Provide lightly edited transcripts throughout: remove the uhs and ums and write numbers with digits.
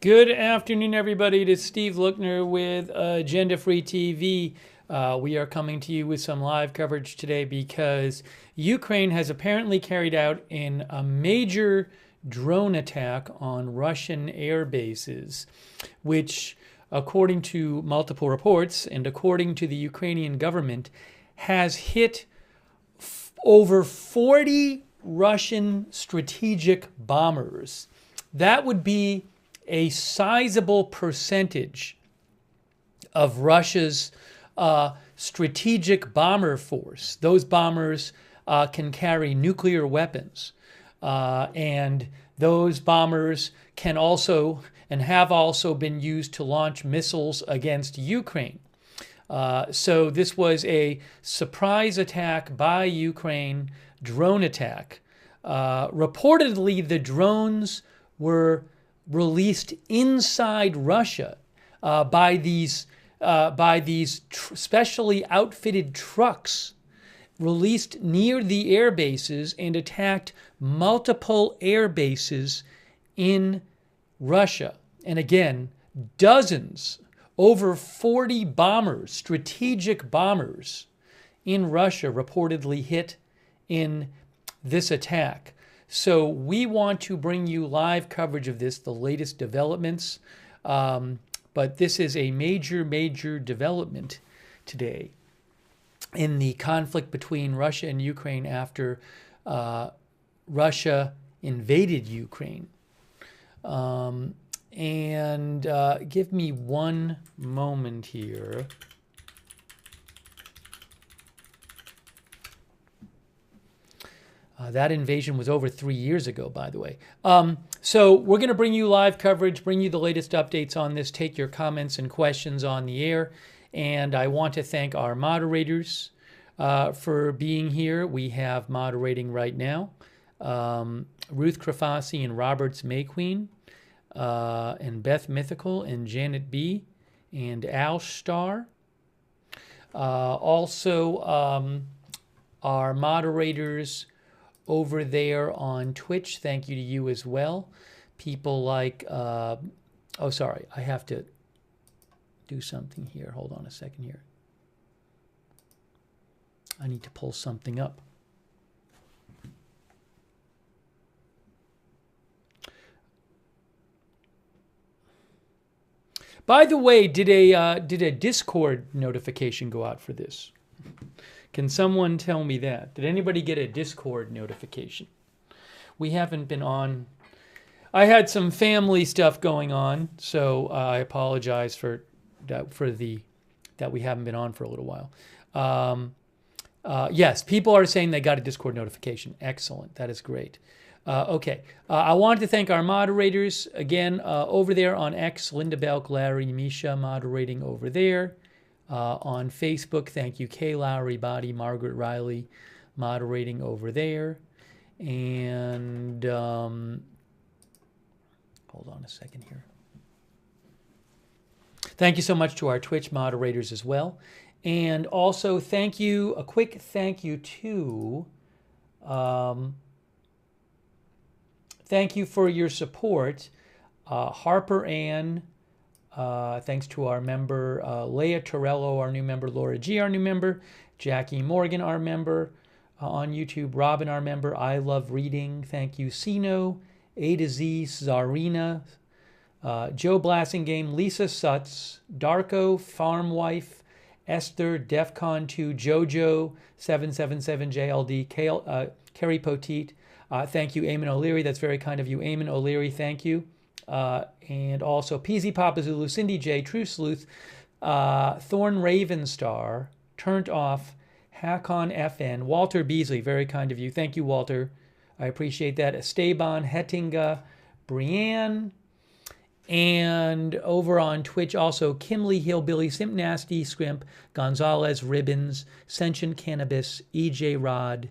Good afternoon, everybody. It is Steve Lookner with Agenda Free TV. We are coming to you with some live coverage today because Ukraine has apparently carried out a major drone attack on Russian air bases, which, according to multiple reports and according to the Ukrainian government, has hit over 40 Russian strategic bombers. That would be a sizable percentage of Russia's strategic bomber force. Those bombers can carry nuclear weapons, and those bombers can also and have also been used to launch missiles against Ukraine. So this was a surprise attack by Ukraine, drone attack. Reportedly, the drones were released inside Russia by these specially outfitted trucks released near the air bases and attacked multiple air bases in Russia. And again, dozens, over 40 bombers, strategic bombers in Russia reportedly hit in this attack. So we want to bring you live coverage of this, the latest developments. But this is a major, major development today in the conflict between Russia and Ukraine after Russia invaded Ukraine. Give me one moment here. That invasion was over 3 years ago, by the way. So we're going to bring you live coverage, bring you the latest updates on this, take your comments and questions on the air. And I want to thank our moderators for being here. We have moderating right now Ruth Krafasi and Roberts Mayqueen, and Beth Mythical and Janet B. and Al Starr. Also, our moderators over there on Twitch, thank you to you as well. People like, oh, sorry, I have to do something here. Hold on a second here. I need to pull something up. By the way, did a Discord notification go out for this? Can someone tell me that? Did anybody get a Discord notification? We haven't been on. I had some family stuff going on, so I apologize for that we haven't been on for a little while. Yes, people are saying they got a Discord notification. Excellent. That is great. Okay. I wanted to thank our moderators again over there on X, Linda Belk, Larry, Misha moderating over there. On Facebook, thank you, Kay Lowry, Body, Margaret Riley, moderating over there. And hold on a second here. Thank you so much to our Twitch moderators as well. And also a quick thank you to, thank you for your support, Harper Ann. Thanks to our member, Leah Torello, our new member, Laura G, our new member, Jackie Morgan, our member on YouTube, Robin, our member, I Love Reading, thank you, Sino, A to Z, Czarina, Joe Blassingame, Lisa Sutz, Darko, Farm Wife, Esther, Defcon 2, Jojo, 777JLD, Kerry Poteet, thank you, Eamon O'Leary, that's very kind of you, Eamon O'Leary, thank you. And also PZ Papa Zulu, Cindy J, True Sleuth, Thorn Ravenstar, Turned Off, Hakon FN, Walter Beasley, very kind of you. Thank you, Walter. I appreciate that. Esteban, Hettinga, Brienne, and over on Twitch also Kimley, Hillbilly, Simp Nasty, Scrimp, Gonzalez, Ribbons, Sentient Cannabis, EJ Rod.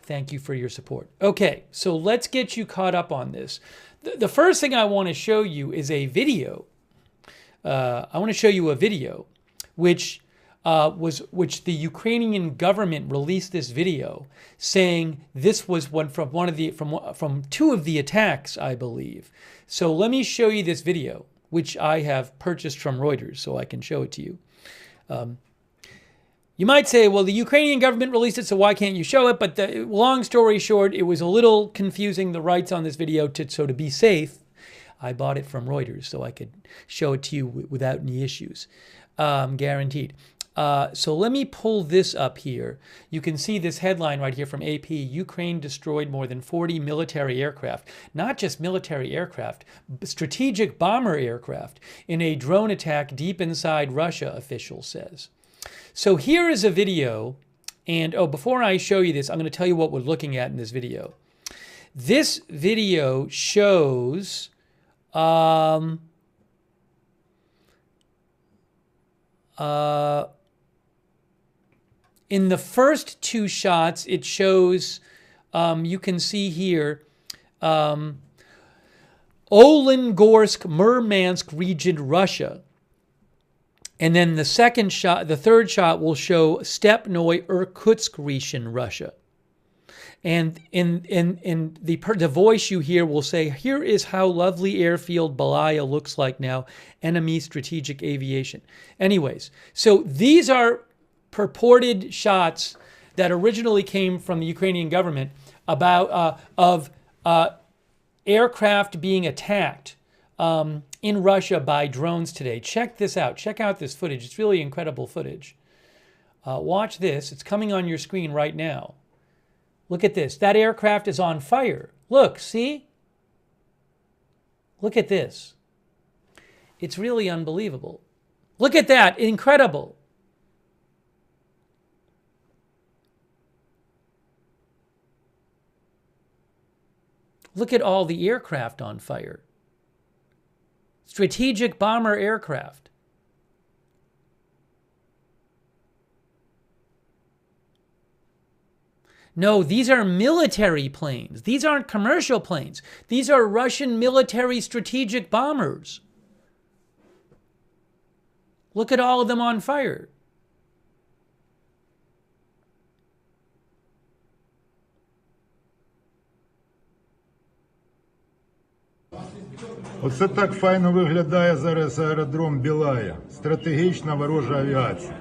Thank you for your support. Okay, so let's get you caught up on this. The first thing I want to show you is a video. I want to show you a video which which the Ukrainian government released this video saying this was one from two of the attacks, I believe. So let me show you this video, which I have purchased from Reuters, so I can show it to you. You might say, well, the Ukrainian government released it, so why can't you show it? But long story short, it was a little confusing, the rights on this video, so to be safe, I bought it from Reuters so I could show it to you without any issues, guaranteed. So let me pull this up here. You can see this headline right here from AP, Ukraine destroyed more than 40 military aircraft. Not just military aircraft, strategic bomber aircraft in a drone attack deep inside Russia, official says. So here is a video, and before I show you this, I'm going to tell you what we're looking at in this video. This video shows in the first two shots, it shows, you can see here, Olengorsk, Murmansk region, Russia. And then the third shot will show Stepnoy, Irkutsk region, Russia. And in the voice you hear will say, here is how lovely airfield Belaya looks like now, enemy strategic aviation. Anyways, so these are purported shots that originally came from the Ukrainian government about of aircraft being attacked in Russia by drones today. Check this out. Check out this footage. It's really incredible footage. Watch this. It's coming on your screen right now. Look at this. That aircraft is on fire. Look, see? Look at this. It's really unbelievable. Look at that. Incredible. Look at all the aircraft on fire. Strategic bomber aircraft. No, these are military planes. These aren't commercial planes. These are Russian military strategic bombers. Look at all of them on fire. Оце так файно виглядає зараз аеродром Белая. Стратегічна ворожа авіація.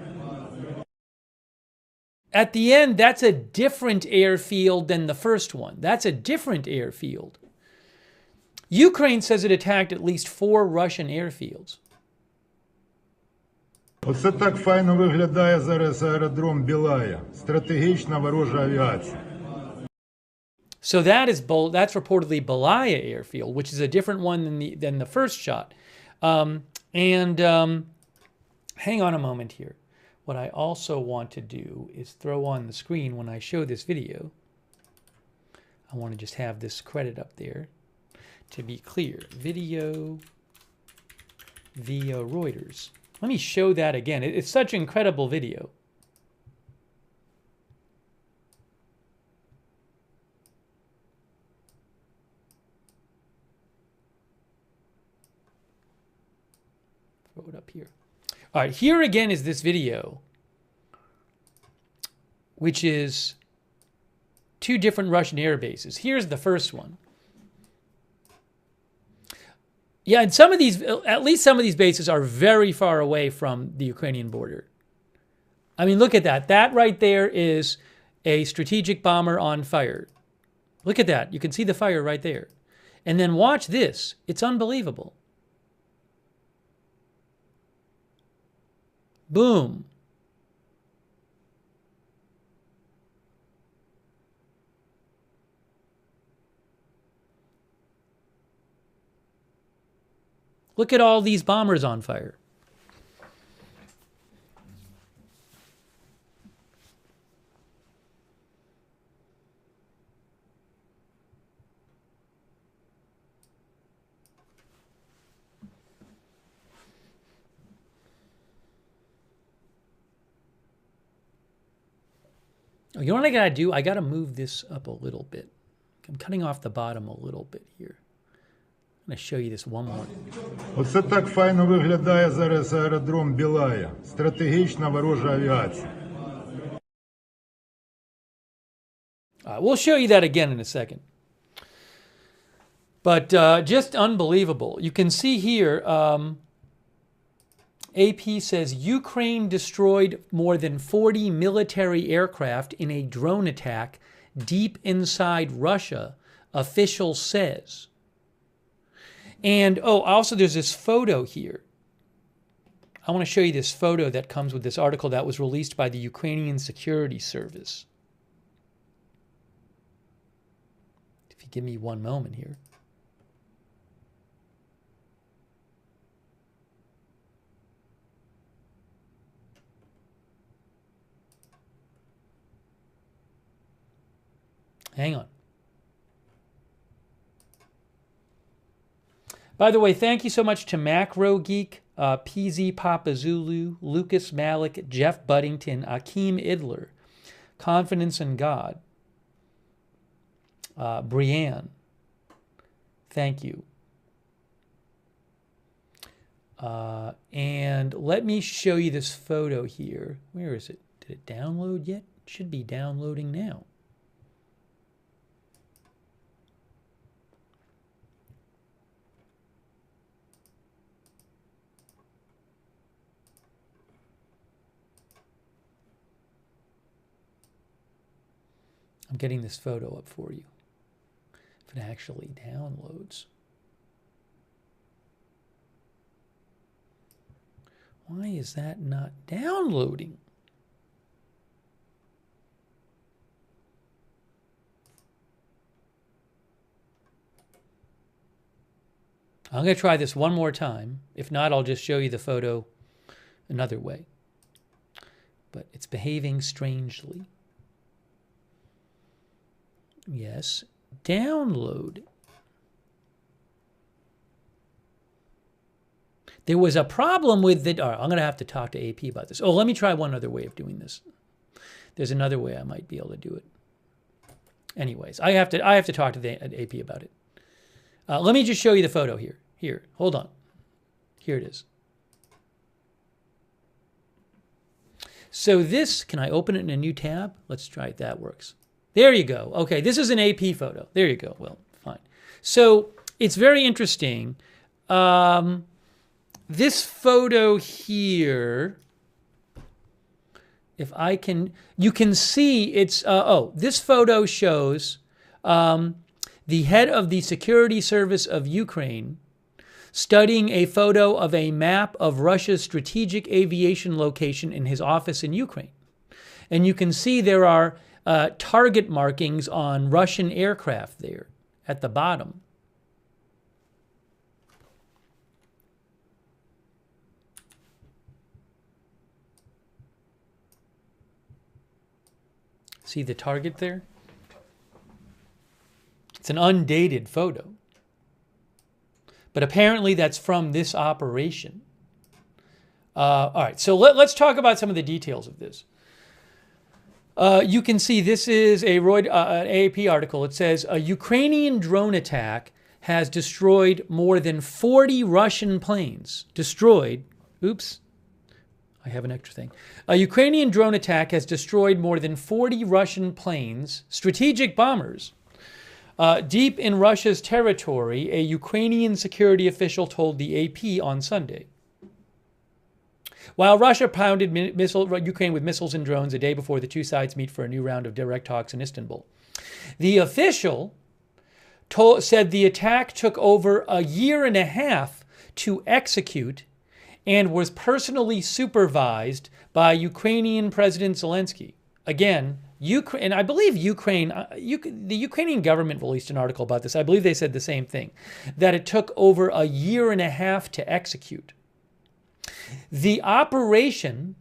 At the end, that's a different airfield than the first one. That's a different airfield. Ukraine says it attacked at least 4 Russian airfields. Оце так файно виглядає зараз аеродром Белая. Стратегічна ворожа авіація. So that's reportedly Belaya airfield, which is a different one than the first shot. Hang on a moment here. What I also want to do is throw on the screen when I show this video. I want to just have this credit up there to be clear. Video via Reuters. Let me show that again. It's such an incredible video. Throw it up here. All right, here again is this video, which is 2 different Russian air bases. Here's the first one. Yeah, and some of these, at least some of these bases are very far away from the Ukrainian border. I mean, look at that. That right there is a strategic bomber on fire. Look at that. You can see the fire right there. And then watch this. It's unbelievable. Boom. Look at all these bombers on fire. You know what I gotta do? I gotta move this up a little bit. I'm cutting off the bottom a little bit here. going to show you this one more. Оце так файно виглядає зараз аеродром Белая. Стратегічна ворожа авіація. We'll show you that again in a second. But just unbelievable. You can see here, AP says Ukraine destroyed more than 40 military aircraft in a drone attack deep inside Russia, official says. And, also there's this photo here. I want to show you this photo that comes with this article that was released by the Ukrainian Security Service. If you give me one moment here. Hang on. By the way, thank you so much to Macro Geek, PZ Papa Zulu, Lucas Malik, Jeff Buddington, Akeem Idler, Confidence in God, Brianne. Thank you. And let me show you this photo here. Where is it? Did it download yet? It should be downloading now. I'm getting this photo up for you. If it actually downloads. Why is that not downloading? I'm going to try this one more time. If not, I'll just show you the photo another way. But it's behaving strangely. Yes, download. There was a problem with it. All right, I'm going to have to talk to AP about this. Oh, let me try one other way of doing this. There's another way I might be able to do it. Anyways, I have to talk to the AP about it. Let me just show you the photo here. Here, hold on. Here it is. So this, can I open it in a new tab? Let's try it. That works. There you go. Okay, this is an AP photo. There you go. Well, fine. So it's very interesting. This photo here, if I can, you can see it's, this photo shows the head of the Security Service of Ukraine studying a photo of a map of Russia's strategic aviation location in his office in Ukraine. And you can see there are target markings on Russian aircraft there at the bottom. See the target there? It's an undated photo. But apparently that's from this operation. All right, so let's talk about some of the details of this. You can see this is an AAP article. It says, a Ukrainian drone attack has destroyed more than 40 Russian planes. Destroyed. Oops. I have an extra thing. A Ukrainian drone attack has destroyed more than 40 Russian planes, strategic bombers, deep in Russia's territory, a Ukrainian security official told the AP on Sunday. While Russia pounded Ukraine with missiles and drones a day before the two sides meet for a new round of direct talks in Istanbul. The official said the attack took over a year and a half to execute and was personally supervised by Ukrainian President Zelenskyy. Again, and I believe the Ukrainian government released an article about this. I believe they said the same thing, that it took over a year and a half to execute. The operation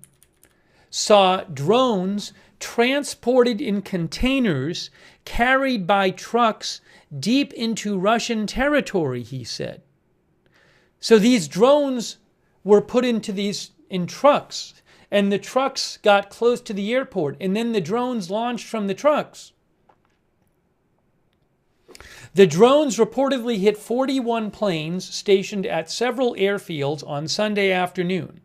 saw drones transported in containers carried by trucks deep into Russian territory, he said. So these drones were put in trucks, and the trucks got close to the airport, and then the drones launched from the trucks. The drones reportedly hit 41 planes stationed at several airfields on Sunday afternoon,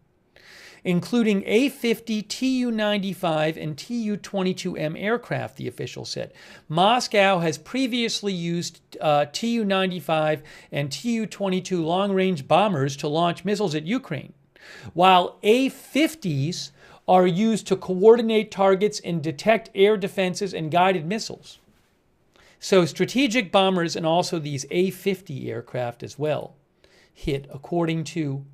including A-50, Tu-95, and Tu-22M aircraft, the official said. Moscow has previously used Tu-95 and Tu-22 long-range bombers to launch missiles at Ukraine, while A-50s are used to coordinate targets and detect air defenses and guided missiles. So strategic bombers and also these A-50 aircraft as well hit, according to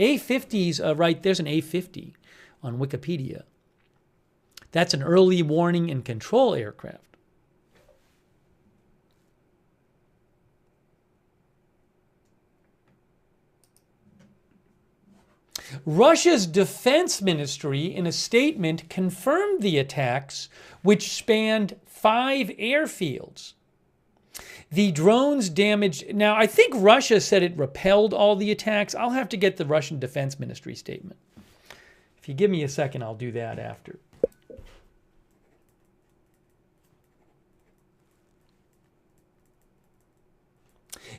A-50s, right, there's an A-50 on Wikipedia. That's an early warning and control aircraft. Russia's defense ministry, in a statement, confirmed the attacks, which spanned 5 airfields. The drones damaged... Now, I think Russia said it repelled all the attacks. I'll have to get the Russian Defense Ministry statement. If you give me a second, I'll do that after.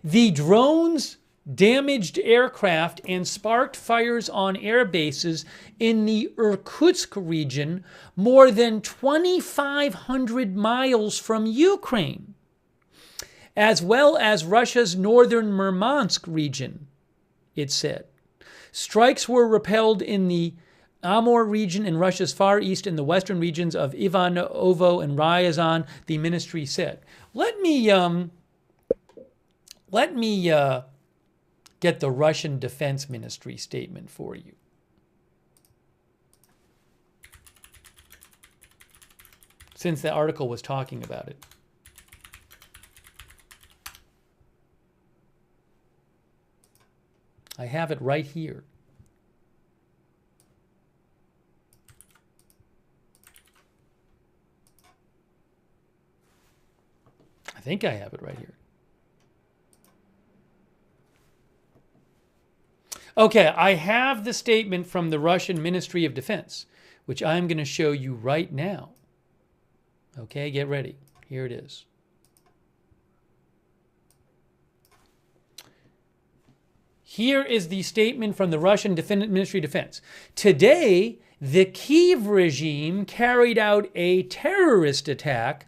The drones damaged aircraft and sparked fires on air bases in the Irkutsk region, more than 2,500 miles from Ukraine, as well as Russia's northern Murmansk region, it said. Strikes were repelled in the Amur region in Russia's far east and the western regions of Ivanovo and Ryazan, the ministry said. Let me get the Russian Defense Ministry statement for you. Since the article was talking about it. I have it right here. I think I have it right here. Okay, I have the statement from the Russian Ministry of Defense, which I'm going to show you right now. Okay, get ready. Here it is. Here is the statement from the Russian Ministry of Defense. Today, the Kyiv regime carried out a terrorist attack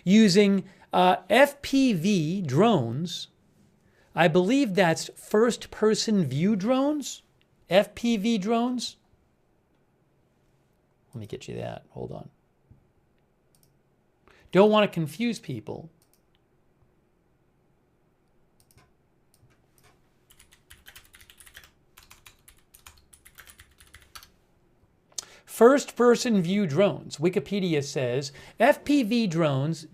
using FPV drones. I believe that's first-person view drones, FPV drones. Let me get you that. Hold on. Don't want to confuse people. First-person view drones. Wikipedia says FPV drones,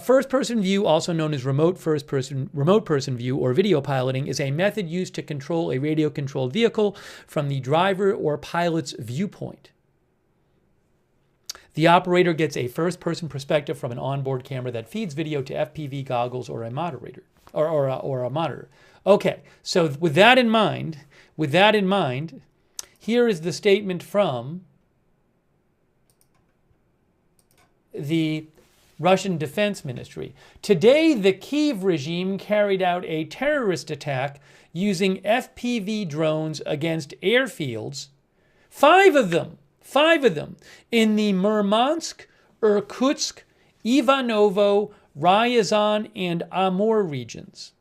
first-person view, also known as remote person view or video piloting, is a method used to control a radio-controlled vehicle from the driver or pilot's viewpoint. The operator gets a first-person perspective from an onboard camera that feeds video to FPV goggles or a moderator or a monitor. Okay, so with that in mind, here is the statement from the Russian Defense Ministry. Today, the Kyiv regime carried out a terrorist attack using FPV drones against airfields, five of them, in the Murmansk, Irkutsk, Ivanovo, Ryazan, and Amur regions.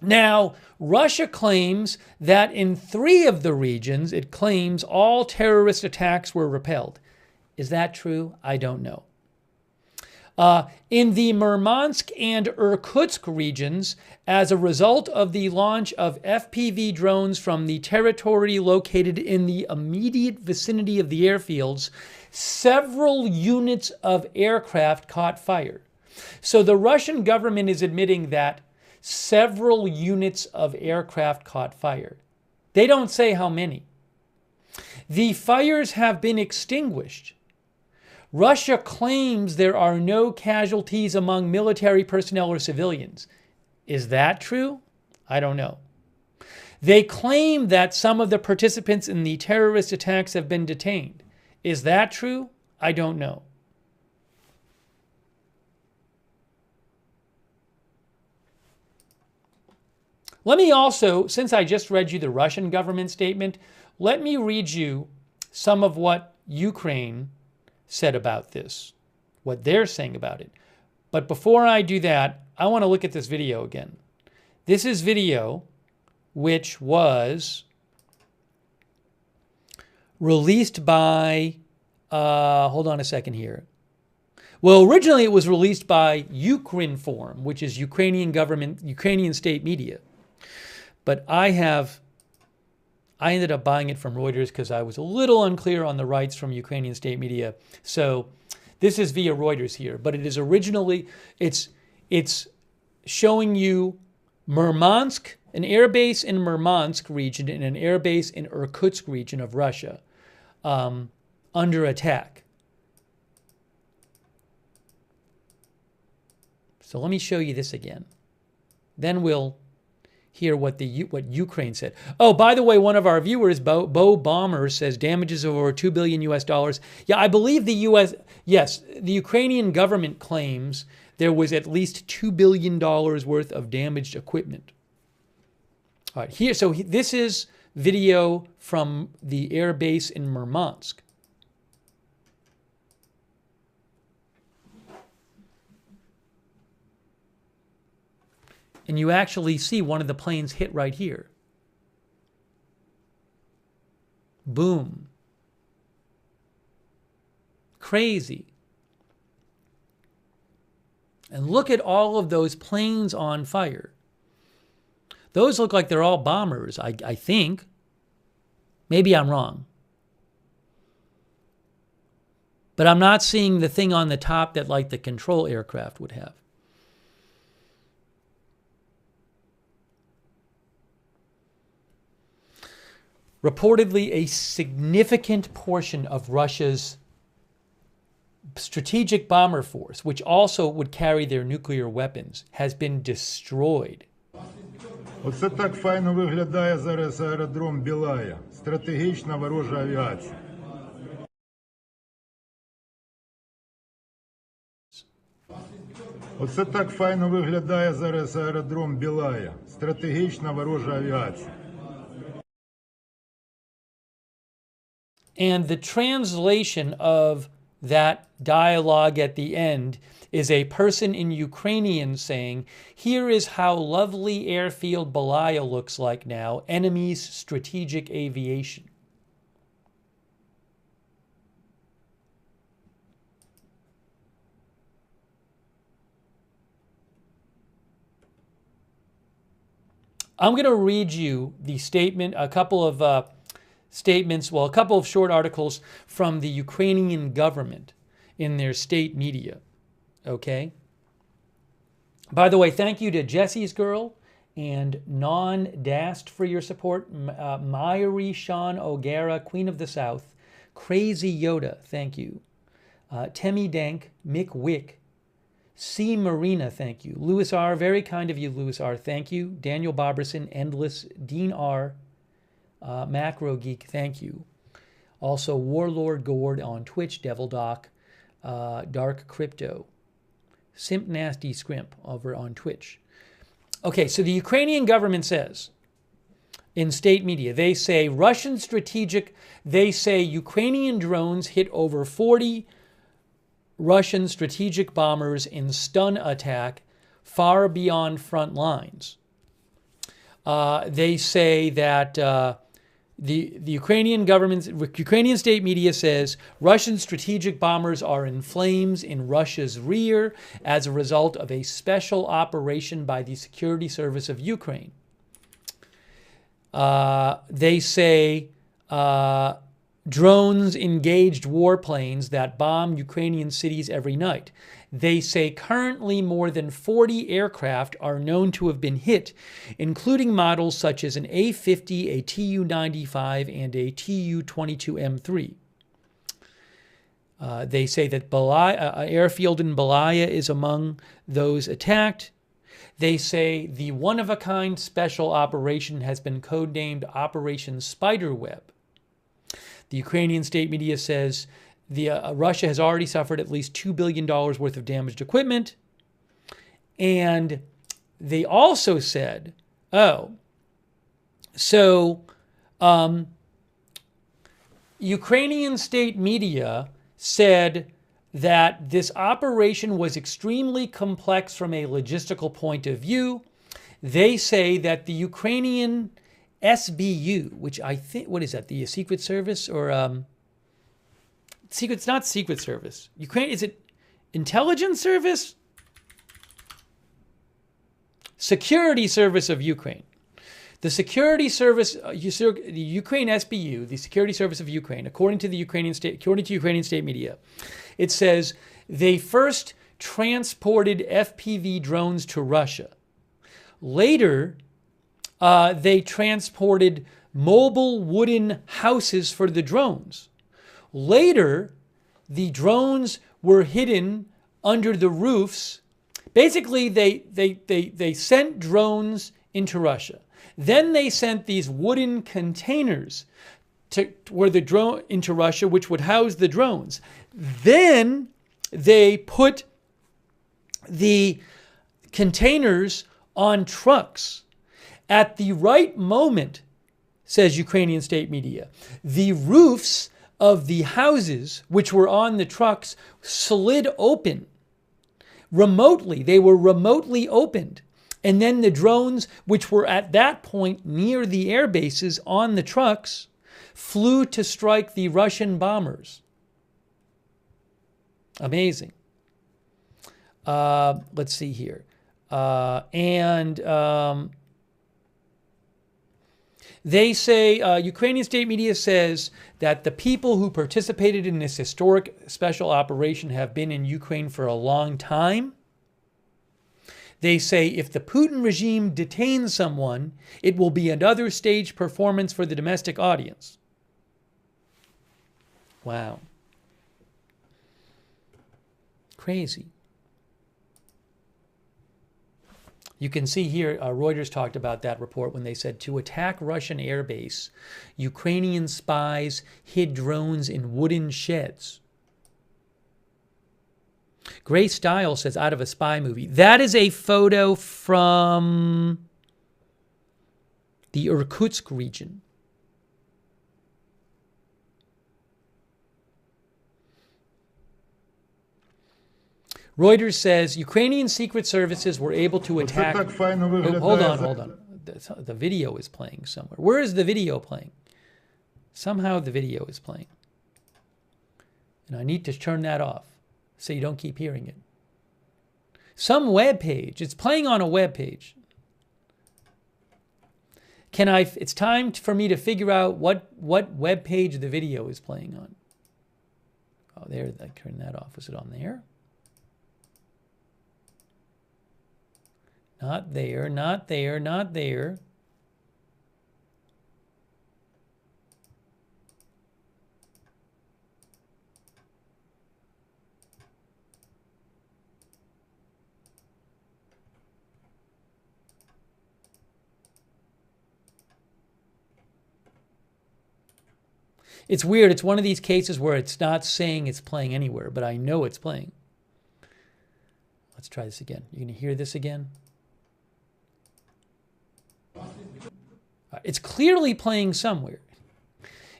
Now, Russia claims that in 3 of the regions, it claims all terrorist attacks were repelled. Is that true? I don't know. In the Murmansk and Irkutsk regions, as a result of the launch of FPV drones from the territory located in the immediate vicinity of the airfields, several units of aircraft caught fire. So the Russian government is admitting that several units of aircraft caught fire. They don't say how many. The fires have been extinguished. Russia claims there are no casualties among military personnel or civilians. Is that true? I don't know. They claim that some of the participants in the terrorist attacks have been detained. Is that true? I don't know. Let me also, since I just read you the Russian government statement, let me read you some of what Ukraine said about this, what they're saying about it. But before I do that, I want to look at this video again. This is video which was released by, hold on a second here. Well, originally it was released by Ukrinform, which is Ukrainian government, Ukrainian state media. But I ended up buying it from Reuters because I was a little unclear on the rights from Ukrainian state media. So this is via Reuters here, but it is originally, it's showing you Murmansk, an airbase in Murmansk region and an airbase in Irkutsk region of Russia under attack. So let me show you this again. Then we'll hear what Ukraine said. Oh, by the way, one of our viewers, Bo Bomber, says damages of over $2 billion US. Yeah, I believe the US, yes, the Ukrainian government claims there was at least $2 billion worth of damaged equipment. All right, here, so this is video from the air base in Murmansk. And you actually see one of the planes hit right here. Boom. Crazy. And look at all of those planes on fire. Those look like they're all bombers, I think. Maybe I'm wrong. But I'm not seeing the thing on the top that like the control aircraft would have. Reportedly, a significant portion of Russia's strategic bomber force, which also would carry their nuclear weapons, has been destroyed. Оце так файно виглядає зараз аеродром Белая. Стратегічна ворожа авіація. Оце так файно виглядає зараз аеродром Белая. Стратегічна ворожа авіація. And the translation of that dialogue at the end is a person in Ukrainian saying, here is how lovely airfield Belaya looks like now, enemy's strategic aviation. I'm going to read you the statement, a couple of statements, well, a couple of short articles from the Ukrainian government in their state media, okay? By the way, thank you to Jesse's Girl and Non-Dast for your support. Myri Sean O'Gara, Queen of the South. Crazy Yoda, thank you. Temi Dank, Mick Wick. C. Marina, thank you. Louis R., very kind of you, Louis R., thank you. Daniel Boberson, Endless. Dean R., Macro Geek, thank you. Also, Warlord Gord on Twitch, Devil Doc, Dark Crypto, Simp Nasty Scrimp over on Twitch. Okay, so the Ukrainian government says in state media, they say Ukrainian drones hit over 40 Russian strategic bombers in stun attack far beyond front lines. They say that the Ukrainian state media says Russian strategic bombers are in flames in Russia's rear as a result of a special operation by the Security Service of Ukraine. They say drones engaged warplanes that bomb Ukrainian cities every night. They say currently more than 40 aircraft are known to have been hit, including models such as an A-50, a Tu-95, and a Tu-22M3. They say that Belaya, an airfield in Belaya is among those attacked. They say the one-of-a-kind special operation has been codenamed Operation Spiderweb. The Ukrainian state media says Russia has already suffered at least $2 billion worth of damaged equipment. And they also said Oh. So, Ukrainian state media said that this operation was extremely complex from a logistical point of view. They say that the Ukrainian SBU, which I think, what is that, the Secret Service or it's not Secret Service. Ukraine, is it Intelligence Service? Security Service of Ukraine. The Security Service, the Ukraine SBU, the Security Service of Ukraine, according to Ukrainian state media, it says they first transported FPV drones to Russia. Later, they transported mobile wooden houses for the drones. Later, the drones were hidden under the roofs. Basically, they sent drones into Russia. Then they sent these wooden containers into Russia, which would house the drones. Then they put the containers on trucks. At the right moment, says Ukrainian state media, the roofs of the houses which were on the trucks slid open remotely. They were remotely opened. And then the drones, which were at that point near the air bases on the trucks, flew to strike the Russian bombers. Amazing. Let's see here. They say, Ukrainian state media says that the people who participated in this historic special operation have been in Ukraine for a long time. They say if the Putin regime detains someone, it will be another stage performance for the domestic audience. Wow. Crazy. You can see here, Reuters talked about that report when they said to attack Russian airbase, Ukrainian spies hid drones in wooden sheds. Gray Style says, out of a spy movie. That is a photo from the Irkutsk region. Reuters says Ukrainian secret services were able to attack... Oh, hold on. The video is playing somewhere. Where is the video playing? Somehow the video is playing. And I need to turn that off so you don't keep hearing it. Some web page. It's playing on a web page. It's time for me to figure out what web page the video is playing on. Oh, there. I turned that off. Was it on there? Not there, not there, not there. It's weird. It's one of these cases where it's not saying it's playing anywhere, but I know it's playing. Let's try this again. You going to hear this again? It's clearly playing somewhere.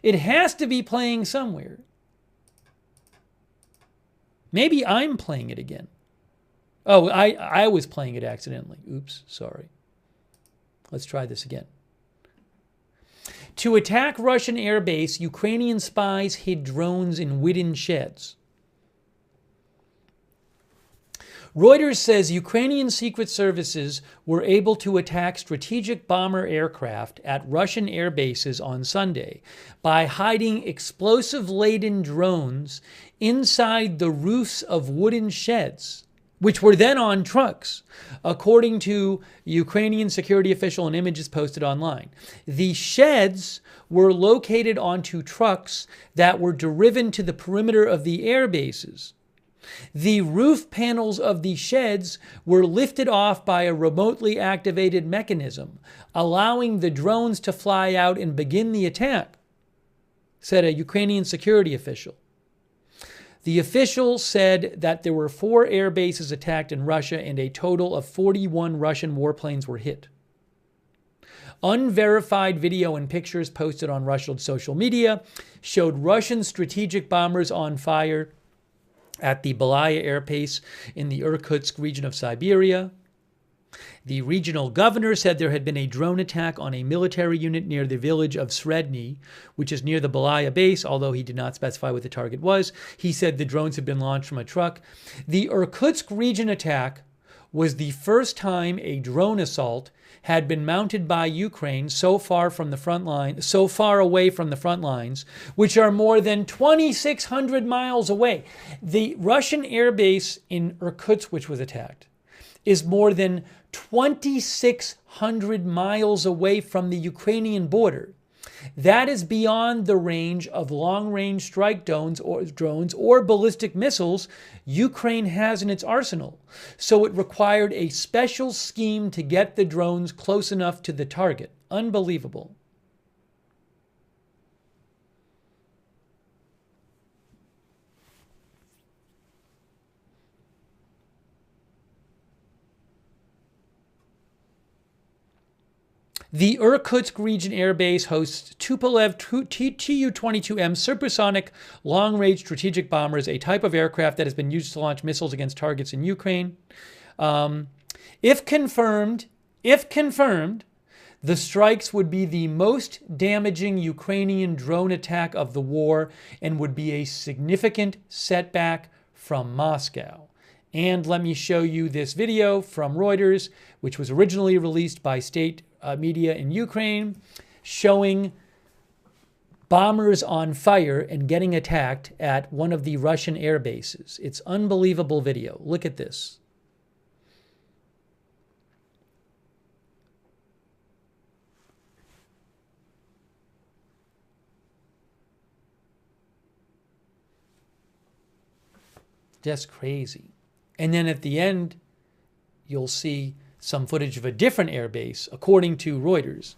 It has to be playing somewhere. Maybe I'm playing it again. Oh, I was playing it accidentally. Oops, sorry. Let's try this again. To attack Russian airbase, Ukrainian spies hid drones in wooden sheds. Reuters says Ukrainian secret services were able to attack strategic bomber aircraft at Russian air bases on Sunday by hiding explosive-laden drones inside the roofs of wooden sheds, which were then on trucks, according to a Ukrainian security official and images posted online. The sheds were located onto trucks that were driven to the perimeter of the air bases. The roof panels of the sheds were lifted off by a remotely activated mechanism, allowing the drones to fly out and begin the attack, said a Ukrainian security official. The official said that there were 4 air bases attacked in Russia and a total of 41 Russian warplanes were hit. Unverified video and pictures posted on Russian social media showed Russian strategic bombers on fire at the Belaya airbase in the Irkutsk region of Siberia. The regional governor said there had been a drone attack on a military unit near the village of Sredny, which is near the Belaya base, although he did not specify what the target was. He said the drones had been launched from a truck. The Irkutsk region attack was the first time a drone assault had been mounted by Ukraine so far away from the front lines, which are more than 2,600 miles away. The Russian airbase in Irkutsk, which was attacked, is more than 2,600 miles away from the Ukrainian border. That is beyond the range of long-range strike drones or ballistic missiles Ukraine has in its arsenal. So it required a special scheme to get the drones close enough to the target. Unbelievable. The Irkutsk region airbase hosts Tupolev Tu-22M supersonic long-range strategic bombers, a type of aircraft that has been used to launch missiles against targets in Ukraine. If confirmed, the strikes would be the most damaging Ukrainian drone attack of the war and would be a significant setback from Moscow. And let me show you this video from Reuters, which was originally released by state media in Ukraine, showing bombers on fire and getting attacked at one of the Russian air bases. It's unbelievable video. Look at this. Just crazy. And then at the end, you'll see some footage of a different airbase, according to Reuters.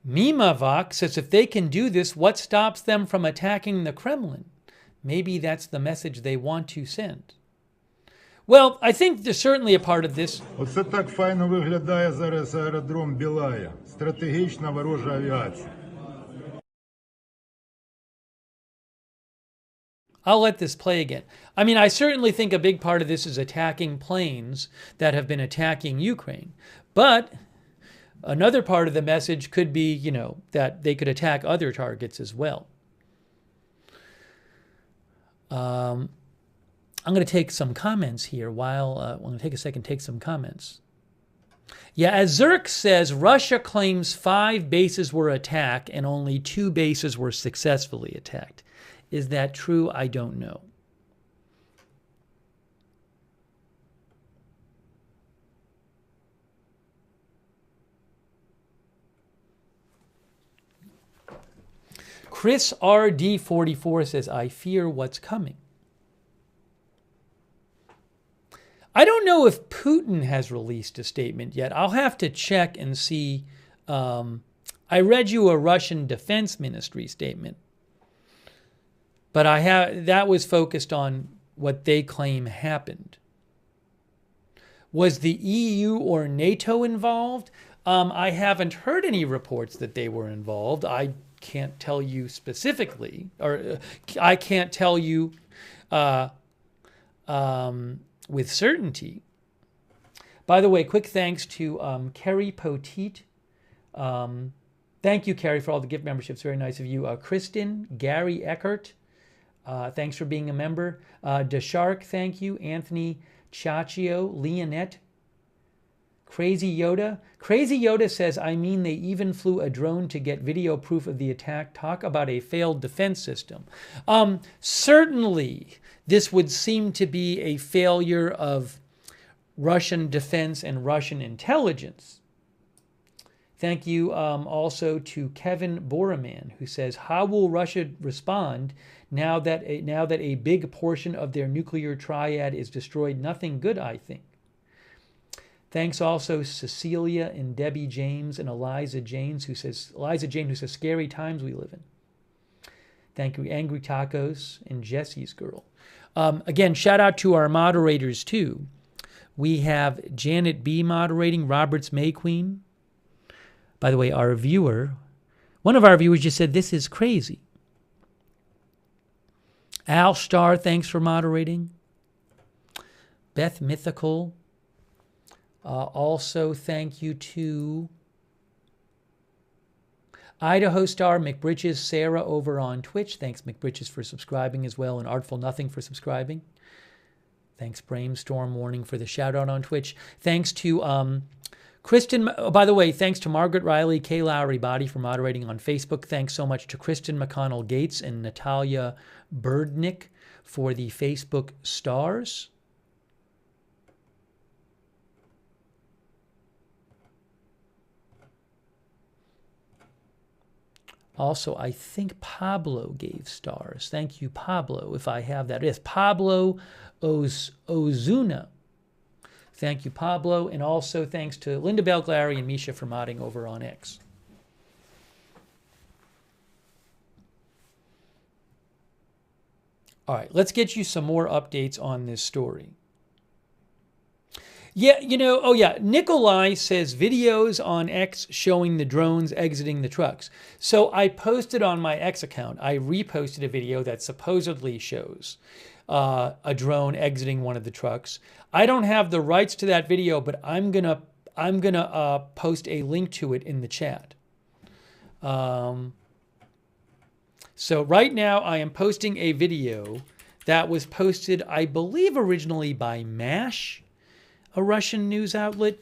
Mimavok says if they can do this, what stops them from attacking the Kremlin? Maybe that's the message they want to send. Well, I think there's certainly a part of this. Оце так файно виглядає зараз аеродром Белая. Стратегічна ворожа авіація. I'll let this play again. I mean, I certainly think a big part of this is attacking planes that have been attacking Ukraine. But another part of the message could be, that they could attack other targets as well. I'm going to take some comments here I'm going to take a second, take some comments. Yeah, as Zerk says, Russia claims 5 bases were attacked and only 2 bases were successfully attacked. Is that true? I don't know. Chris RD44 says, I fear what's coming. I don't know if Putin has released a statement yet. I'll have to check and see. I read you a Russian Defense Ministry statement, but that was focused on what they claim happened. Was the EU or NATO involved? I haven't heard any reports that they were involved. I can't tell you specifically, or I can't tell you with certainty. By the way, quick thanks to Kerry Poteet. Thank you, Kerry, for all the gift memberships. Very nice of you. Kristen, Gary Eckert, thanks for being a member. Deshark, thank you. Anthony Chachio, Leonette, Crazy Yoda. Crazy Yoda says, I mean, they even flew a drone to get video proof of the attack. Talk about a failed defense system. Certainly, this would seem to be a failure of Russian defense and Russian intelligence. Thank you also to Kevin Boreman, who says, how will Russia respond now that a big portion of their nuclear triad is destroyed? Nothing good, I think. Thanks also Cecilia and Debbie James and Eliza James, who says scary times we live in. Thank you, Angry Tacos and Jesse's Girl. Again, shout out to our moderators, too. We have Janet B. moderating, Roberts May Queen. By the way, one of our viewers just said, this is crazy. Al Star, thanks for moderating. Beth Mythical. Also, thank you to Idaho Star, McBridges, Sarah over on Twitch. Thanks, McBridges, for subscribing as well, and Artful Nothing for subscribing. Thanks, Brainstorm Warning, for the shout-out on Twitch. Thanks to Kristen, by the way, thanks to Margaret Riley, Kay Lowry Body for moderating on Facebook. Thanks so much to Kristen McConnell Gates and Natalia Birdnick for the Facebook stars. Also, I think Pablo gave stars. Thank you, Pablo, if I have that. Yes, Pablo Ozuna. Thank you, Pablo. And also thanks to Linda Belglary and Misha for modding over on X. All right, let's get you some more updates on this story. Yeah, Nikolai says videos on X showing the drones exiting the trucks. So I posted on my X account, I reposted a video that supposedly shows a drone exiting one of the trucks. I don't have the rights to that video, but I'm gonna post a link to it in the chat. So right now I am posting a video that was posted, I believe, originally by MASH, a Russian news outlet.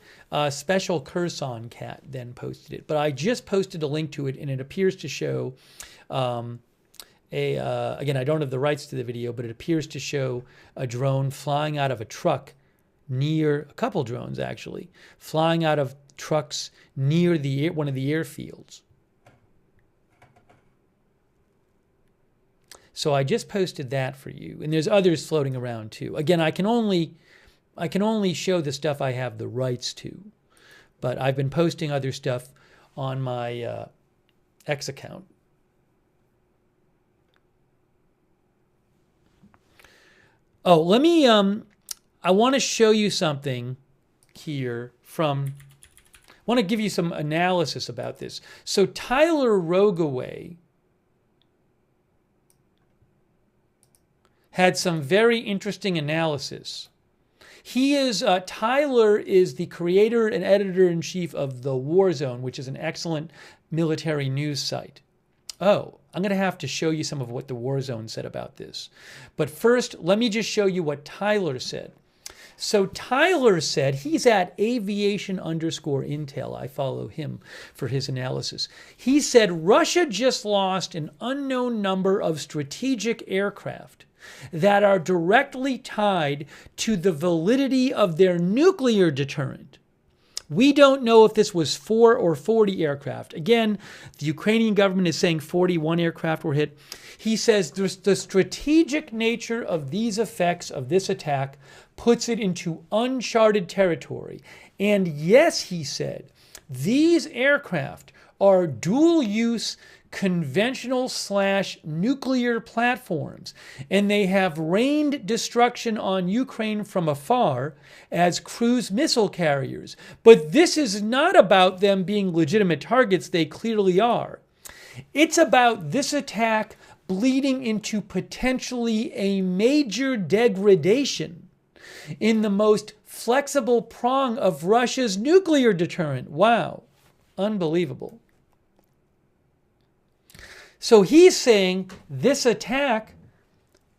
Special Kherson Cat then posted it. But I just posted a link to it, and it appears to show, again, I don't have the rights to the video, but it appears to show a drone flying out of a truck near, a couple drones actually, flying out of trucks near one of the airfields. So I just posted that for you. And there's others floating around too. Again, I can only show the stuff I have the rights to, but I've been posting other stuff on my X account. Oh, let me, I want to show you something here I want to give you some analysis about this. So Tyler Rogaway had some very interesting analysis. Tyler is the creator and editor-in-chief of The War Zone, which is an excellent military news site. Oh, I'm going to have to show you some of what The War Zone said about this. But first, let me just show you what Tyler said. So Tyler said, he's at aviation_intel. I follow him for his analysis. He said, Russia just lost an unknown number of strategic aircraft that are directly tied to the validity of their nuclear deterrent. We don't know if this was 4 or 40 aircraft. Again, the Ukrainian government is saying 41 aircraft were hit. He says the strategic nature of these effects of this attack puts it into uncharted territory. And yes, he said, these aircraft are dual-use conventional/nuclear platforms, and they have rained destruction on Ukraine from afar as cruise missile carriers. But this is not about them being legitimate targets. They clearly are. It's about this attack bleeding into potentially a major degradation in the most flexible prong of Russia's nuclear deterrent. Wow, unbelievable. So he's saying this attack,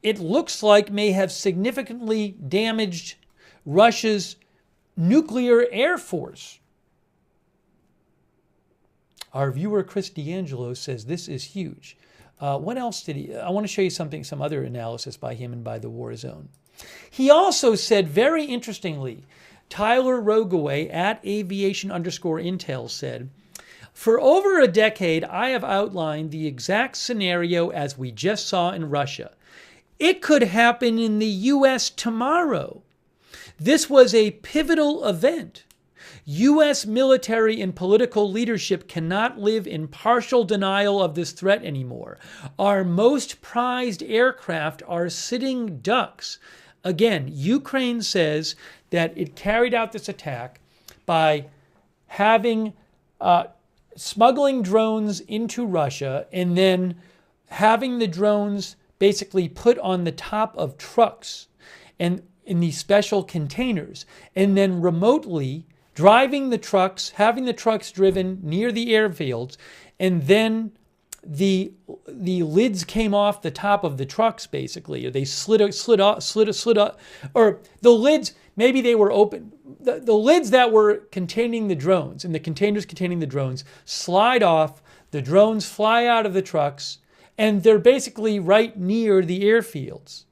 it looks like, may have significantly damaged Russia's nuclear air force. Our viewer, Chris D'Angelo, says this is huge. What else did he? I want to show you some other analysis by him and by the War Zone. He also said, very interestingly, Tyler Rogaway at aviation_intel said, for over a decade, I have outlined the exact scenario as we just saw in Russia. It could happen in the U.S. tomorrow. This was a pivotal event. U.S. military and political leadership cannot live in partial denial of this threat anymore. Our most prized aircraft are sitting ducks. Again, Ukraine says that it carried out this attack by having smuggling drones into Russia and then having the drones basically put on the top of trucks and in these special containers, and then remotely driving the trucks, having the trucks driven near the airfields, and then the lids came off the top of the trucks basically, or they slid up, or the lids, maybe they were open. The lids that were containing the drones and the containers containing the drones slide off, the drones fly out of the trucks, and they're basically right near the airfields,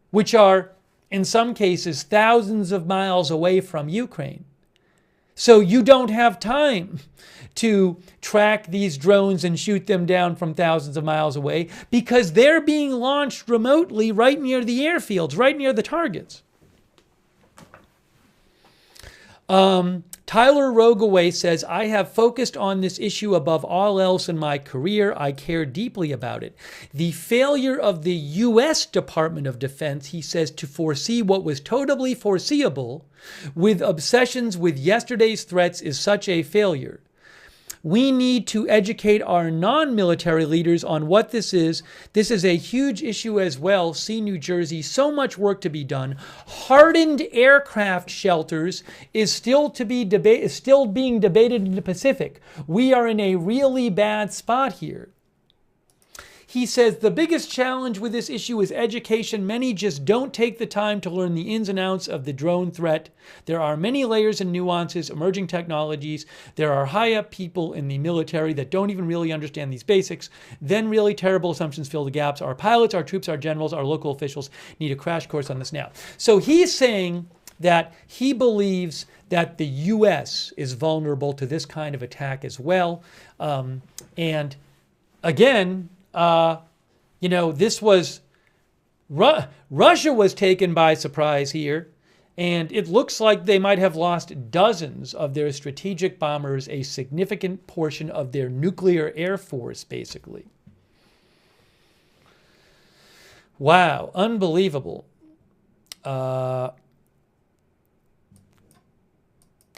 which are in some cases thousands of miles away from Ukraine. So you don't have time to track these drones and shoot them down from thousands of miles away because they're being launched remotely right near the airfields, right near the targets. Tyler Rogaway says, I have focused on this issue above all else in my career. I care deeply about it. The failure of the U.S. Department of Defense, he says, to foresee what was totally foreseeable with obsessions with yesterday's threats is such a failure. We need to educate our non-military leaders on what this is. This is a huge issue as well. See New Jersey, so much work to be done. Hardened aircraft shelters is still being debated in the Pacific. We are in a really bad spot here. He says the biggest challenge with this issue is education. Many just don't take the time to learn the ins and outs of the drone threat. There are many layers and nuances, emerging technologies. There are high-up people in the military that don't even really understand these basics. Then really terrible assumptions fill the gaps. Our pilots, our troops, our generals, our local officials need a crash course on this now. So he's saying that he believes that the U.S. is vulnerable to this kind of attack as well. And again, this was, Russia was taken by surprise here, and it looks like they might have lost dozens of their strategic bombers, a significant portion of their nuclear air force, basically. Wow, unbelievable. I'm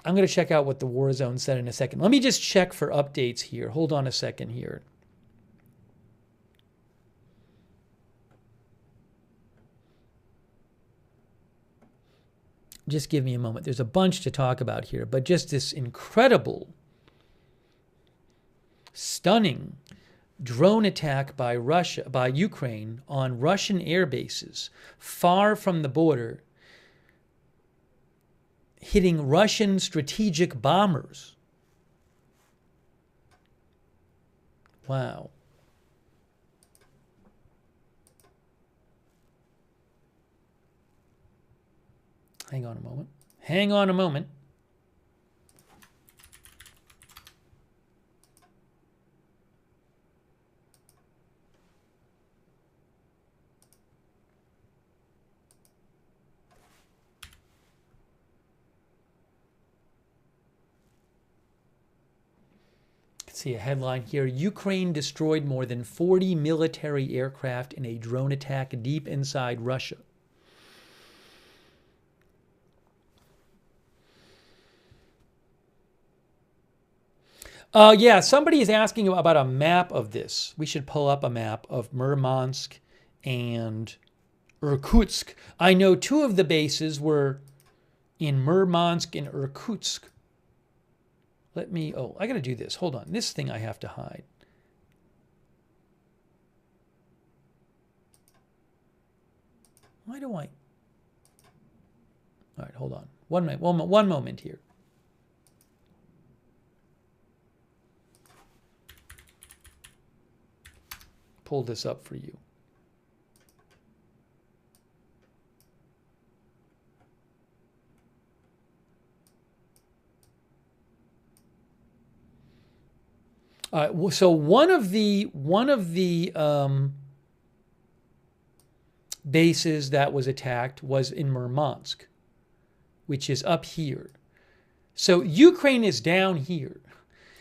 going to check out what the war zone said in a second. Let me just check for updates here. Hold on a second here. Just give me a moment. There's a bunch to talk about here, but just this incredible, stunning drone attack by Ukraine on Russian air bases far from the border, hitting Russian strategic bombers. Wow. Hang on a moment. Hang on a moment. See a headline here. Ukraine destroyed more than 40 military aircraft in a drone attack deep inside Russia. Yeah, somebody is asking about a map of this. We should pull up a map of Murmansk and Irkutsk. I know two of the bases were in Murmansk and Irkutsk. I got to do this. Hold on. This thing I have to hide. Why do I? All right, hold on. One moment here. Pull this up for you. So one of the bases that was attacked was in Murmansk, which is up here. So Ukraine is down here.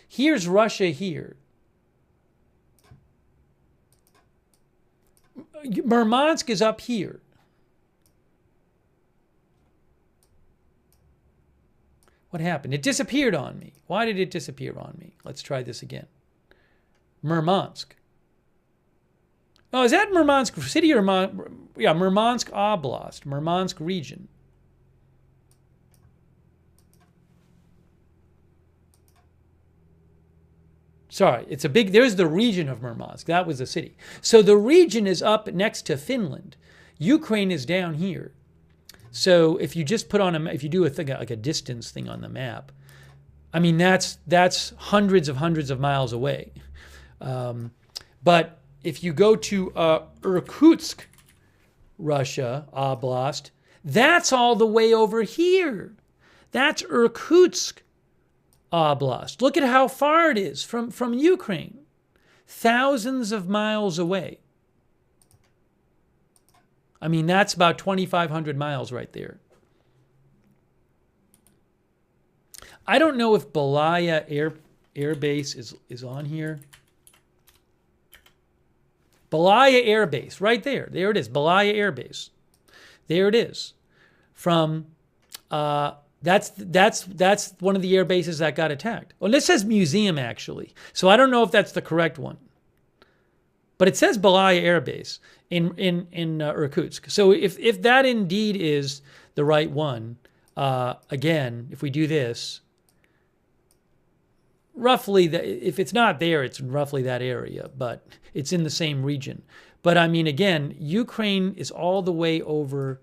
Here's Russia here. Murmansk is up here. What happened? It disappeared on me. Why did it disappear on me? Let's try this again. Murmansk. Oh, is that Murmansk city or Murmansk Oblast, Murmansk region? Sorry, it's a big, there's the region of Murmansk. That was the city. So the region is up next to Finland. Ukraine is down here. So if you just put on if you do a thing like a distance thing on the map, I mean, that's hundreds of miles away. But if you go to Irkutsk, Russia, Oblast, that's all the way over here. That's Irkutsk Oblast. Look at how far it is from Ukraine. Thousands of miles away. I mean, that's about 2,500 miles right there. I don't know if Belaya Air Base is on here. Belaya Air Base, right there. There it is, Belaya Air Base. There it is. From that's one of the air bases that got attacked. Well, this says museum actually, so I don't know if that's the correct one. But it says Belaya Air Base in Irkutsk. So if that indeed is the right one, again, if we do this, roughly, if it's not there, it's roughly that area, but it's in the same region. But I mean, again, Ukraine is all the way over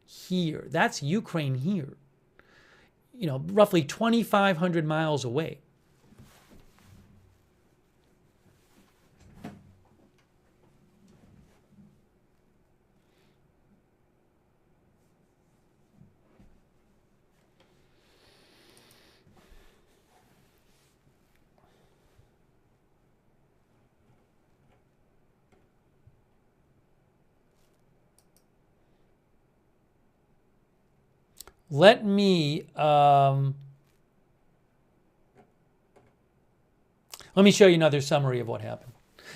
here. That's Ukraine here. You know, roughly 2,500 miles away. Let me show you another summary of what happened.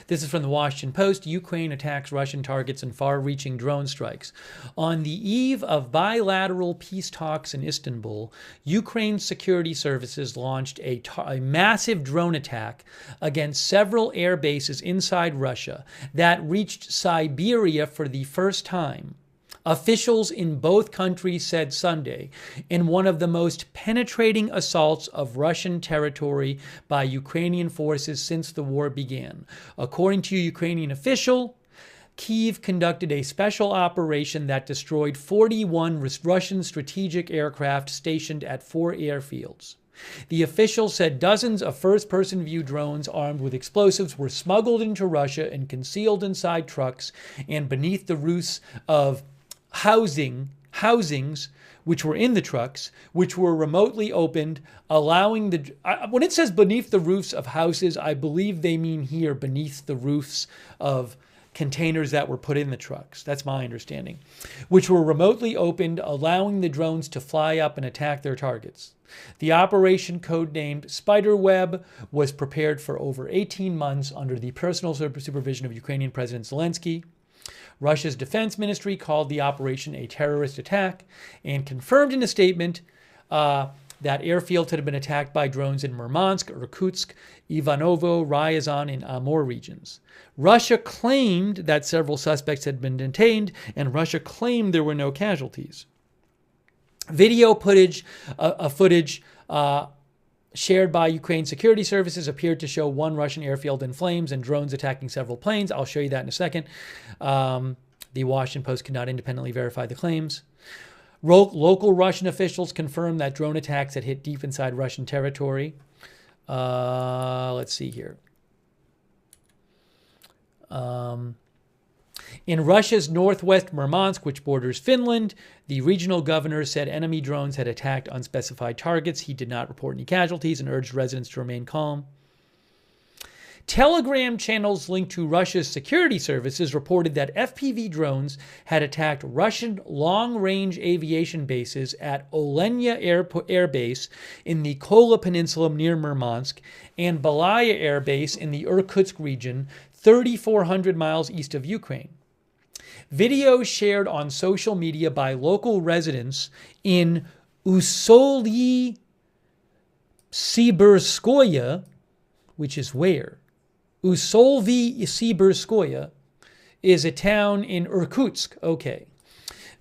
This is from the Washington Post. Ukraine attacks Russian targets in far-reaching drone strikes. On the eve of bilateral peace talks in Istanbul, Ukraine's security services launched a massive drone attack against several air bases inside Russia that reached Siberia for the first time. Officials in both countries said Sunday, in one of the most penetrating assaults of Russian territory by Ukrainian forces since the war began. According to a Ukrainian official, Kyiv conducted a special operation that destroyed 41 Russian strategic aircraft stationed at 4 airfields. The official said dozens of first-person view drones armed with explosives were smuggled into Russia and concealed inside trucks and beneath the roofs of housings which were in the trucks, which were remotely opened, allowing when it says beneath the roofs of houses, I believe they mean here beneath the roofs of containers that were put in the trucks. That's my understanding. Which were remotely opened, allowing the drones to fly up and attack their targets. The operation, codenamed Spiderweb, was prepared for over 18 months under the personal supervision of Ukrainian President Zelenskyy. Russia's defense ministry called the operation a terrorist attack and confirmed in a statement that airfields had been attacked by drones in Murmansk, Irkutsk, Ivanovo, Ryazan, and Amur regions. Russia claimed that several suspects had been detained, and Russia claimed there were no casualties. Video footage shared by Ukraine security services appeared to show one Russian airfield in flames and drones attacking several planes. I'll show you that in a second. The Washington Post could not independently verify the claims. Local Russian officials confirmed that drone attacks had hit deep inside Russian territory. Let's see here. In Russia's northwest Murmansk, which borders Finland, the regional governor said enemy drones had attacked unspecified targets. He did not report any casualties and urged residents to remain calm. Telegram channels linked to Russia's security services reported that FPV drones had attacked Russian long-range aviation bases at Olenya Air Base in the Kola Peninsula near Murmansk and Belaya Air Base in the Irkutsk region, 3,400 miles east of Ukraine. Videos shared on social media by local residents in Usolyi Sibirskoye, which is where? Usolyi Sibirskoye is a town in Irkutsk. Okay.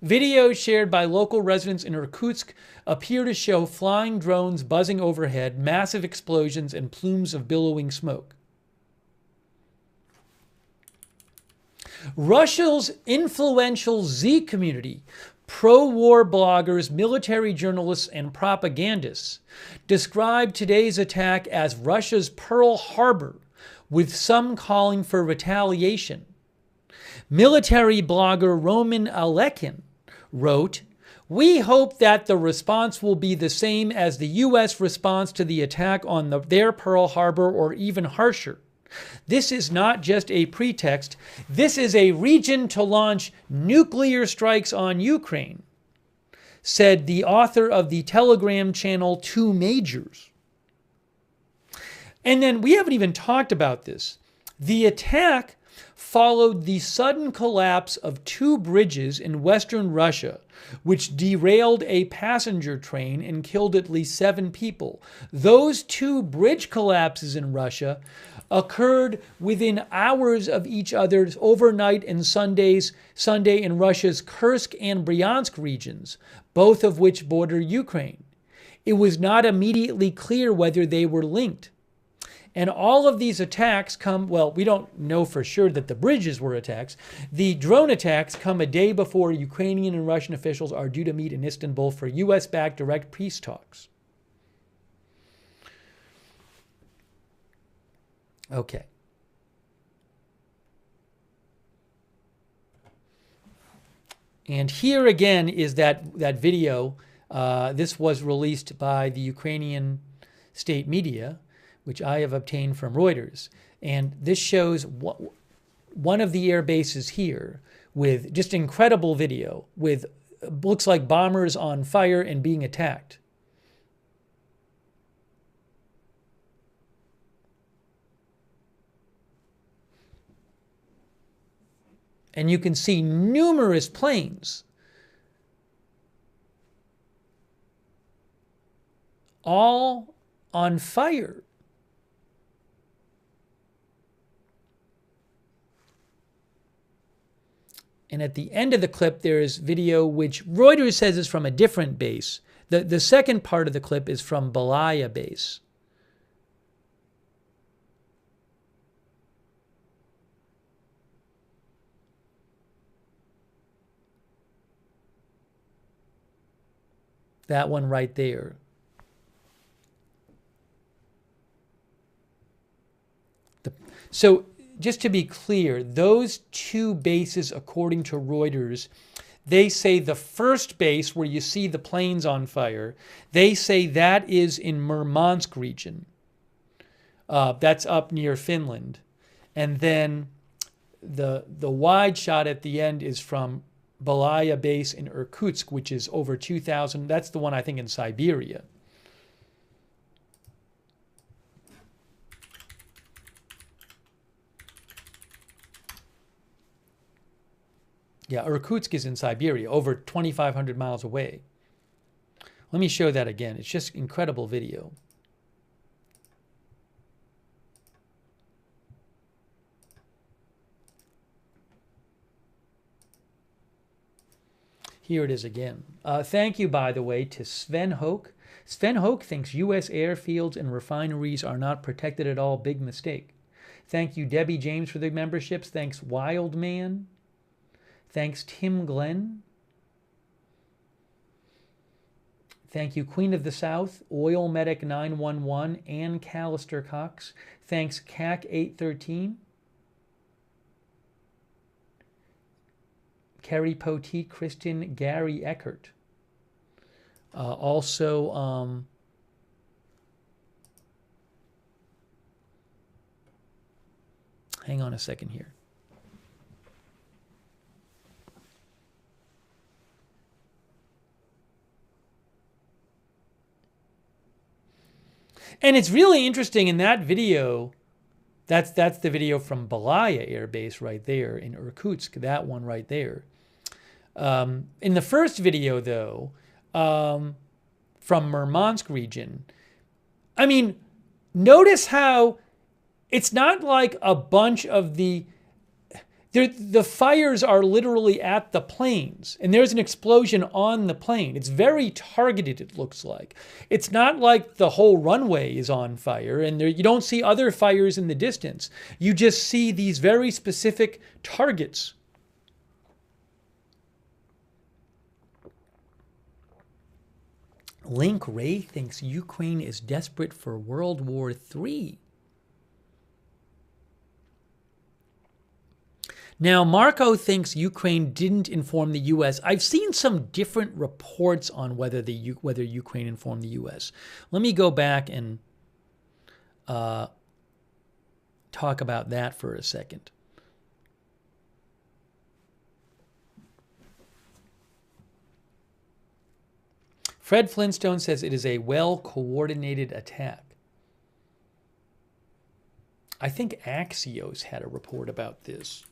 Videos shared by local residents in Irkutsk appear to show flying drones buzzing overhead, massive explosions, and plumes of billowing smoke. Russia's influential Z community, pro-war bloggers, military journalists, and propagandists described today's attack as Russia's Pearl Harbor, with some calling for retaliation. Military blogger Roman Alekin wrote, "We hope that the response will be the same as the U.S. response to the attack on their Pearl Harbor, or even harsher. This is not just a pretext. This is a reason to launch nuclear strikes on Ukraine," said the author of the Telegram channel Two Majors. And then we haven't even talked about this. The attack followed the sudden collapse of two bridges in western Russia, which derailed a passenger train and killed at least 7 people. Those two bridge collapses in Russia occurred within hours of each other overnight and Sunday in Russia's Kursk and Bryansk regions, both of which border Ukraine. It was not immediately clear whether they were linked. And all of these attacks come, well, we don't know for sure that the bridges were attacks. The drone attacks come a day before Ukrainian and Russian officials are due to meet in Istanbul for U.S.-backed direct peace talks. Okay. And here again is that video. This was released by the Ukrainian state media, which I have obtained from Reuters. And this shows one of the air bases here with just incredible video with looks like bombers on fire and being attacked. And you can see numerous planes all on fire. And at the end of the clip, there is video which Reuters says is from a different base. The second part of the clip is from Belaya base. That one right there. So just to be clear, those two bases, according to Reuters, they say the first base where you see the planes on fire, they say that is in Murmansk region. That's up near Finland. And then the wide shot at the end is from Belaya base in Irkutsk, which is over 2,000. That's the one I think in Siberia. Yeah, Irkutsk is in Siberia, over 2,500 miles away. Let me show that again. It's just incredible video. Here it is again. Thank you, by the way, to Sven Hoke. Sven Hoke thinks U.S. airfields and refineries are not protected at all. Big mistake. Thank you, Debbie James, for the memberships. Thanks, Wildman. Thanks, Tim Glenn. Thank you, Queen of the South, Oil Medic 911, Ann Callister Cox. Thanks, CAC 813. Kerry Poteet, Kristen, Gary Eckert. Hang on a second here. And it's really interesting in that video. That's the video from Belaya Air Base right there in Irkutsk, that one right there. In the first video, though, from Murmansk region, I mean, notice how it's not like a bunch of the fires are literally at the planes, and there's an explosion on the plane. It's very targeted, it looks like. It's not like the whole runway is on fire, and you don't see other fires in the distance. You just see these very specific targets. Link Ray thinks Ukraine is desperate for World War III. Now, Marco thinks Ukraine didn't inform the U.S. I've seen some different reports on whether Ukraine informed the U.S. Let me go back and talk about that for a second. Fred Flintstone says it is a well-coordinated attack. I think Axios had a report about this.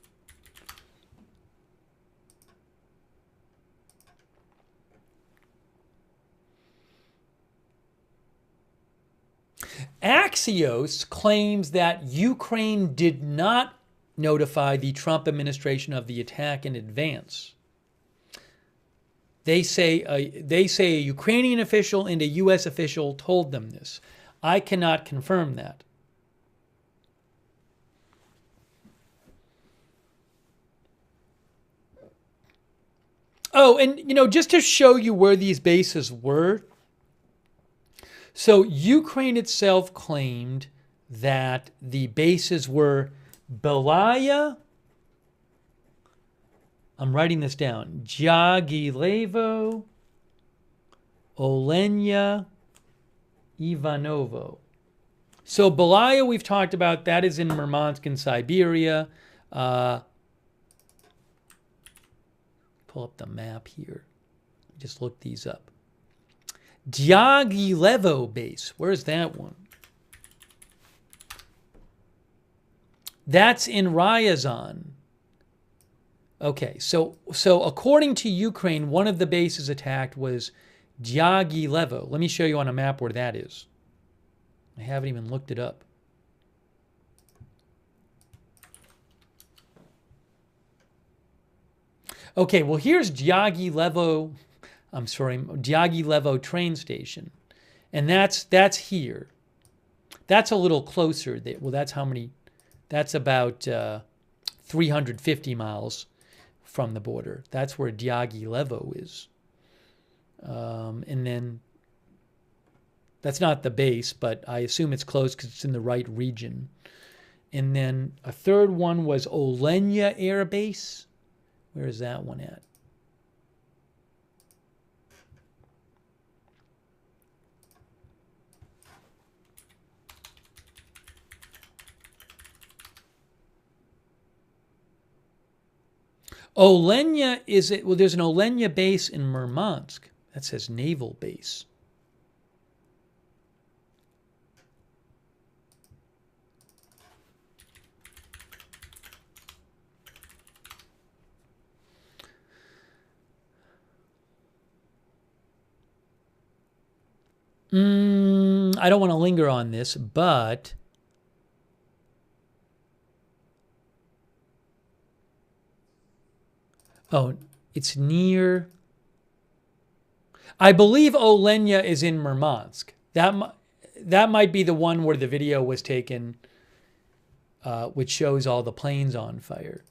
Axios claims that Ukraine did not notify the Trump administration of the attack in advance. They say a Ukrainian official and a U.S. official told them this. I cannot confirm that. Oh, and just to show you where these bases were. So Ukraine itself claimed that the bases were Belaya, I'm writing this down, Diaghilev, Olenya, Ivanovo. So Belaya we've talked about, that is in Murmansk in Siberia. Pull up the map here. Just look these up. Diaghilev base. Where's that one? That's in Ryazan. Okay, so according to Ukraine, one of the bases attacked was Diaghilev. Let me show you on a map where that is. I haven't even looked it up. Okay, well here's Diaghilev train station. And that's here. That's a little closer. Well, that's how many? That's about 350 miles from the border. That's where Diaghilev is. And then that's not the base, but I assume it's close because it's in the right region. And then a third one was Olenya Air Base. Where is that one at? Olenya well, there's an Olenya base in Murmansk. That says naval base. I don't want to linger on this, but oh, it's near. I believe Olenya is in Murmansk. That might be the one where the video was taken, which shows all the planes on fire.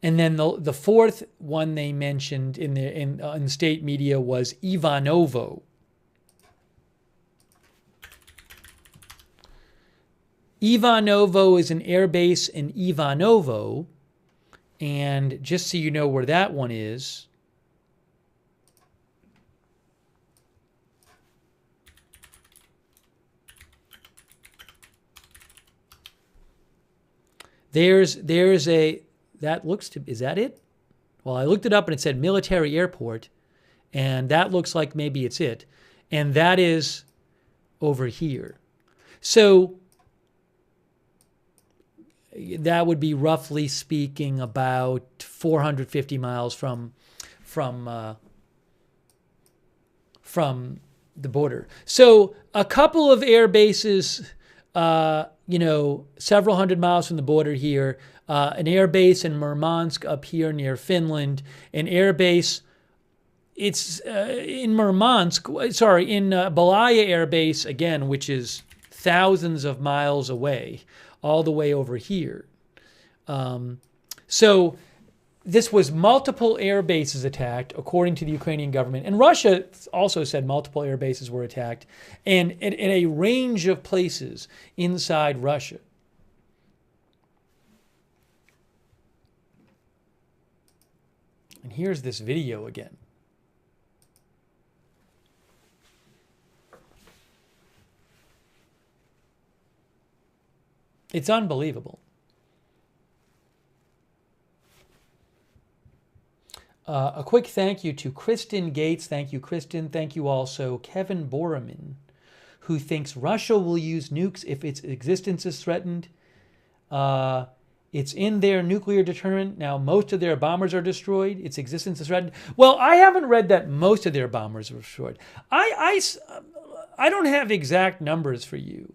And then the fourth one they mentioned in state media was Ivanovo. Ivanovo is an air base in Ivanovo. And just so you know where that one is, There's a, that looks to, is that it? Well, I looked it up and it said military airport, and that looks like maybe it's it. And that is over here. So that would be roughly speaking about 450 miles from the border. So a couple of air bases, several hundred miles from the border here, an air base in Murmansk up here near Finland, an air base, it's in Murmansk, sorry, in Belaya Air Base, again, which is thousands of miles away, all the way over here. So this was multiple air bases attacked, according to the Ukrainian government. And Russia also said multiple air bases were attacked, and in a range of places inside Russia. And here's this video again. It's unbelievable. A quick thank you to Kristen Gates. Thank you, Kristen. Thank you also Kevin Boreman, who thinks Russia will use nukes if its existence is threatened. It's in their nuclear deterrent. Now, most of their bombers are destroyed. Its existence is threatened. Well, I haven't read that most of their bombers are destroyed. I don't have exact numbers for you,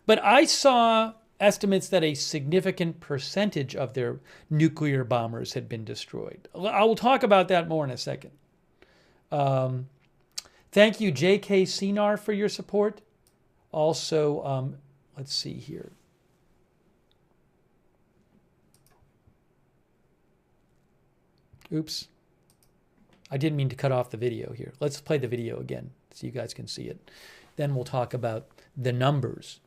but I saw estimates that a significant percentage of their nuclear bombers had been destroyed. I will talk about that more in a second. Thank you, J.K. Sinar, for your support. Also, let's see here. Oops. I didn't mean to cut off the video here. Let's play the video again so you guys can see it. Then we'll talk about the numbers.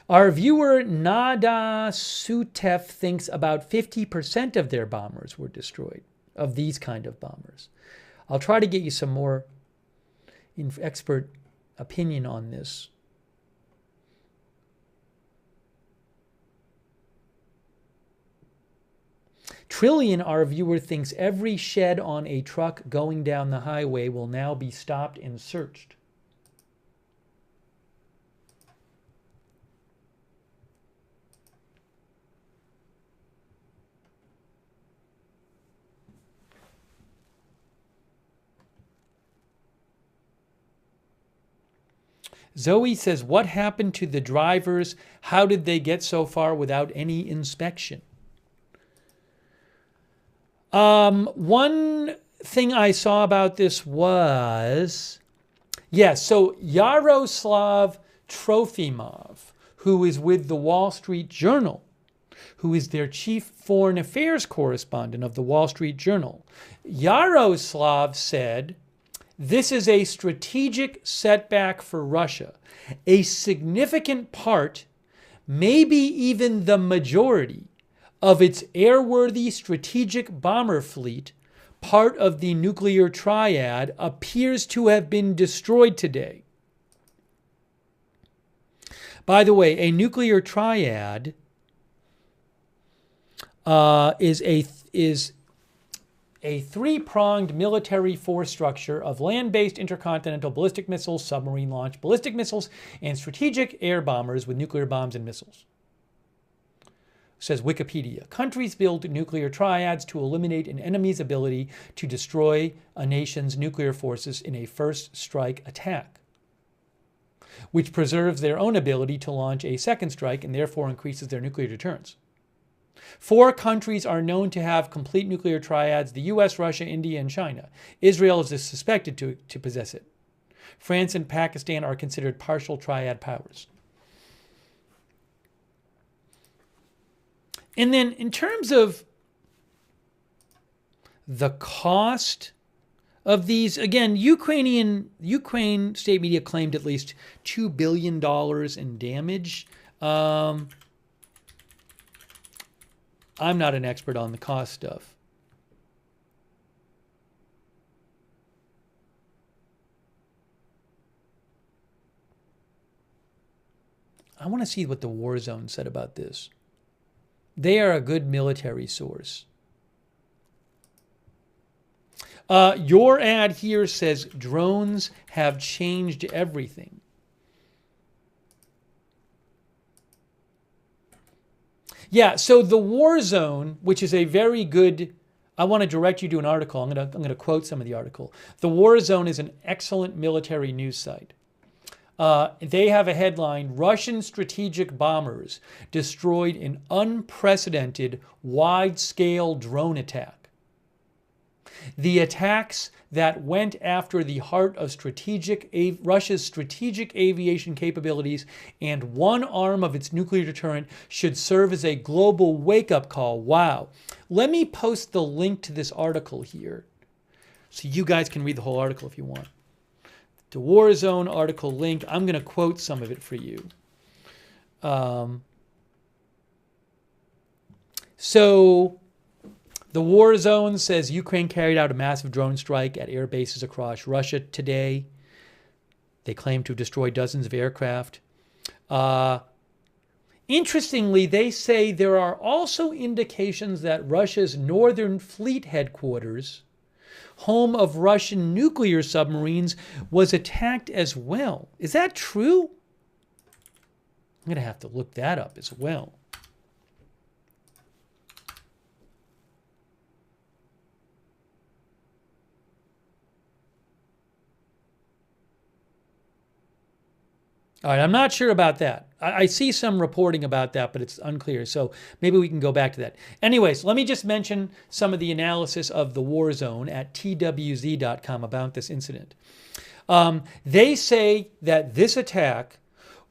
Our viewer Nada Sutef thinks about 50% of their bombers were destroyed, of these kind of bombers. I'll try to get you some more expert opinion on this. Trillion, our viewer, thinks every shed on a truck going down the highway will now be stopped and searched. Zoe says, what happened to the drivers? How did they get so far without any inspection? One thing I saw about this was, yes, so Yaroslav Trofimov, who is with the Wall Street Journal, who is their chief foreign affairs correspondent of the Wall Street Journal, Yaroslav said, this is a strategic setback for Russia. A significant part, maybe even the majority, of its airworthy strategic bomber fleet, part of the nuclear triad, appears to have been destroyed today. By the way, a nuclear triad is a three-pronged military force structure of land-based intercontinental ballistic missiles, submarine-launched ballistic missiles, and strategic air bombers with nuclear bombs and missiles. Says Wikipedia. Countries build nuclear triads to eliminate an enemy's ability to destroy a nation's nuclear forces in a first strike attack, which preserves their own ability to launch a second strike and therefore increases their nuclear deterrence. 4 countries are known to have complete nuclear triads: the US, Russia, India, and China. Israel is suspected to possess it. France and Pakistan are considered partial triad powers. And then in terms of the cost of these, again, Ukraine state media claimed at least $2 billion in damage. I'm not an expert on the cost stuff. I want to see what the War Zone said about this. They are a good military source. Your ad here says drones have changed everything. Yeah, so the War Zone, which is a very good, I want to direct you to an article. I'm going to quote some of the article. The War Zone is an excellent military news site. They have a headline, Russian strategic bombers destroyed in unprecedented wide-scale drone attack. The attacks that went after the heart of Russia's strategic aviation capabilities and one arm of its nuclear deterrent should serve as a global wake-up call. Wow. Let me post the link to this article here so you guys can read the whole article if you want. The War Zone article link. I'm going to quote some of it for you. So the War Zone says Ukraine carried out a massive drone strike at air bases across Russia today. They claim to have destroyed dozens of aircraft. Interestingly, they say there are also indications that Russia's Northern Fleet headquarters, home of Russian nuclear submarines, was attacked as well. Is that true? I'm going to have to look that up as well. All right, I'm not sure about that. I see some reporting about that, but it's unclear. So maybe we can go back to that. Anyways, let me just mention some of the analysis of the War Zone at twz.com about this incident. They say that this attack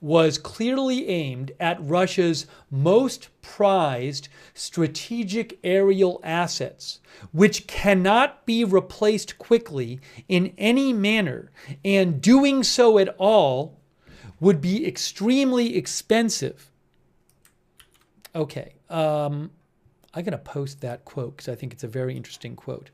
was clearly aimed at Russia's most prized strategic aerial assets, which cannot be replaced quickly in any manner, and doing so at all would be extremely expensive. Okay, I'm going to post that quote because I think it's a very interesting quote.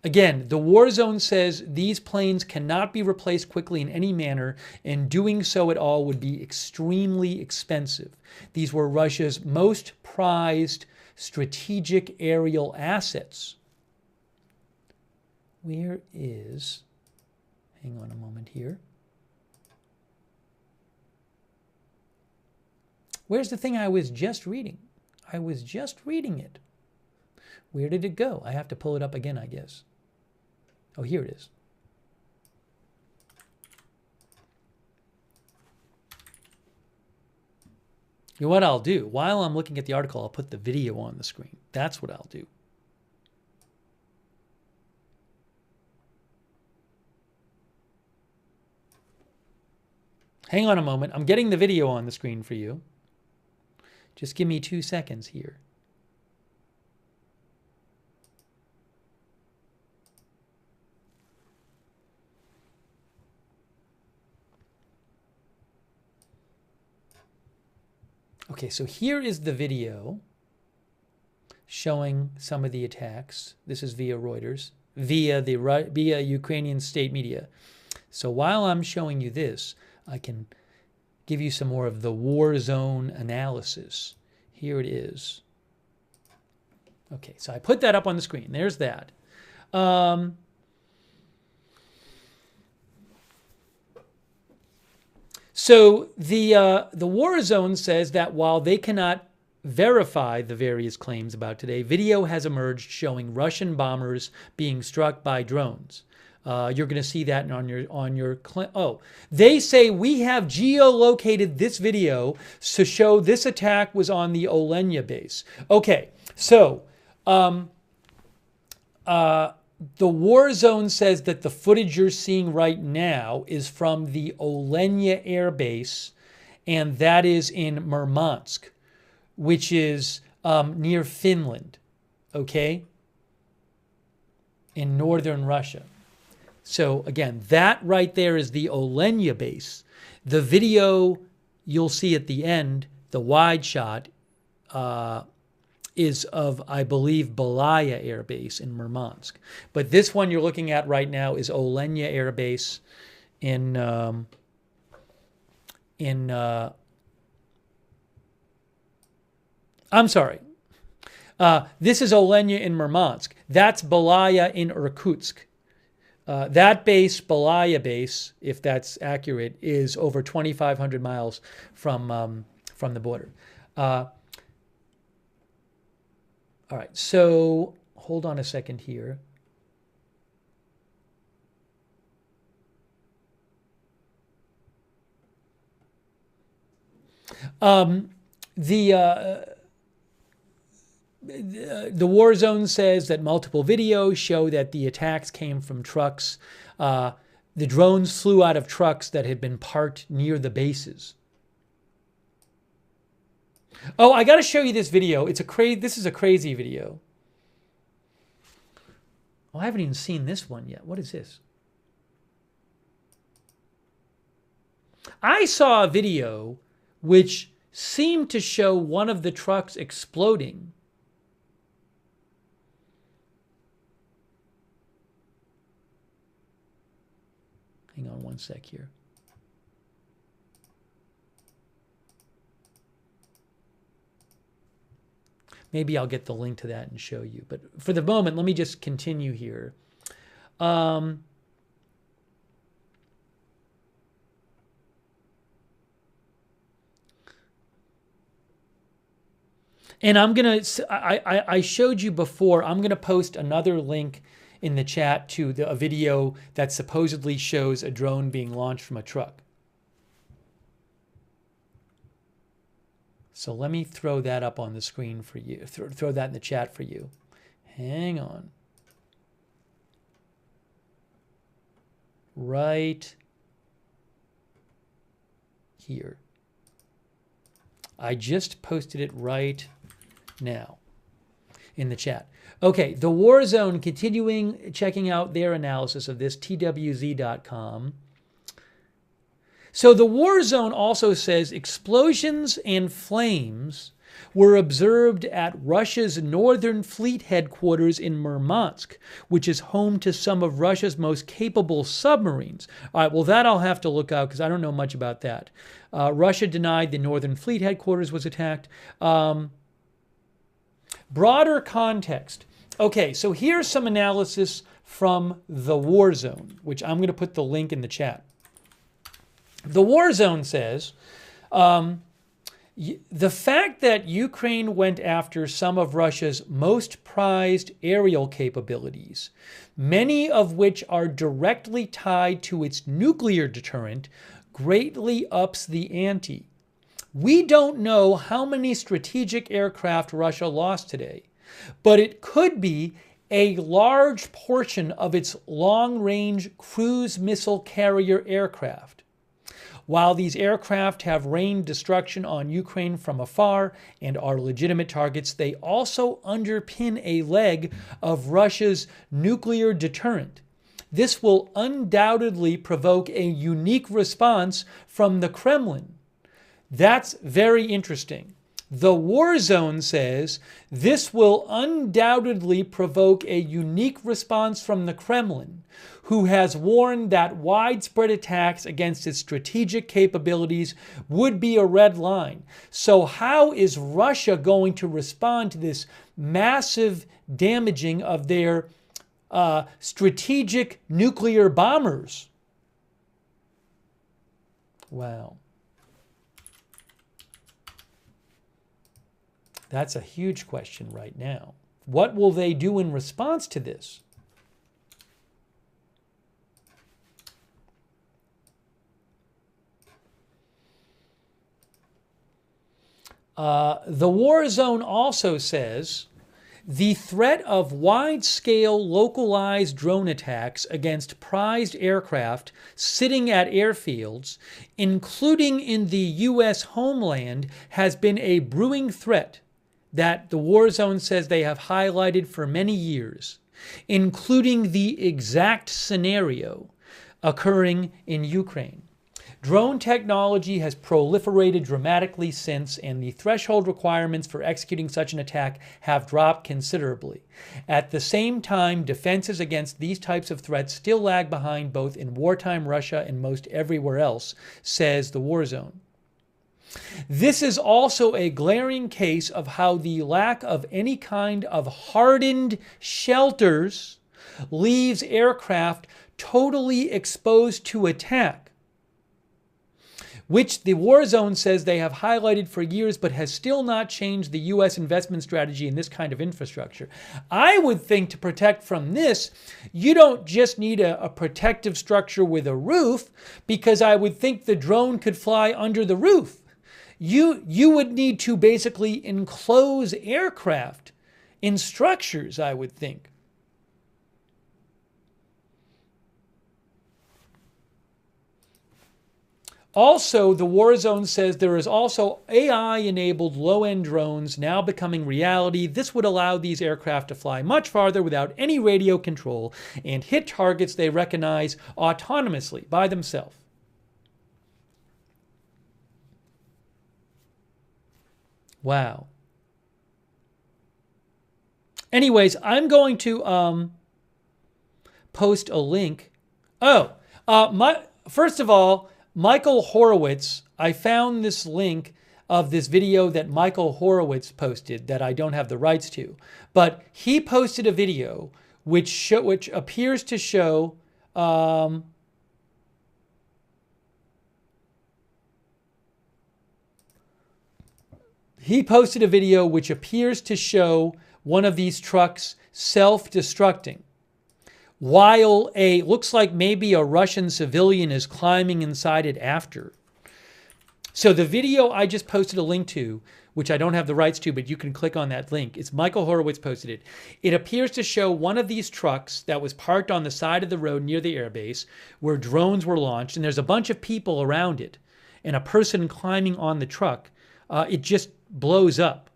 Again, the War Zone says these planes cannot be replaced quickly in any manner, and doing so at all would be extremely expensive. These were Russia's most prized strategic aerial assets. Where is, hang on a moment here. Where's the thing I was just reading? I was just reading it. Where did it go? I have to pull it up again, I guess. Oh, here it is. You know what I'll do? While I'm looking at the article, I'll put the video on the screen. That's what I'll do. Hang on a moment. I'm getting the video on the screen for you. Just give me 2 seconds here. Okay, so here is the video showing some of the attacks. This is via Reuters, via Ukrainian state media. So while I'm showing you this, I can give you some more of the War Zone analysis. Here it is. Okay, so I put that up on the screen. There's that. So the War Zone says that while they cannot verify the various claims about today, video has emerged showing Russian bombers being struck by drones. You're going to see that on your they say we have geolocated this video to show this attack was on the Olenya base. Okay, so the War Zone says that the footage you're seeing right now is from the Olenya air base, and that is in Murmansk, which is near Finland, okay, in northern Russia. So again, that right there is the Olenya base. The video you'll see at the end, the wide shot, is of, I believe, Belaya Air Base in Murmansk. But this one you're looking at right now is Olenya Air Base in I'm sorry. This is Olenya in Murmansk. That's Belaya in Irkutsk. That base, Belaya base, if that's accurate, is over 2,500 miles from the border. All right, so hold on a second here. The war zone says that multiple videos show that the attacks came from trucks. The drones flew out of trucks that had been parked near the bases. Oh, I got to show you this video. This is a crazy video. Oh, I haven't even seen this one yet. What is this? I saw a video which seemed to show one of the trucks exploding. Hang on one sec here. Maybe I'll get the link to that and show you. But for the moment, let me just continue here. And I'm going to, I showed you before, I'm going to post another link in the chat to a video that supposedly shows a drone being launched from a truck. So let me throw that up on the screen for you, throw that in the chat for you. Hang on. Right here. I just posted it right now in the chat. Okay, the War Zone, continuing checking out their analysis of this, twz.com. So the War Zone also says explosions and flames were observed at Russia's Northern Fleet headquarters in Murmansk, which is home to some of Russia's most capable submarines. All right, well, that I'll have to look out because I don't know much about that. Russia denied the Northern Fleet headquarters was attacked. Broader context. Okay, so here's some analysis from the War Zone, which I'm going to put the link in the chat. The War Zone says, the fact that Ukraine went after some of Russia's most prized aerial capabilities, many of which are directly tied to its nuclear deterrent, greatly ups the ante. We don't know how many strategic aircraft Russia lost today, but it could be a large portion of its long-range cruise missile carrier aircraft. While these aircraft have rained destruction on Ukraine from afar and are legitimate targets, they also underpin a leg of Russia's nuclear deterrent. This will undoubtedly provoke a unique response from the Kremlin. That's very interesting. The War Zone says this will undoubtedly provoke a unique response from the Kremlin, who has warned that widespread attacks against its strategic capabilities would be a red line. So how is Russia going to respond to this massive damaging of their strategic nuclear bombers? Wow. That's a huge question right now. What will they do in response to this? The War Zone also says the threat of wide-scale localized drone attacks against prized aircraft sitting at airfields, including in the U.S. homeland, has been a brewing threat that the War Zone says they have highlighted for many years, including the exact scenario occurring in Ukraine. Drone technology has proliferated dramatically since, and the threshold requirements for executing such an attack have dropped considerably. At the same time, defenses against these types of threats still lag behind both in wartime Russia and most everywhere else, says the war zone. This is also a glaring case of how the lack of any kind of hardened shelters leaves aircraft totally exposed to attack, which the war zone says they have highlighted for years but has still not changed the U.S. investment strategy in this kind of infrastructure. I would think to protect from this, you don't just need a protective structure with a roof, because I would think the drone could fly under the roof. You would need to basically enclose aircraft in structures, I would think. Also, the war zone says there is also AI-enabled low-end drones now becoming reality. This would allow these aircraft to fly much farther without any radio control and hit targets they recognize autonomously by themselves. Wow. Anyways, I'm going to post a link. First of all, Michael Horowitz, I found this link of this video that Michael Horowitz posted that I don't have the rights to. But he posted a video which appears to show one of these trucks self-destructing, while looks like maybe a Russian civilian is climbing inside it after. So the video I just posted a link to, which I don't have the rights to, but you can click on that link. It's Michael Horowitz posted it. It appears to show one of these trucks that was parked on the side of the road near the airbase where drones were launched, and there's a bunch of people around it, and a person climbing on the truck. It just blows up.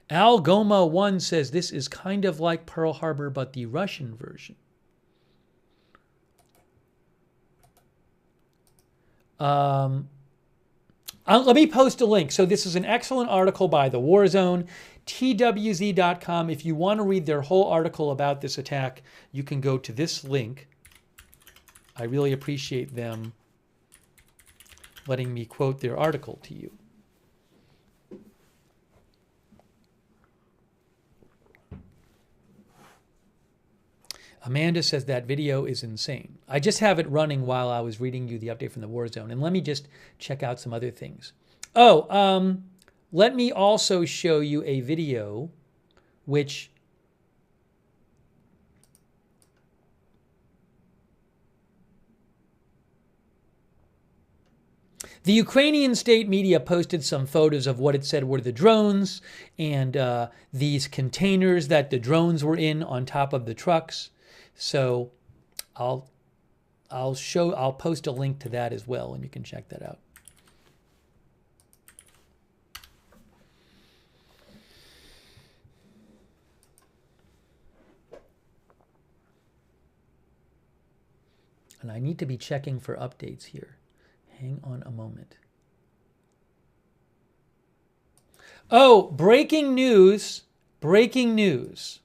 Al Goma 1 says this is kind of like Pearl Harbor, but the Russian version. Let me post a link. So this is an excellent article by the War Zone, twz.com. If you want to read their whole article about this attack, you can go to this link. I really appreciate them letting me quote their article to you. Amanda says that video is insane. I just have it running while I was reading you the update from the War Zone. And let me just check out some other things. Let me also show you a video which the Ukrainian state media posted some photos of what it said were the drones and these containers that the drones were in on top of the trucks. So I'll post a link to that as well, and you can check that out. And I need to be checking for updates here. Hang on a moment. Oh, breaking news. Breaking news.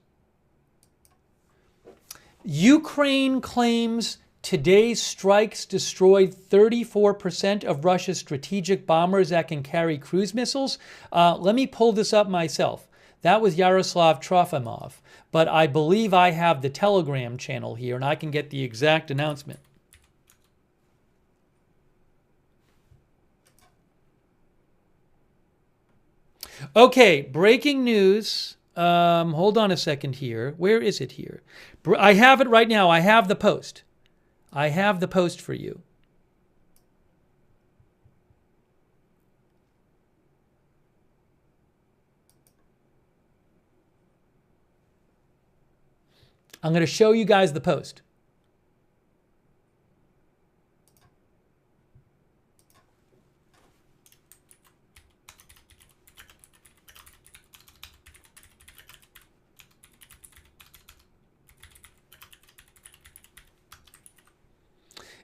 Ukraine claims today's strikes destroyed 34% of Russia's strategic bombers that can carry cruise missiles. Let me pull this up myself. That was Yaroslav Trofimov. But I believe I have the Telegram channel here, and I can get the exact announcement. Okay, breaking news. Hold on a second here. Where is it here? I have it right now. I have the post. I have the post for you. I'm going to show you guys the post.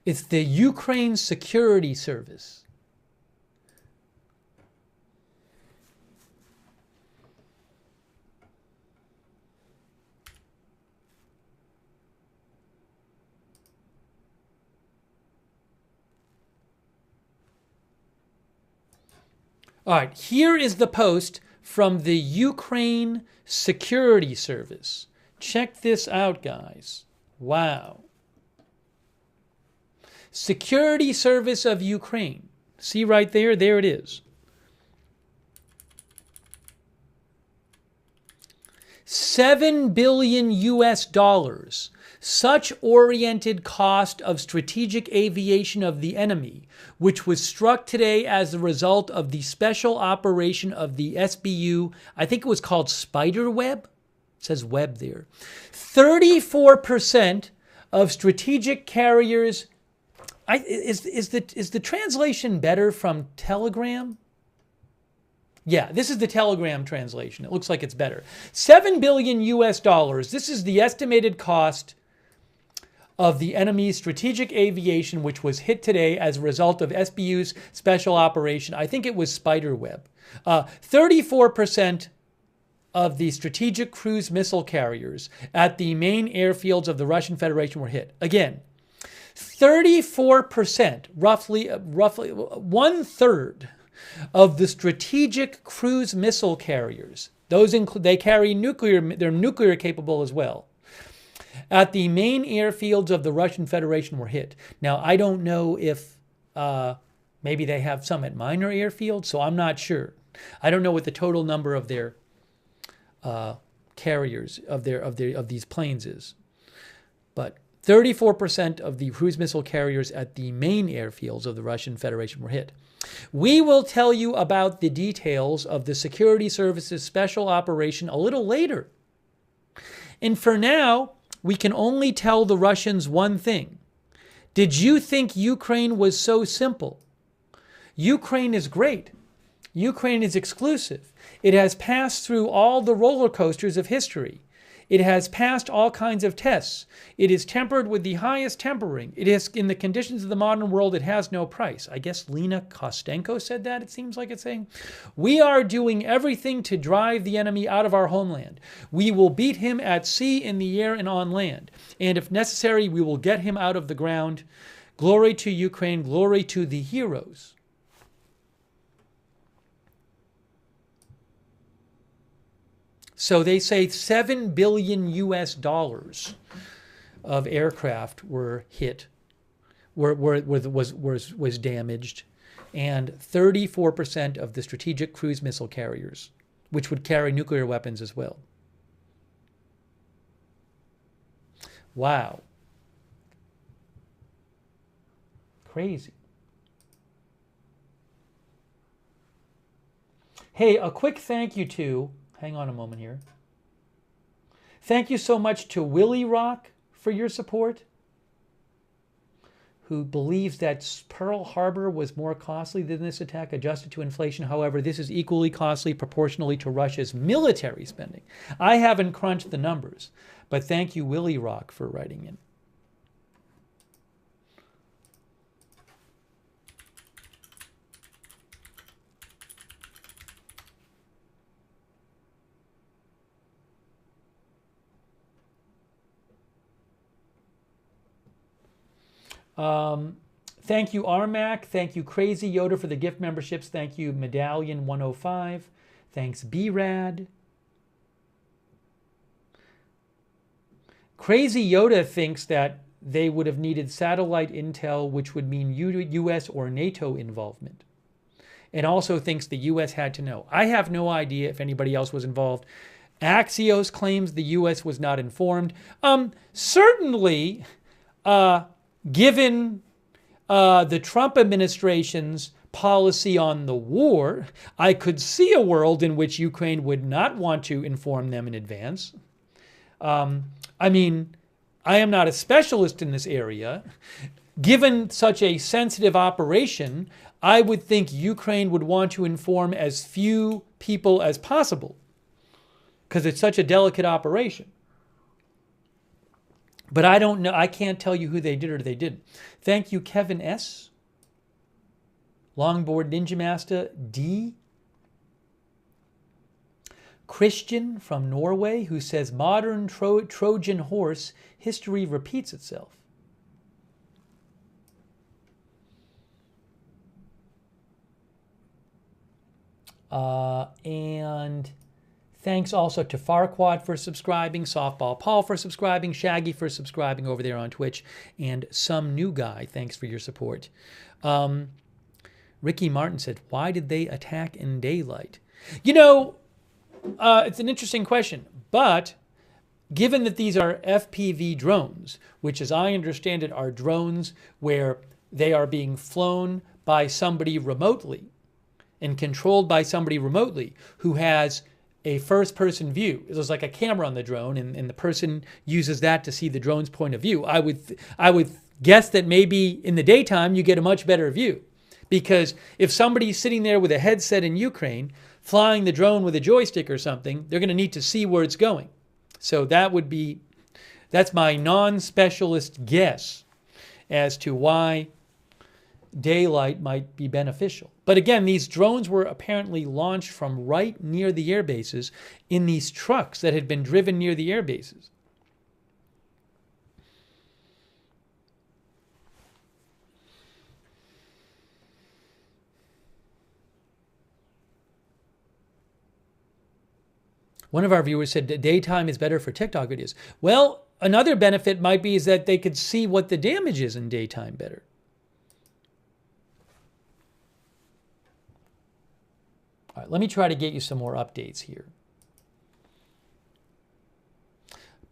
It's the Ukraine Security Service. All right, here is the post from the Ukraine Security Service. Check this out, guys. Wow. Security Service of Ukraine. See right there? There it is. 7 billion US dollars. Such oriented cost of strategic aviation of the enemy, which was struck today as a result of the special operation of the SBU, I think it was called Spiderweb. It says web there. 34% of strategic carriers. Is the translation better from Telegram? Yeah, this is the Telegram translation. It looks like it's better. 7 billion US dollars. This is the estimated cost of the enemy's strategic aviation, which was hit today as a result of SBU's special operation. I think it was Spiderweb. 34% of the strategic cruise missile carriers at the main airfields of the Russian Federation were hit. Again, 34%, roughly 1/3 of the strategic cruise missile carriers. They carry nuclear. They're nuclear capable as well. At the main airfields of the Russian Federation were hit. Now, I don't know if maybe they have some at minor airfields, so I'm not sure. I don't know what the total number of their carriers of these planes is, but 34% of the cruise missile carriers at the main airfields of the Russian Federation were hit. We will tell you about the details of the security services special operation a little later. And for now, we can only tell the Russians one thing. Did you think Ukraine was so simple? Ukraine is great. Ukraine is exclusive. It has passed through all the roller coasters of history. It has passed all kinds of tests. It is tempered with the highest tempering. It is, in the conditions of the modern world, it has no price. I guess Lena Kostenko said that, it seems like it's saying. We are doing everything to drive the enemy out of our homeland. We will beat him at sea, in the air, and on land. And if necessary, we will get him out of the ground. Glory to Ukraine, glory to the heroes. So they say 7 billion US dollars of aircraft were hit, was damaged, and 34% of the strategic cruise missile carriers, which would carry nuclear weapons as well. Wow. Crazy. Hey, a quick thank you to, hang on a moment here. Thank you so much to Willie Rock for your support, who believes that Pearl Harbor was more costly than this attack, adjusted to inflation. However, this is equally costly proportionally to Russia's military spending. I haven't crunched the numbers, but thank you, Willie Rock, for writing in. Thank you, Armac. Thank you, Crazy Yoda, for the gift memberships. Thank you, Medallion 105. Thanks, B-Rad. Crazy Yoda thinks that they would have needed satellite intel, which would mean U.S. or NATO involvement. And also thinks the U.S. had to know. I have no idea if anybody else was involved. Axios claims the U.S. was not informed. Certainly, given the Trump administration's policy on the war, I could see a world in which Ukraine would not want to inform them in advance. I mean, I am not a specialist in this area. Given such a sensitive operation, I would think Ukraine would want to inform as few people as possible, because it's such a delicate operation. But I don't know. I can't tell you who they did or they didn't. Thank you, Kevin S. Longboard Ninja Master D. Christian from Norway, who says modern Trojan horse history repeats itself. And thanks also to Farquad for subscribing, Softball Paul for subscribing, Shaggy for subscribing over there on Twitch, and some new guy. Thanks for your support. Ricky Martin said, why did they attack in daylight? You know, it's an interesting question, but given that these are FPV drones, which as I understand it are drones where they are being flown by somebody remotely and controlled by somebody remotely who has a first-person view. There's like a camera on the drone, and the person uses that to see the drone's point of view. I would guess that maybe in the daytime you get a much better view. Because if somebody's sitting there with a headset in Ukraine, flying the drone with a joystick or something, they're going to need to see where it's going. So that's my non-specialist guess as to why daylight might be beneficial. But again, these drones were apparently launched from right near the air bases in these trucks that had been driven near the air bases. One of our viewers said that daytime is better for TikTok videos. Well, another benefit might be is that they could see what the damage is in daytime better. All right, let me try to get you some more updates here.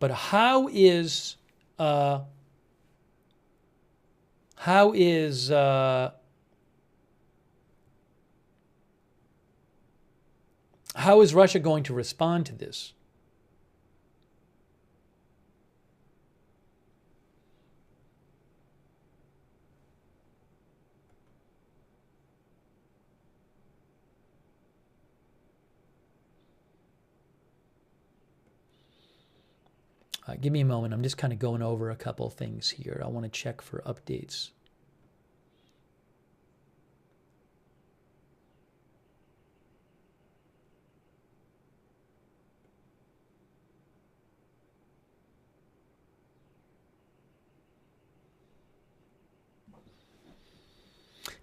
But how is Russia going to respond to this? Give me a moment. I'm just kind of going over a couple things here. I want to check for updates.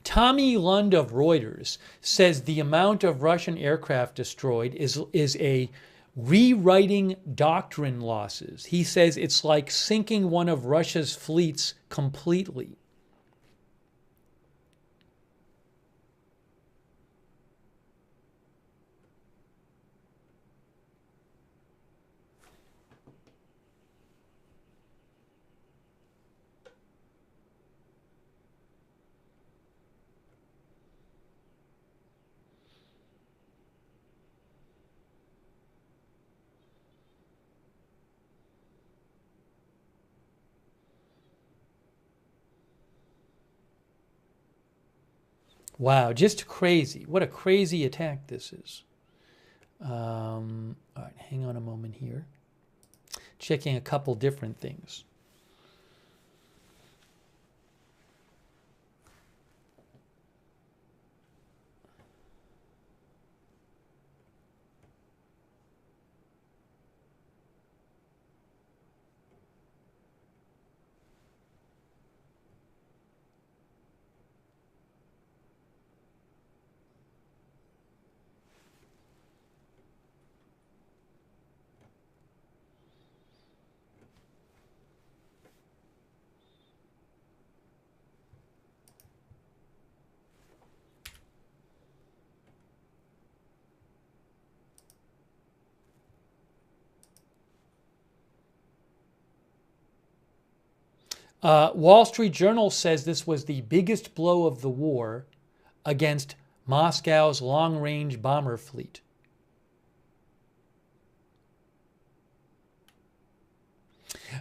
Tommy Lund of Reuters says the amount of Russian aircraft destroyed is a rewriting doctrine losses. He says it's like sinking one of Russia's fleets completely. Wow, just crazy. What a crazy attack this is. All right, hang on a moment here. Checking a couple different things. Wall Street Journal says this was the biggest blow of the war against Moscow's long-range bomber fleet.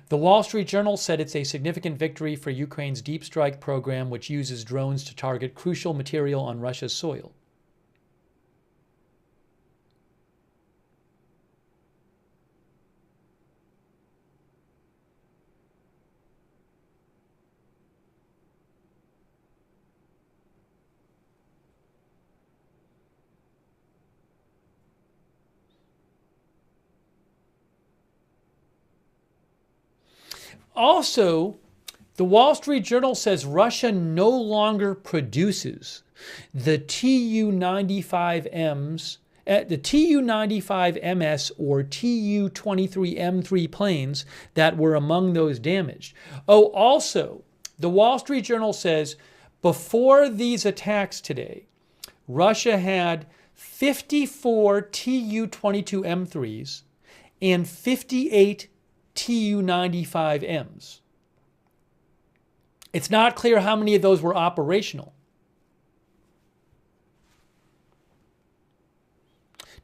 The Wall Street Journal said it's a significant victory for Ukraine's deep strike program, which uses drones to target crucial material on Russia's soil. Also, the Wall Street Journal says Russia no longer produces the Tu-95Ms, the Tu-95MS or Tu-23M3 planes that were among those damaged. Oh, also, the Wall Street Journal says before these attacks today, Russia had 54 Tu-22M3s and 58 Tu-95Ms. It's not clear how many of those were operational.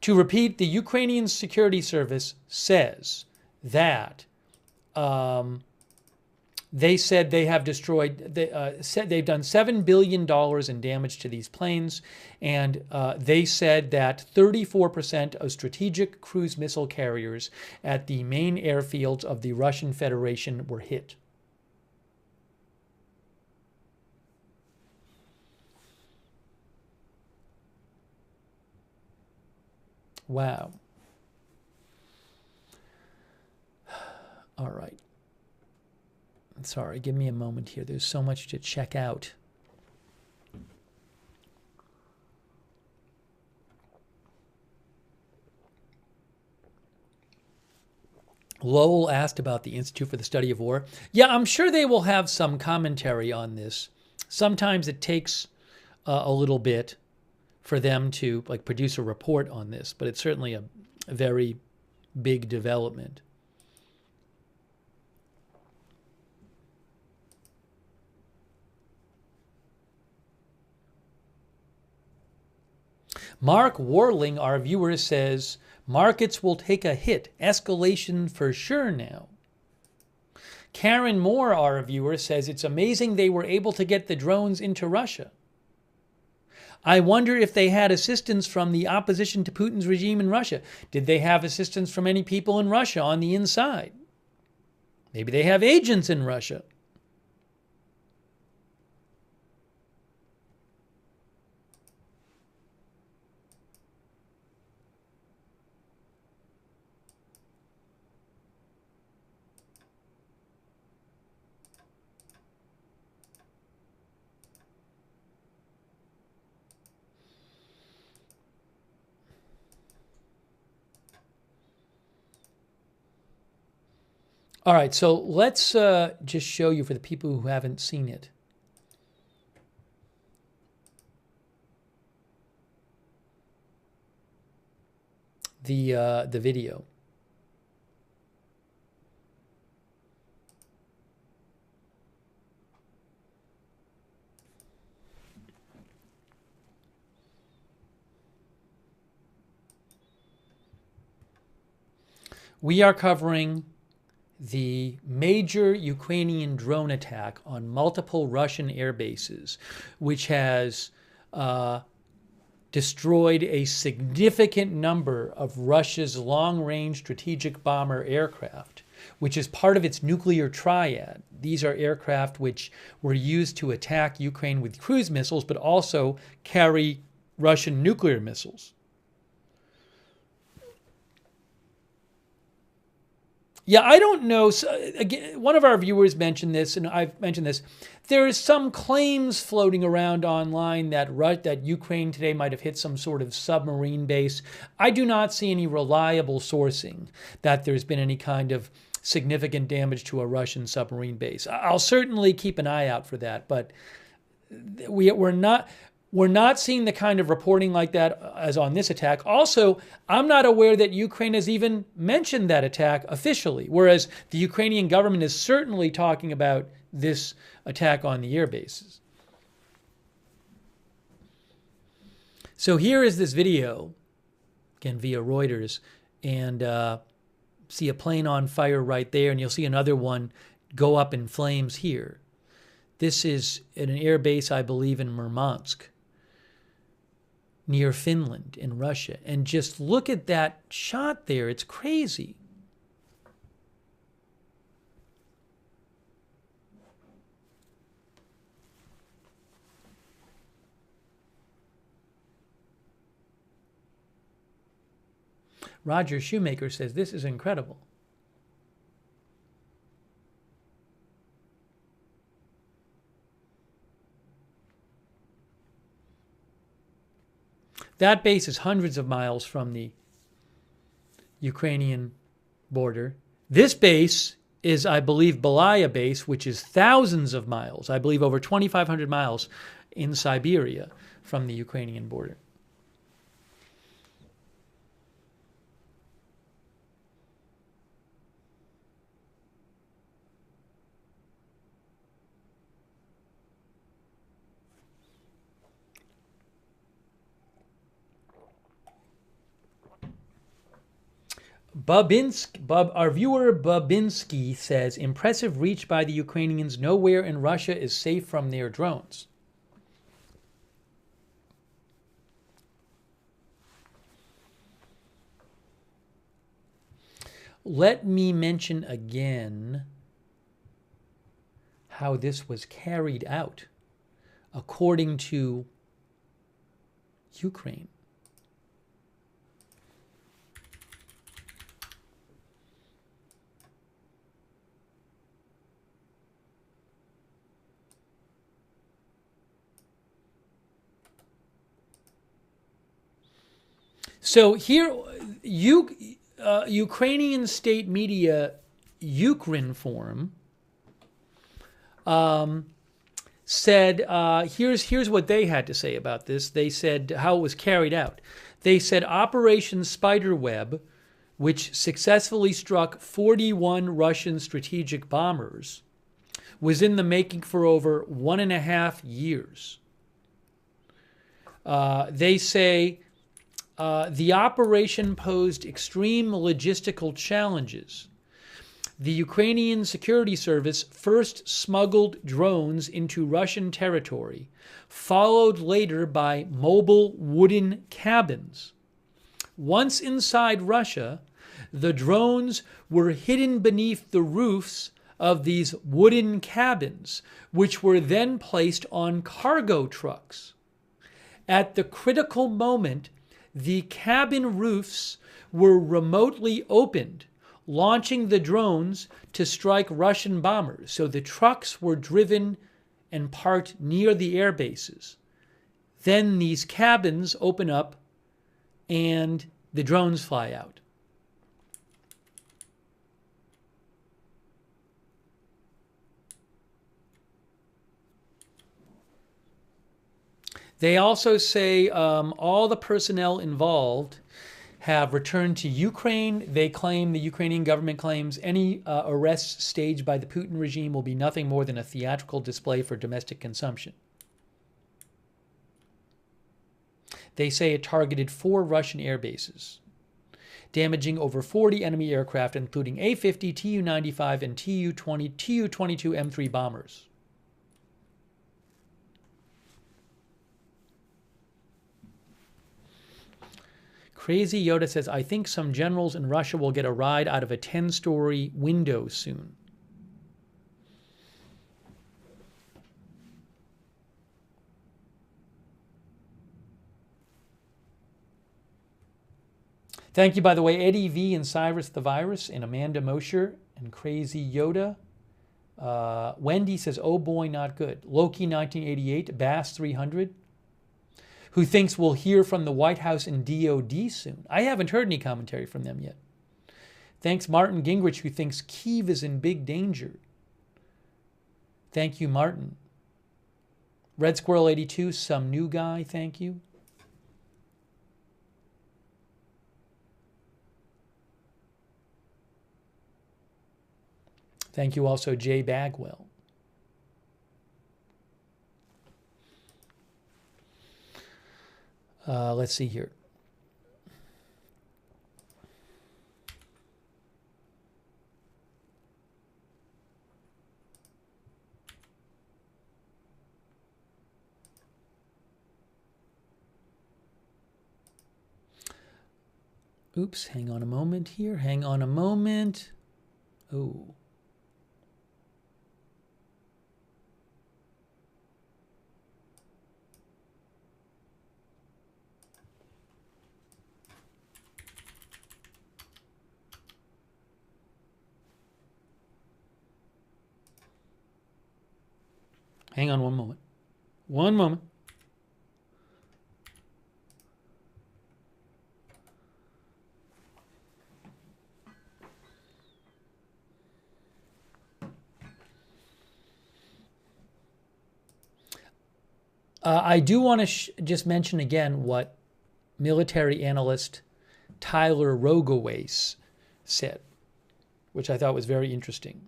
To repeat, the Ukrainian security service says that they said they have destroyed, they've done $7 billion in damage to these planes, and they said that 34% of strategic cruise missile carriers at the main airfields of the Russian Federation were hit. Wow. All right. Sorry, give me a moment here. There's so much to check out. Lowell asked about the Institute for the Study of War. Yeah, I'm sure they will have some commentary on this. Sometimes it takes a little bit for them to produce a report on this, but it's certainly a very big development. Mark Warling, our viewer, says, markets will take a hit. Escalation for sure now. Karen Moore, our viewer, says, it's amazing they were able to get the drones into Russia. I wonder if they had assistance from the opposition to Putin's regime in Russia. Did they have assistance from any people in Russia on the inside? Maybe they have agents in Russia. All right, so let's just show you for the people who haven't seen it. The video. We are covering the major Ukrainian drone attack on multiple Russian air bases, which has destroyed a significant number of Russia's long-range strategic bomber aircraft, which is part of its nuclear triad. These are aircraft which were used to attack Ukraine with cruise missiles, but also carry Russian nuclear missiles. Yeah, I don't know. So, again, one of our viewers mentioned this, and I've mentioned this. There is some claims floating around online that Ukraine today might have hit some sort of submarine base. I do not see any reliable sourcing that there's been any kind of significant damage to a Russian submarine base. I'll certainly keep an eye out for that, but we're not seeing the kind of reporting like that as on this attack. Also, I'm not aware that Ukraine has even mentioned that attack officially, whereas the Ukrainian government is certainly talking about this attack on the air bases. So here is this video, again via Reuters, and see a plane on fire right there, and you'll see another one go up in flames here. This is at an air base, I believe, in Murmansk, near Finland in Russia. And just look at that shot there. It's crazy. Roger Shoemaker says, this is incredible. That base is hundreds of miles from the Ukrainian border. This base is, I believe, Belaya base, which is thousands of miles, I believe over 2,500 miles in Siberia from the Ukrainian border. Our viewer Babinski says, impressive reach by the Ukrainians. Nowhere in Russia is safe from their drones. Let me mention again how this was carried out according to Ukraine. So here, Ukrainian state media, Ukrinform, said, here's what they had to say about this. They said how it was carried out. They said Operation Spiderweb, which successfully struck 41 Russian strategic bombers, was in the making for over 1.5 years. They say the operation posed extreme logistical challenges. The Ukrainian security service first smuggled drones into Russian territory, followed later by mobile wooden cabins. Once inside Russia, the drones were hidden beneath the roofs of these wooden cabins, which were then placed on cargo trucks. At the critical moment, the cabin roofs were remotely opened, launching the drones to strike Russian bombers. So the trucks were driven and parked near the air bases. Then these cabins open up and the drones fly out. They also say all the personnel involved have returned to Ukraine. They claim, the Ukrainian government claims, any arrests staged by the Putin regime will be nothing more than a theatrical display for domestic consumption. They say it targeted 4 Russian air bases, damaging over 40 enemy aircraft, including A-50, Tu-95, and Tu-22 M3 bombers. Crazy Yoda says, I think some generals in Russia will get a ride out of a 10-story window soon. Thank you, by the way, Eddie V and Cyrus the Virus and Amanda Mosher and Crazy Yoda. Wendy says, oh boy, not good. Loki 1988, Bass 300. Who thinks we'll hear from the White House and DOD soon. I haven't heard any commentary from them yet. Thanks, Martin Gingrich, who thinks Kyiv is in big danger. Thank you, Martin. Red Squirrel 82, some new guy, thank you. Thank you also, Jay Bagwell. Let's see here. Oops, hang on a moment here. Hang on a moment. Oh. Hang on one moment. One moment. I do want to just mention again what military analyst Tyler Rogowace said, which I thought was very interesting.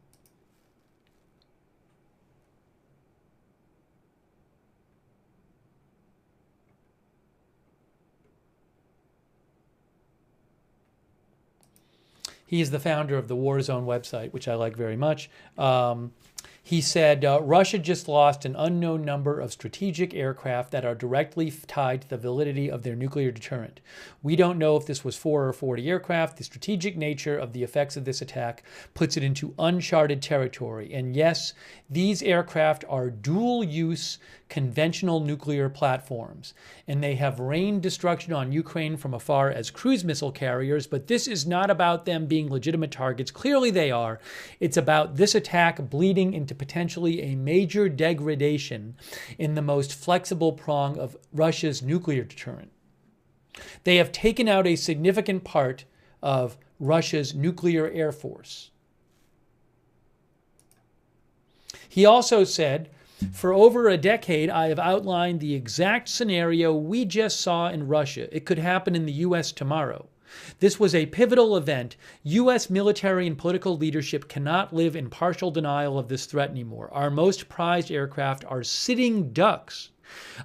He is the founder of the Warzone website, which I like very much. He said, Russia just lost an unknown number of strategic aircraft that are directly tied to the validity of their nuclear deterrent. We don't know if this was 4 or 40 aircraft. The strategic nature of the effects of this attack puts it into uncharted territory. And yes, these aircraft are dual-use conventional nuclear platforms, and they have rained destruction on Ukraine from afar as cruise missile carriers, but this is not about them being legitimate targets. Clearly they are. It's about this attack bleeding into potentially a major degradation in the most flexible prong of Russia's nuclear deterrent. They have taken out a significant part of Russia's nuclear air force. He also said, for over a decade, I have outlined the exact scenario we just saw in Russia. It could happen in the U.S. tomorrow. This was a pivotal event. U.S. military and political leadership cannot live in partial denial of this threat anymore. Our most prized aircraft are sitting ducks.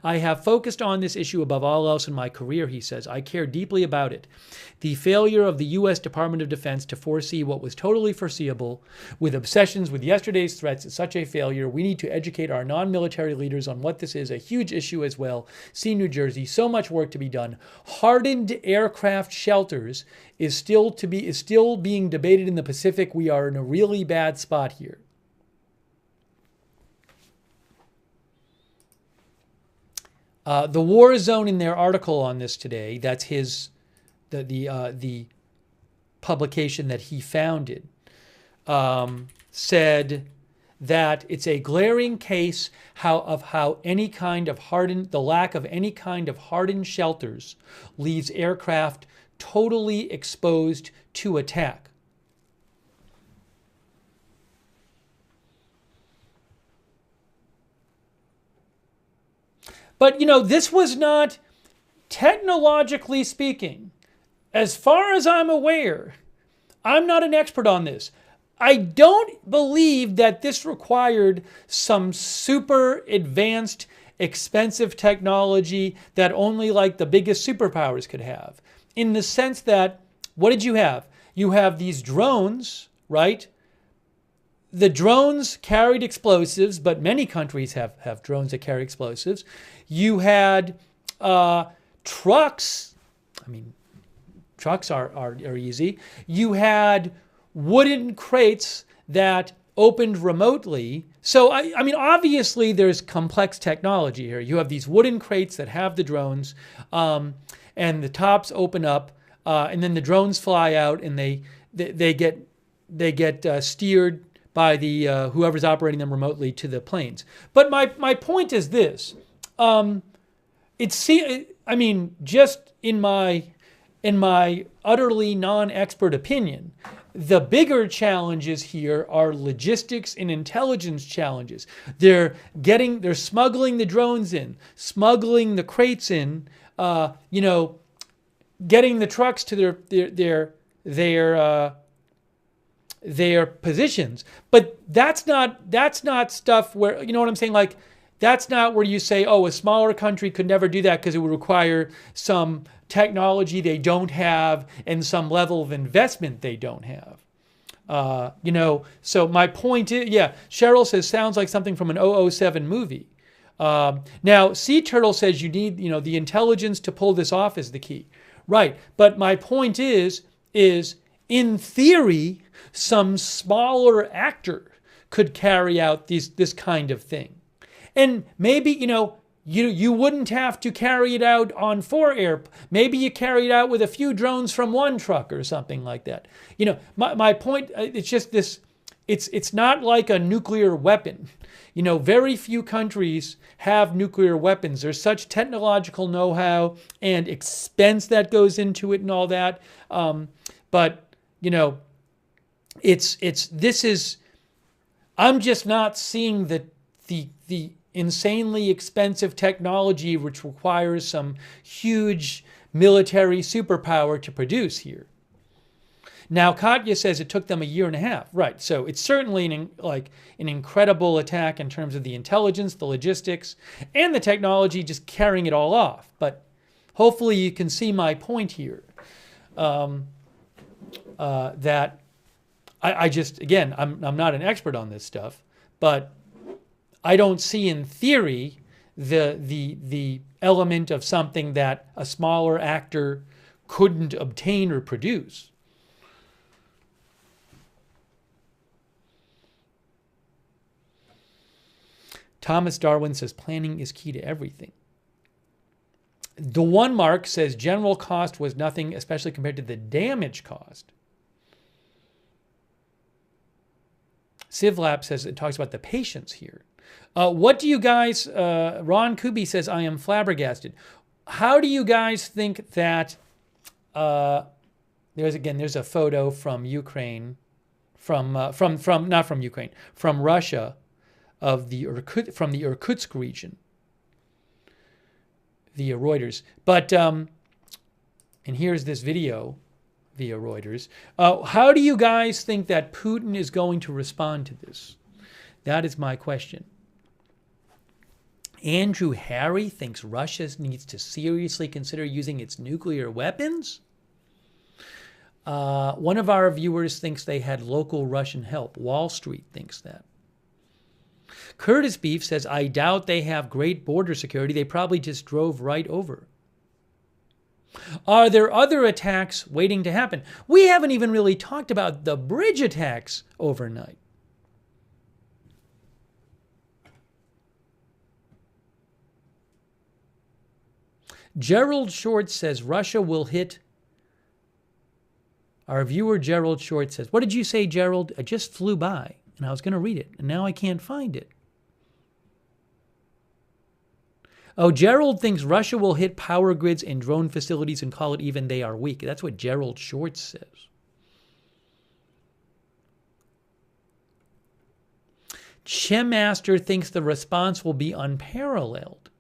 I have focused on this issue above all else in my career, he says. I care deeply about it. The failure of the U.S. Department of Defense to foresee what was totally foreseeable, with obsessions with yesterday's threats, is such a failure. We need to educate our non-military leaders on what this is, a huge issue as well. See New Jersey, so much work to be done. Hardened aircraft shelters is still being debated in the Pacific. We are in a really bad spot here. The Warzone, in their article on this today, that's the publication that he founded, said that it's a glaring case of how any kind of the lack of any kind of hardened shelters leaves aircraft totally exposed to attack. But, this was not, technologically speaking, as far as I'm aware, I'm not an expert on this. I don't believe that this required some super advanced, expensive technology that only like the biggest superpowers could have. In the sense that, what did you have? You have these drones, right? The drones carried explosives, but many countries have drones that carry explosives. You had trucks. I mean, trucks are easy. You had wooden crates that opened remotely. So, I mean, obviously there's complex technology here. You have these wooden crates that have the drones, and the tops open up, and then the drones fly out, and they get steered by the whoever's operating them remotely to the planes. But my point is this: just in my utterly non-expert opinion, the bigger challenges here are logistics and intelligence challenges. They're smuggling the drones in, smuggling the crates in, getting the trucks to their positions. But that's not stuff where, you know what I'm saying? Like, that's not where you say, oh, a smaller country could never do that because it would require some technology they don't have and some level of investment they don't have. So my point is, yeah, Cheryl says, sounds like something from an 007 movie. Now, Sea Turtle says you need, the intelligence to pull this off is the key. Right. But my point is in theory, some smaller actor could carry out this kind of thing. And maybe, you wouldn't have to carry it out on 4 maybe you carry it out with a few drones from 1 truck or something like that. My point, it's just this, it's not like a nuclear weapon. Very few countries have nuclear weapons. There's such technological know-how and expense that goes into it and all that. But I'm just not seeing the insanely expensive technology which requires some huge military superpower to produce here. Now, Katya says it took them a year and a half. Right, so it's certainly an incredible attack in terms of the intelligence, the logistics, and the technology just carrying it all off. But hopefully you can see my point here. That I just, again, I'm not an expert on this stuff, but I don't see in theory the element of something that a smaller actor couldn't obtain or produce. Thomas Darwin says planning is key to everything. The one mark says general cost was nothing, especially compared to the damage cost. Civlap says it talks about the patience here. What do you guys, Ron Kubi says, I am flabbergasted. How do you guys think that, there's a photo from Ukraine, from Russia, of from the Irkutsk region via Reuters. But, and here's this video via Reuters. How do you guys think that Putin is going to respond to this? That is my question. Andrew Harry thinks Russia needs to seriously consider using its nuclear weapons. One of our viewers thinks they had local Russian help. Wall Street thinks that. Curtis Beef says, I doubt they have great border security. They probably just drove right over. Are there other attacks waiting to happen? We haven't even really talked about the bridge attacks overnight. Gerald Short says Russia will hit. Our viewer Gerald Short says, what did you say, Gerald? I just flew by and I was going to read it and now I can't find it. Oh, Gerald thinks Russia will hit power grids and drone facilities and call it even they are weak. That's what Gerald Short says. Chimmaster thinks the response will be unparalleled.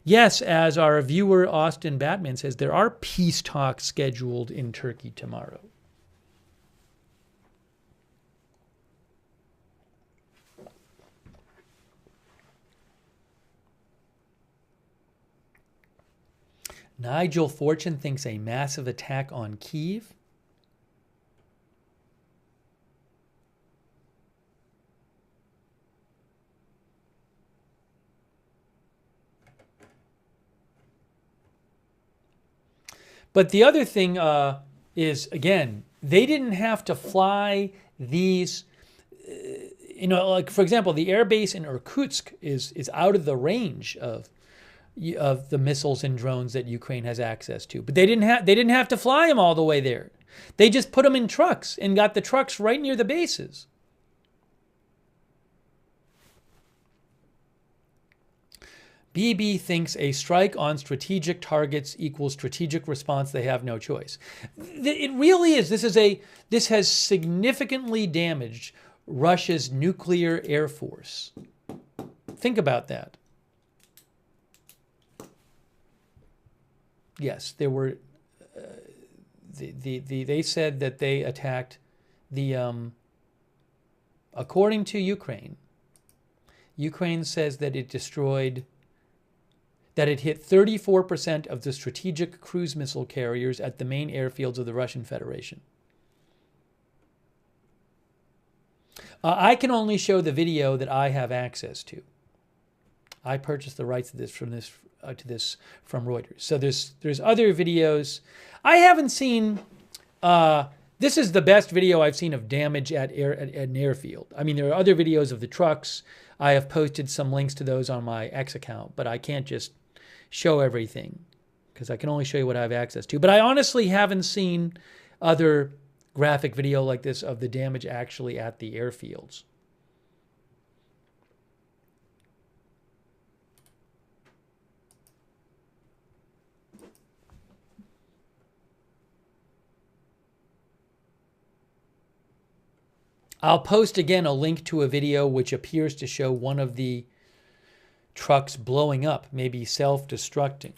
Yes, as our viewer Austin Batman says, there are peace talks scheduled in Turkey tomorrow. Nigel Fortune thinks a massive attack on Kyiv. But the other thing is, again, they didn't have to fly these, like, for example, the airbase in Irkutsk is out of the range of the missiles and drones that Ukraine has access to. But they didn't have to fly them all the way there. They just put them in trucks and got the trucks right near the bases. BB thinks a strike on strategic targets equals strategic response. They have no choice. It really is. This has significantly damaged Russia's nuclear air force. Think about that. Yes, there were. They said that they attacked the. According to Ukraine, Ukraine says that it destroyed. That it hit 34% of the strategic cruise missile carriers at the main airfields of the Russian Federation. I can only show the video that I have access to. I purchased the rights to this from Reuters. So there's other videos. I haven't seen. This is the best video I've seen of damage at an airfield. I mean, there are other videos of the trucks. I have posted some links to those on my X account, but I can't just show everything because I can only show you what I have access to. But I honestly haven't seen other graphic video like this of the damage actually at the airfields. I'll post again a link to a video which appears to show one of the trucks blowing up, maybe self-destructing.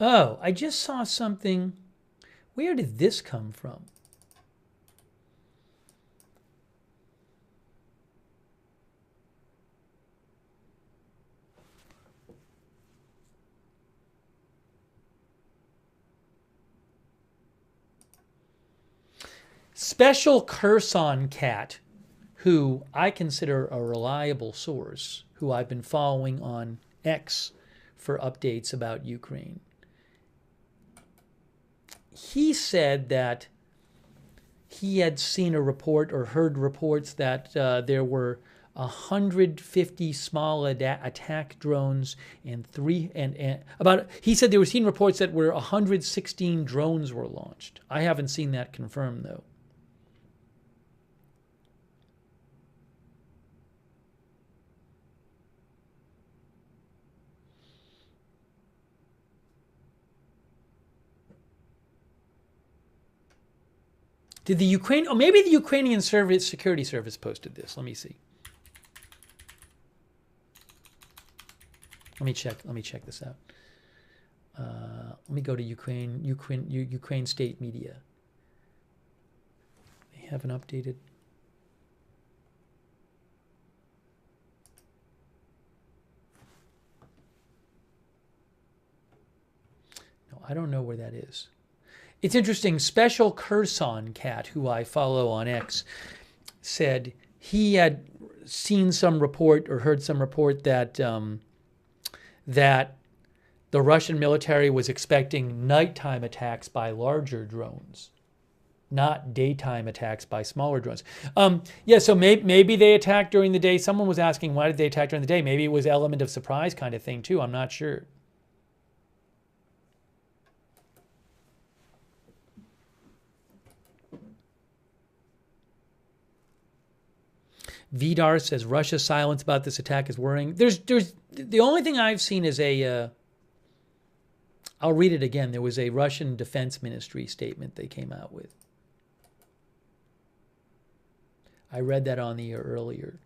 Oh, I just saw something. Where did this come from? Special Kherson Cat, who I consider a reliable source, who I've been following on X for updates about Ukraine. He said that he had seen a report or heard reports that there were 150 small attack drones and he said there were seen reports that were 116 drones were launched. I haven't seen that confirmed though. Did the Ukraine, oh, maybe the Ukrainian security service posted this. Let me see. Let me check this out. Let me go to Ukraine state media. They haven't updated. No, I don't know where that is. It's interesting. Special Kherson Cat, who I follow on X, said he had seen some report or heard some report that that the Russian military was expecting nighttime attacks by larger drones, not daytime attacks by smaller drones. Yeah, so maybe they attacked during the day. Someone was asking why did they attack during the day? Maybe it was element of surprise kind of thing too. I'm not sure. Vidar says Russia's silence about this attack is worrying. There's the only thing I've seen is I'll read it again. There was a Russian Defense Ministry statement they came out with. I read that on the air earlier.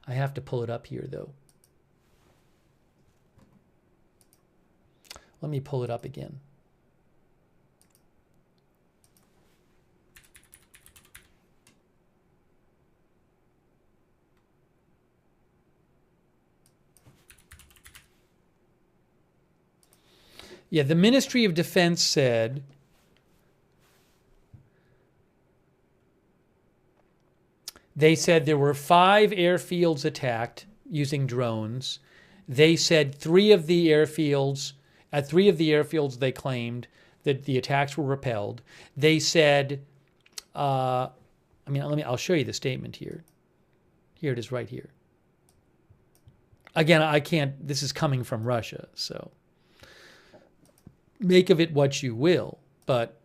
I have to pull it up here though. Let me pull it up again. Yeah, the Ministry of Defense said there were 5 airfields attacked using drones. They said at 3 of the airfields they claimed that the attacks were repelled. They said, I'll show you the statement here. Here it is right here. Again, I can't, this is coming from Russia, so make of it what you will, but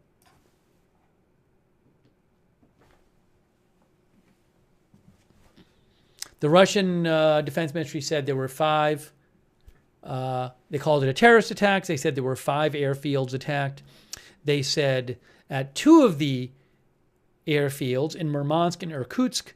the Russian Defense Ministry said there were 5, they called it a terrorist attack. They said there were 5 airfields attacked. They said at 2 of the airfields in Murmansk and Irkutsk,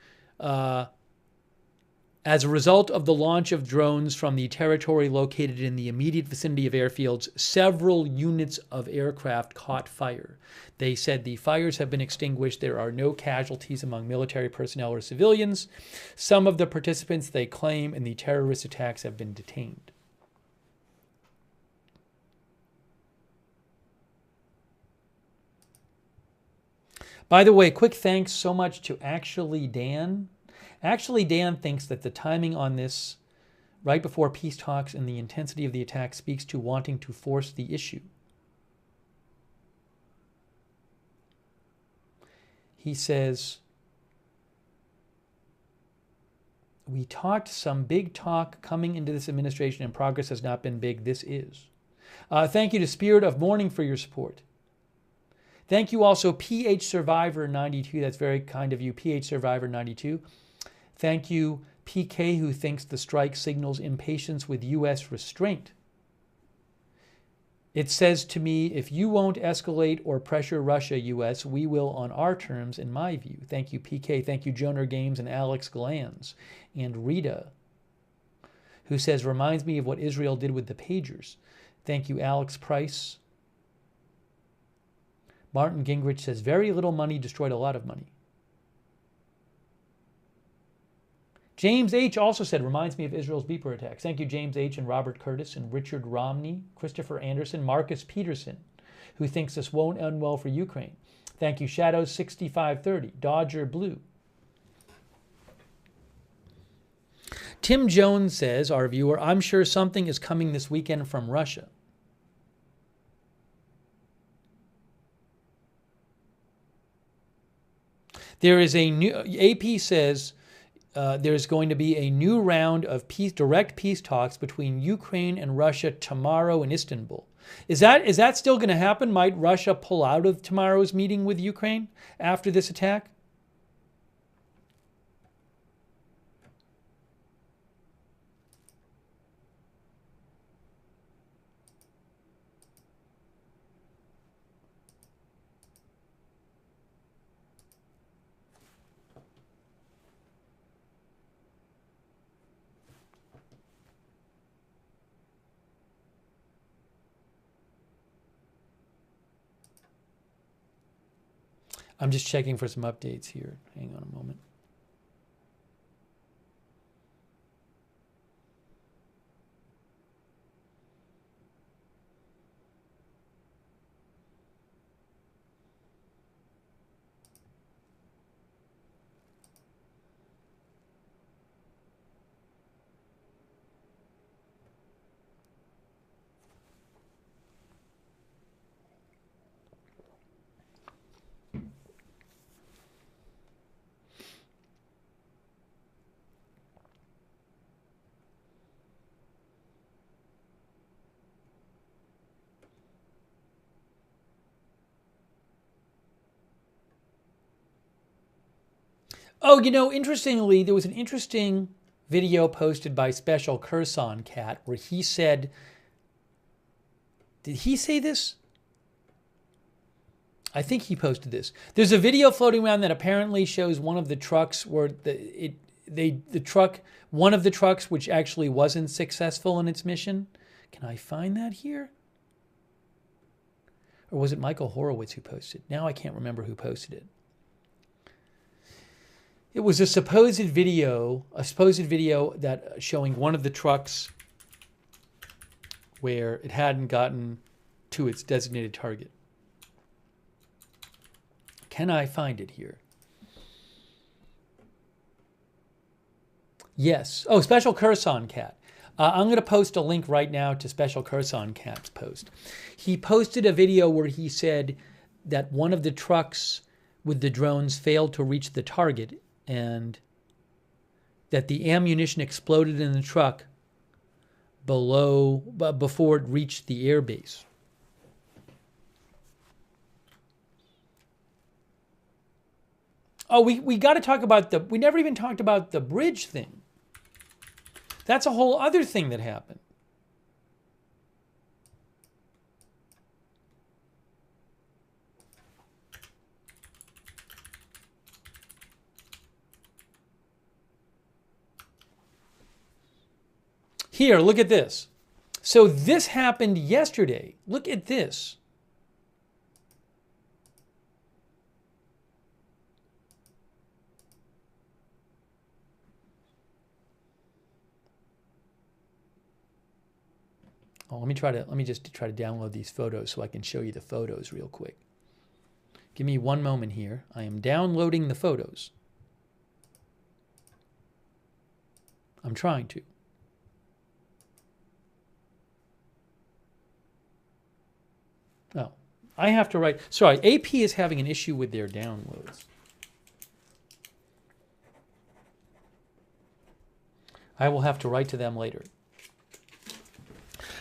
as a result of the launch of drones from the territory located in the immediate vicinity of airfields, several units of aircraft caught fire. They said the fires have been extinguished. There are no casualties among military personnel or civilians. Some of the participants they claim in the terrorist attacks have been detained. By the way, quick thanks so much to Actually Dan. Actually, Dan thinks that the timing on this, right before peace talks and the intensity of the attack, speaks to wanting to force the issue. He says, We talked some big talk coming into this administration, and progress has not been big. This is. Thank you to Spirit of Mourning for your support. Thank you also, PH Survivor 92. That's very kind of you, PH Survivor 92. Thank you, PK, who thinks the strike signals impatience with U.S. restraint. It says to me, if you won't escalate or pressure Russia, U.S., we will on our terms, in my view. Thank you, PK. Thank you, Joner Games and Alex Glanz. And Rita, who says, reminds me of what Israel did with the pagers. Thank you, Alex Price. Martin Gingrich says, very little money destroyed a lot of money. James H. also said, reminds me of Israel's beeper attacks. Thank you, James H. and Robert Curtis and Richard Romney, Christopher Anderson, Marcus Peterson, who thinks this won't end well for Ukraine. Thank you, Shadows 6530, Dodger Blue. Tim Jones says, our viewer, I'm sure something is coming this weekend from Russia. There is a new, AP says, there's going to be a new round of direct peace talks between Ukraine and Russia tomorrow in Istanbul. Is that still going to happen? Might Russia pull out of tomorrow's meeting with Ukraine after this attack? I'm just checking for some updates here. Hang on a moment. Oh, interestingly, there was an interesting video posted by Special Kherson Cat where he said, did he say this? I think he posted this. There's a video floating around that apparently shows one of the trucks where one of the trucks which actually wasn't successful in its mission. Can I find that here? Or was it Michael Horowitz who posted? Now I can't remember who posted it. It was a supposed video that showing one of the trucks where it hadn't gotten to its designated target. Can I find it here? Yes. Oh, Special Kherson Cat. I'm going to post a link right now to Special Kherson Cat's post. He posted a video where he said that one of the trucks with the drones failed to reach the target and that the ammunition exploded in the truck before it reached the airbase. Oh, we got to talk about we never even talked about the bridge thing. That's a whole other thing that happened. Here, look at this. So this happened yesterday. Look at this. Oh, let me just try to download these photos so I can show you the photos real quick. Give me one moment here. I am downloading the photos. I'm trying to. Oh, I have to write. Sorry, AP is having an issue with their downloads. I will have to write to them later.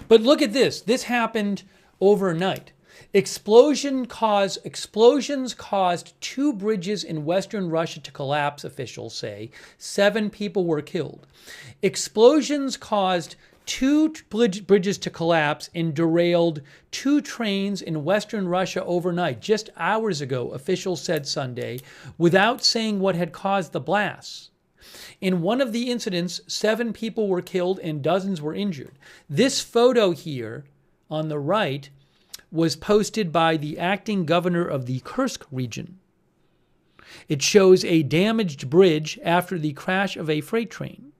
But look at this. This happened overnight. Explosions caused 2 bridges in western Russia to collapse, officials say. 7 people were killed. Explosions caused 2 bridges to collapse and derailed 2 trains in western Russia overnight, just hours ago, officials said Sunday, without saying what had caused the blasts. In one of the incidents, 7 people were killed and dozens were injured. This photo here on the right was posted by the acting governor of the Kursk region. It shows a damaged bridge after the crash of a freight train.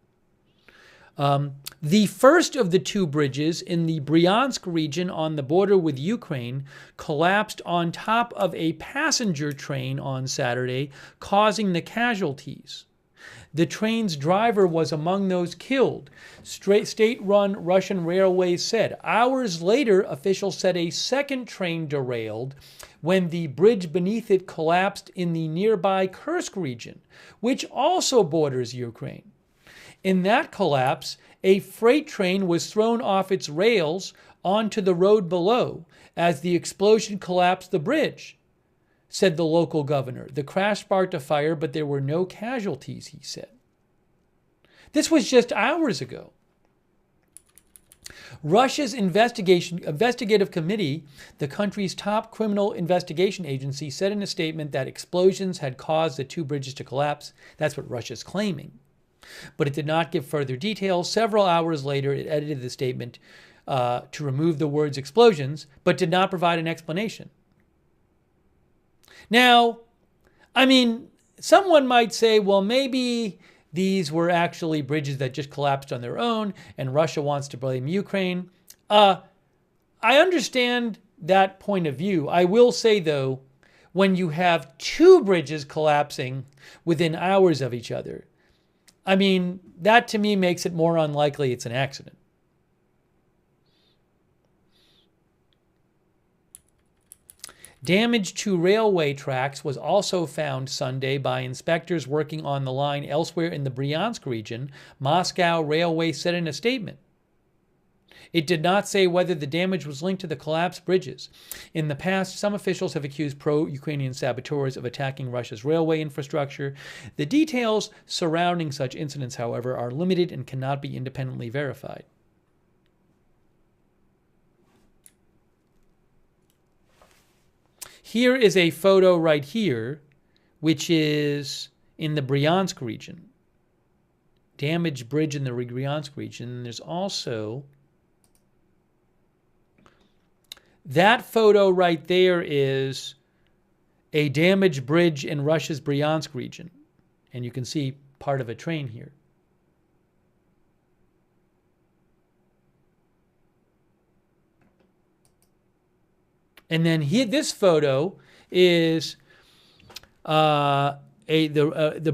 The first of the 2 bridges in the Bryansk region on the border with Ukraine collapsed on top of a passenger train on Saturday, causing the casualties. The train's driver was among those killed, state-run Russian railways said. Hours later, officials said a second train derailed when the bridge beneath it collapsed in the nearby Kursk region, which also borders Ukraine. In that collapse, a freight train was thrown off its rails onto the road below as the explosion collapsed the bridge, said the local governor. The crash sparked a fire, but there were no casualties, he said. This was just hours ago. Russia's investigative committee, the country's top criminal investigation agency, said in a statement that explosions had caused the 2 bridges to collapse. That's what Russia's claiming. But it did not give further details. Several hours later, it edited the statement to remove the words explosions, but did not provide an explanation. Now, I mean, someone might say, well, maybe these were actually bridges that just collapsed on their own and Russia wants to blame Ukraine. I understand that point of view. I will say, though, when you have 2 bridges collapsing within hours of each other, I mean, that to me makes it more unlikely it's an accident. Damage to railway tracks was also found Sunday by inspectors working on the line elsewhere in the Bryansk region, Moscow Railway said in a statement. It did not say whether the damage was linked to the collapsed bridges. In the past, some officials have accused pro-Ukrainian saboteurs of attacking Russia's railway infrastructure. The details surrounding such incidents, however, are limited and cannot be independently verified. Here is a photo right here, which is in the Bryansk region. Damaged bridge in the Bryansk region. And there's also that photo right there is a damaged bridge in Russia's Bryansk region. And you can see part of a train here. And then here, this photo is the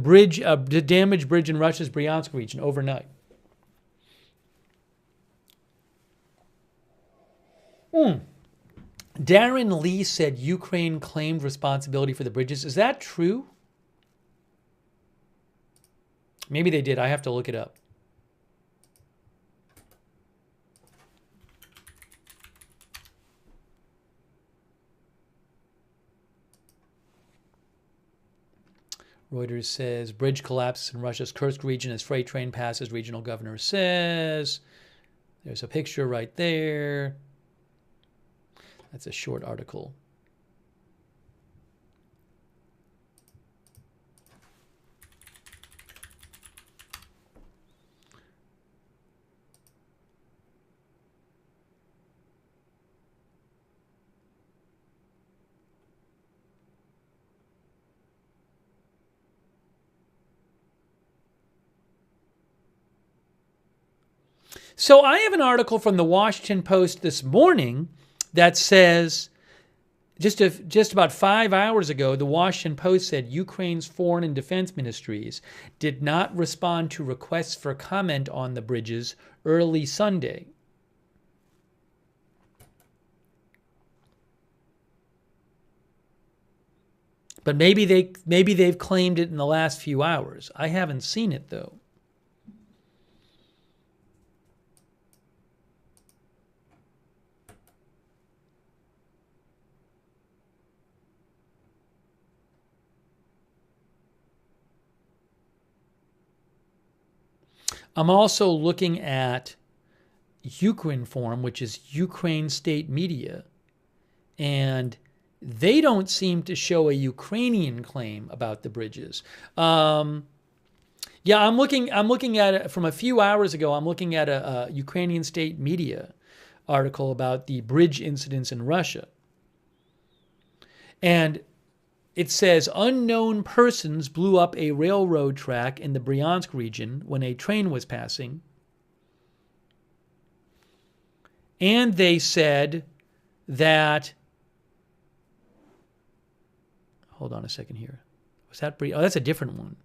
bridge, the damaged bridge in Russia's Bryansk region overnight. Darren Lee said Ukraine claimed responsibility for the bridges. Is that true? Maybe they did. I have to look it up. Reuters says bridge collapses in Russia's Kursk region as freight train passes, regional governor says. There's a picture right there. That's a short article. So I have an article from the Washington Post this morning that says, just about 5 hours ago, the Washington Post said Ukraine's foreign and defense ministries did not respond to requests for comment on the bridges early Sunday. But maybe they've claimed it in the last few hours. I haven't seen it, though. I'm also looking at Ukrinform, which is Ukraine state media, and they don't seem to show a Ukrainian claim about the bridges. Yeah, I'm looking at it from a few hours ago. I'm looking at a Ukrainian state media article about the bridge incidents in Russia. And it says unknown persons blew up a railroad track in the Bryansk region when a train was passing. And they said that, hold on a second here. Was that, oh, that's a different one.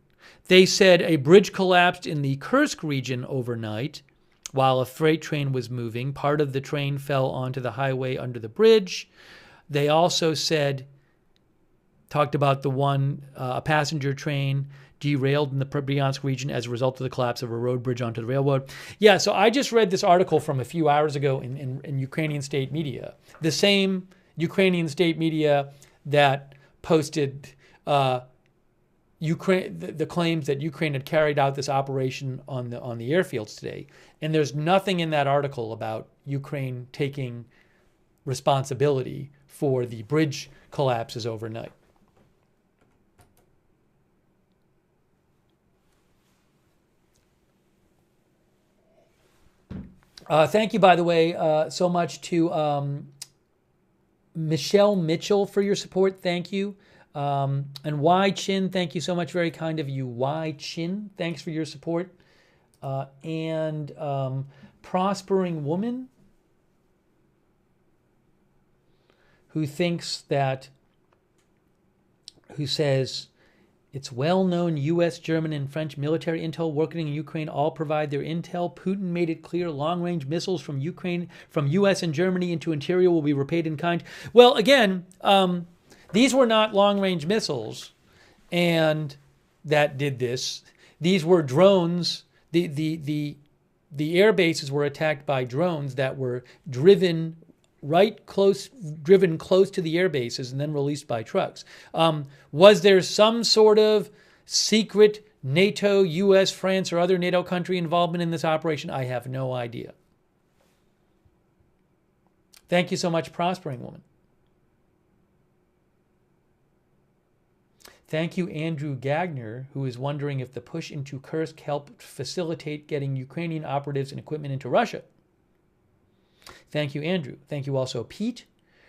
They said a bridge collapsed in the Kursk region overnight while a freight train was moving. Part of the train fell onto the highway under the bridge. They also talked about the one, a passenger train derailed in the Bryansk region as a result of the collapse of a road bridge onto the railroad. Yeah, so I just read this article from a few hours ago in Ukrainian state media. The same Ukrainian state media that posted the claims that Ukraine had carried out this operation on the airfields today. And there's nothing in that article about Ukraine taking responsibility for the bridge collapses overnight. Thank you, by the way, so much to Michelle Mitchell for your support. Thank you. And Y Chin, thank you so much. Very kind of you, Y Chin. Thanks for your support. And Prospering Woman, who says, it's well-known U.S., German, and French military intel working in Ukraine all provide their intel. Putin made it clear long-range missiles from Ukraine, from U.S. and Germany into interior will be repaid in kind. Well, again, these were not long-range missiles, and that did this. These were drones. The air bases were attacked by drones that were driven close to the air bases and then released by trucks. Was there some sort of secret NATO, U.S., France, or other NATO country involvement in this operation? I have no idea. Thank you so much, Prospering Woman. Thank you, Andrew Gagner, who is wondering if the push into Kursk helped facilitate getting Ukrainian operatives and equipment into Russia. Thank you, Andrew. Thank you also, Pete,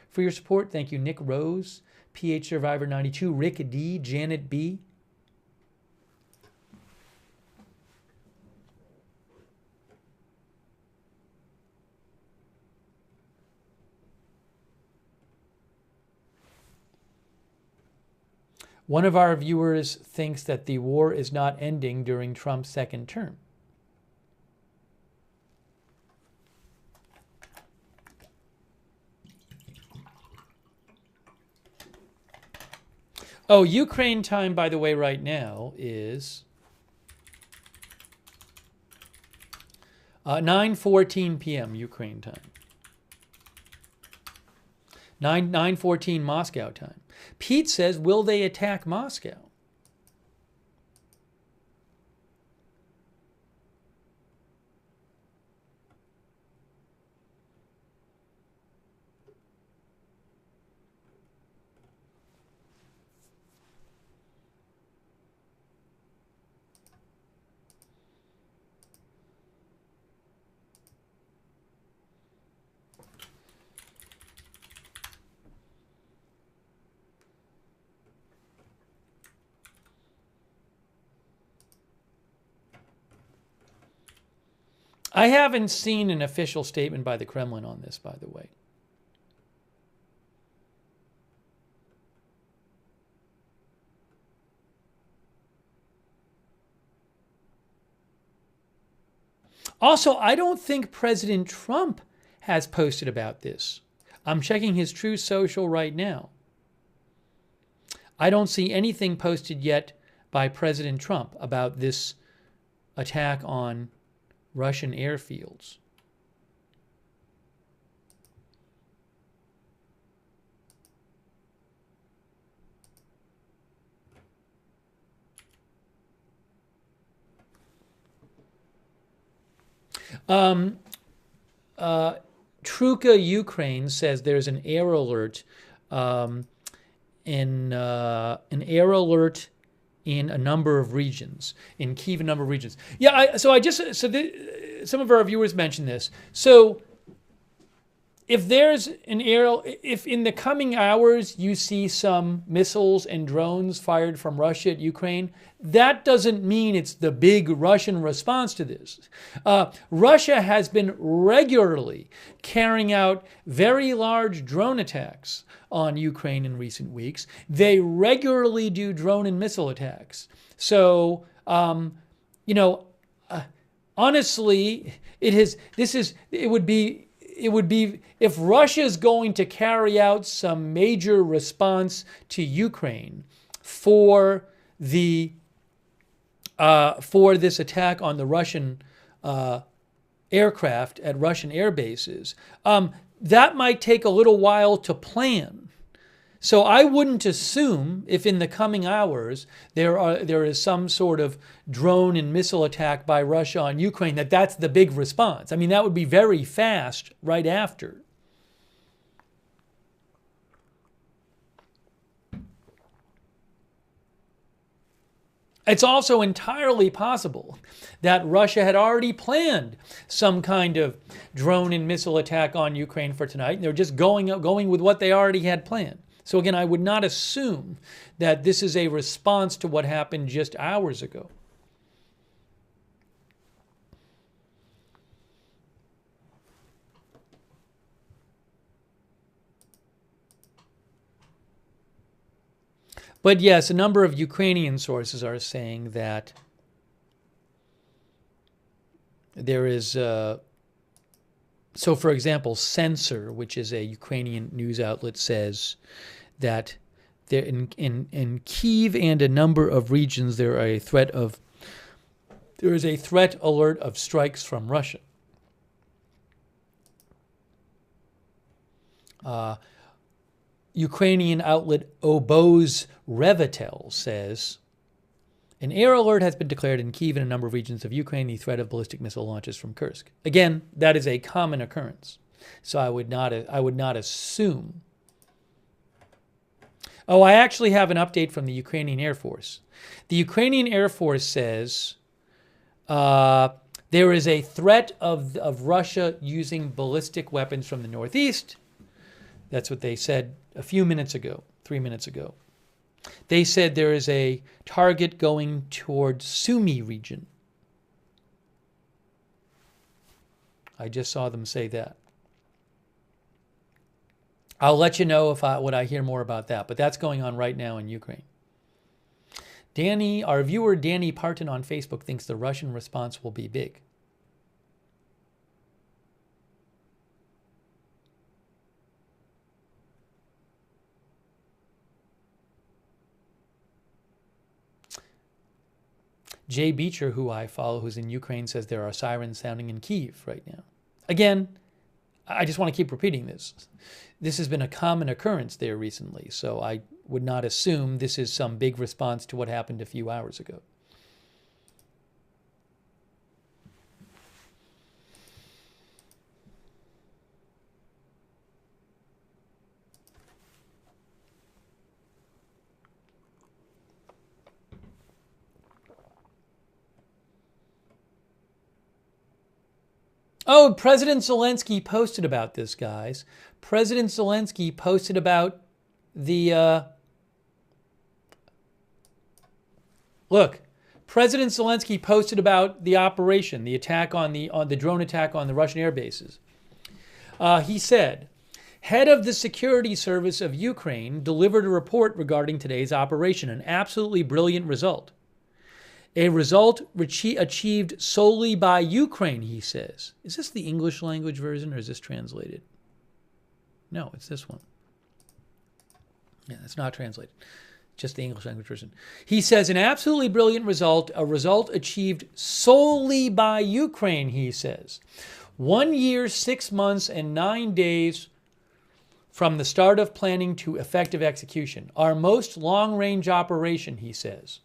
for your support. Thank you, Nick Rose, PH Survivor 92, Rick D, Janet B. One of our viewers thinks that the war is not ending during Trump's second term. Oh, Ukraine time, by the way, right now is 9:14 p.m. Ukraine time. 9:14 Moscow time. Pete says, will they attack Moscow? I haven't seen an official statement by the Kremlin on this, by the way. Also, I don't think President Trump has posted about this. I'm checking his Truth Social right now. I don't see anything posted yet by President Trump about this attack on Russian airfields. Truka Ukraine says there's an air alert, in an air alert in a number of regions, in Kyiv, a number of regions. Yeah, some of our viewers mentioned this. So if there's if in the coming hours you see some missiles and drones fired from Russia at Ukraine, that doesn't mean it's the big Russian response to this. Russia has been regularly carrying out very large drone attacks on Ukraine in recent weeks. They regularly do drone and missile attacks. So, honestly, it would be if Russia is going to carry out some major response to Ukraine for this attack on the Russian aircraft at Russian air bases, that might take a little while to plan. So I wouldn't assume if in the coming hours there is some sort of drone and missile attack by Russia on Ukraine that's the big response. I mean, that would be very fast right after. It's also entirely possible that Russia had already planned some kind of drone and missile attack on Ukraine for tonight, and they're just going with what they already had planned. So again, I would not assume that this is a response to what happened just hours ago. But yes, a number of Ukrainian sources are saying that there is, so for example, Censor, which is a Ukrainian news outlet, says that there in Kyiv and a number of regions there is a threat alert of strikes from Russia. Ukrainian outlet Oboz Revitel says, an air alert has been declared in Kyiv and a number of regions of Ukraine, the threat of ballistic missile launches from Kursk. Again, that is a common occurrence. So I would not assume. Oh, I actually have an update from the Ukrainian Air Force. The Ukrainian Air Force says there is a threat of Russia using ballistic weapons from the northeast. That's what they said a few minutes ago, 3 minutes ago. They said there is a target going towards Sumy region. I just saw them say that. I'll let you know what I hear more about that, but that's going on right now in Ukraine. Our viewer Danny Parton on Facebook thinks the Russian response will be big. Jay Beecher, who I follow, who's in Ukraine, says there are sirens sounding in Kyiv right now. Again, I just want to keep repeating this. This has been a common occurrence there recently, so I would not assume this is some big response to what happened a few hours ago. Oh, President Zelenskyy posted about this, guys. President Zelenskyy posted about the... Look, President Zelenskyy posted about the operation, the attack on the drone attack on the Russian air bases. He said, head of the security service of Ukraine delivered a report regarding today's operation, an absolutely brilliant result. A result achieved solely by Ukraine, he says. Is this the English language version or is this translated? No, it's this one. Yeah, it's not translated. Just the English language version. He says, an absolutely brilliant result, a result achieved solely by Ukraine, he says. 1 year, 6 months, and 9 days from the start of planning to effective execution. Our most long-range operation, he says.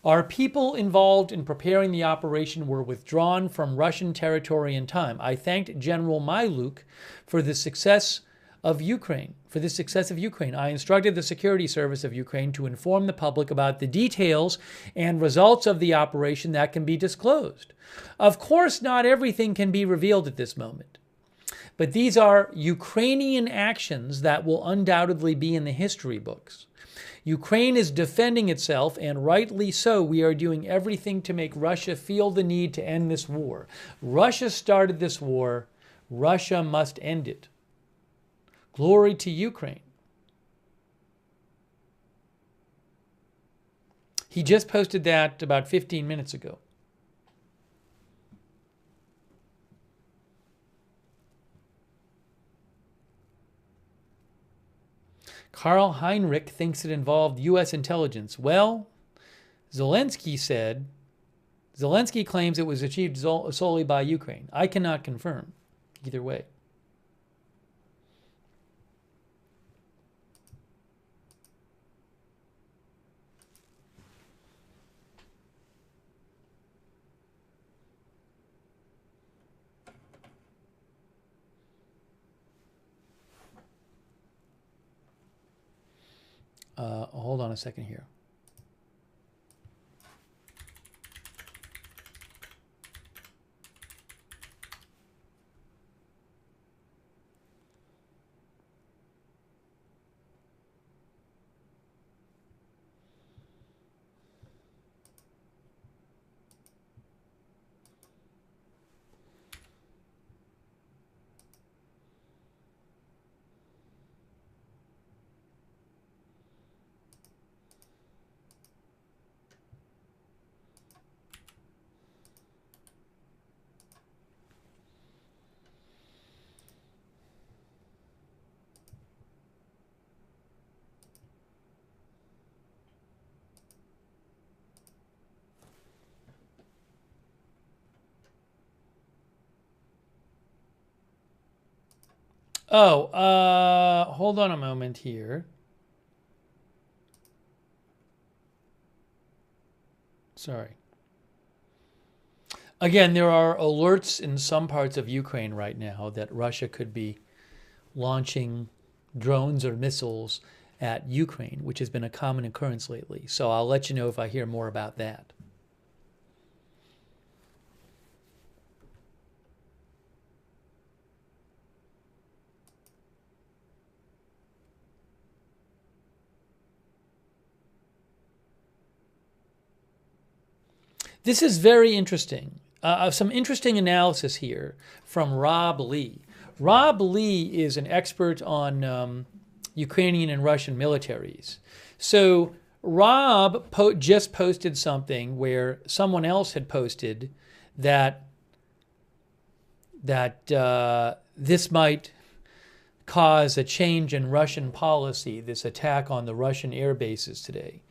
Our people involved in preparing the operation were withdrawn from Russian territory in time. I thanked General Myluk for the success of Ukraine. I instructed the security service of Ukraine to inform the public about the details and results of the operation that can be disclosed. Of course, not everything can be revealed at this moment. But these are Ukrainian actions that will undoubtedly be in the history books. Ukraine is defending itself, and rightly so. We are doing everything to make Russia feel the need to end this war. Russia started this war. Russia must end it. Glory to Ukraine. He just posted that about 15 minutes ago. Karl Heinrich thinks it involved U.S. intelligence. Well, Zelenskyy claims it was achieved solely by Ukraine. I cannot confirm either way. Hold on a second here. Hold on a moment here. Sorry. Again, there are alerts in some parts of Ukraine right now that Russia could be launching drones or missiles at Ukraine, which has been a common occurrence lately. So I'll let you know if I hear more about that. This is very interesting. Some interesting analysis here from Rob Lee. Rob Lee is an expert on Ukrainian and Russian militaries. So Rob just posted something where someone else had posted that this might cause a change in Russian policy, this attack on the Russian air bases today.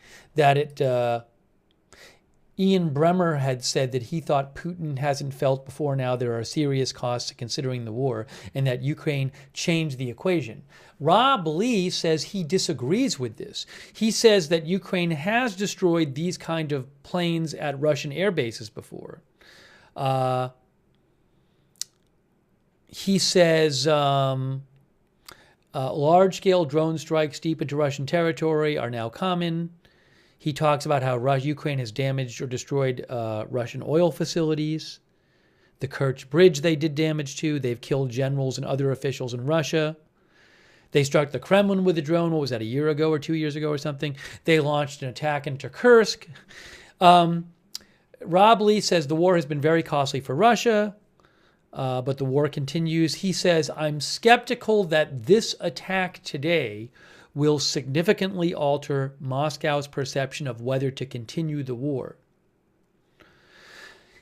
Ian Bremmer had said that he thought Putin hasn't felt before now there are serious costs to considering the war, and that Ukraine changed the equation. Rob Lee says he disagrees with this. He says that Ukraine has destroyed these kind of planes at Russian air bases before. He says large-scale drone strikes deep into Russian territory are now common. He talks about how Ukraine has damaged or destroyed Russian oil facilities. The Kerch Bridge they did damage to. They've killed generals and other officials in Russia. They struck the Kremlin with a drone. What was that, a year ago or 2 years ago or something? They launched an attack into Kursk. Rob Lee says the war has been very costly for Russia, but the war continues. He says, I'm skeptical that this attack today will significantly alter Moscow's perception of whether to continue the war.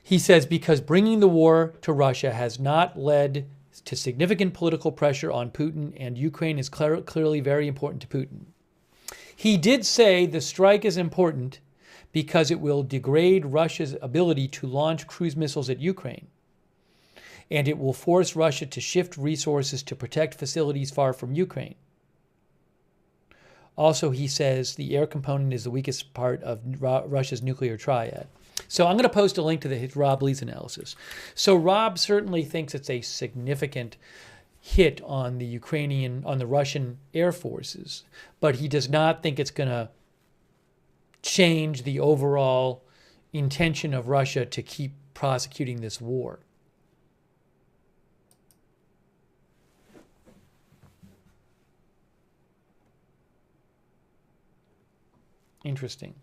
He says because bringing the war to Russia has not led to significant political pressure on Putin, and Ukraine is clearly very important to Putin. He did say the strike is important because it will degrade Russia's ability to launch cruise missiles at Ukraine, and it will force Russia to shift resources to protect facilities far from Ukraine. Also, he says the air component is the weakest part of Russia's nuclear triad. So I'm going to post a link to his Rob Lee's analysis. So Rob certainly thinks it's a significant hit on the Russian air forces, but he does not think it's going to change the overall intention of Russia to keep prosecuting this war. Interesting.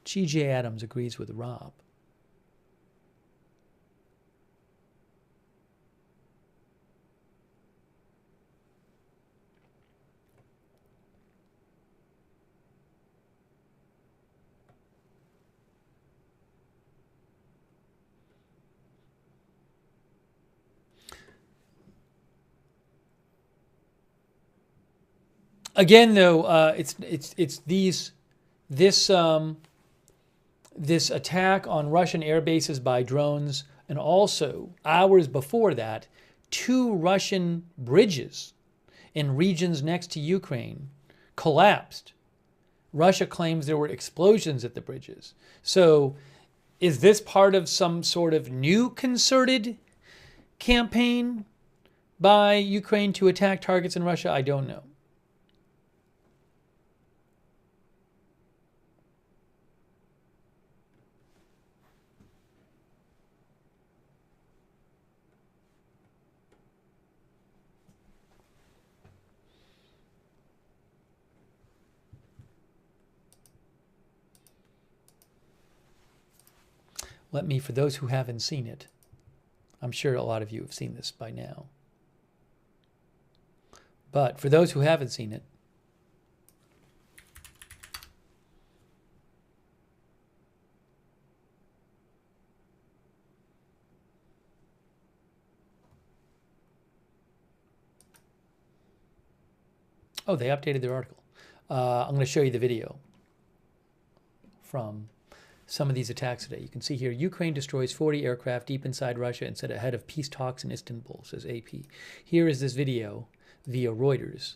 G.J. Adams agrees with Rob. Again, though, this attack on Russian air bases by drones, and also hours before that, 2 Russian bridges in regions next to Ukraine collapsed. Russia claims there were explosions at the bridges. So, is this part of some sort of new concerted campaign by Ukraine to attack targets in Russia? I don't know. For those who haven't seen it, I'm sure a lot of you have seen this by now. But for those who haven't seen it, oh, they updated their article. I'm going to show you the video from some of these attacks today. You can see here, Ukraine destroys 40 aircraft deep inside Russia and set ahead of peace talks in Istanbul, says AP. Here is this video via Reuters.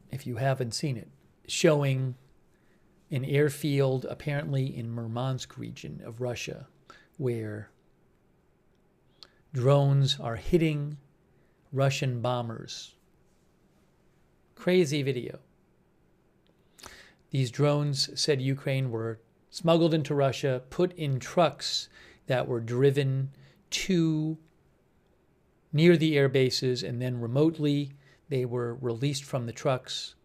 If you haven't seen it, showing an airfield apparently in Murmansk region of Russia where drones are hitting Russian bombers. Crazy video. These drones, said Ukraine, were smuggled into Russia, put in trucks that were driven to near the air bases, and then remotely they were released from the trucks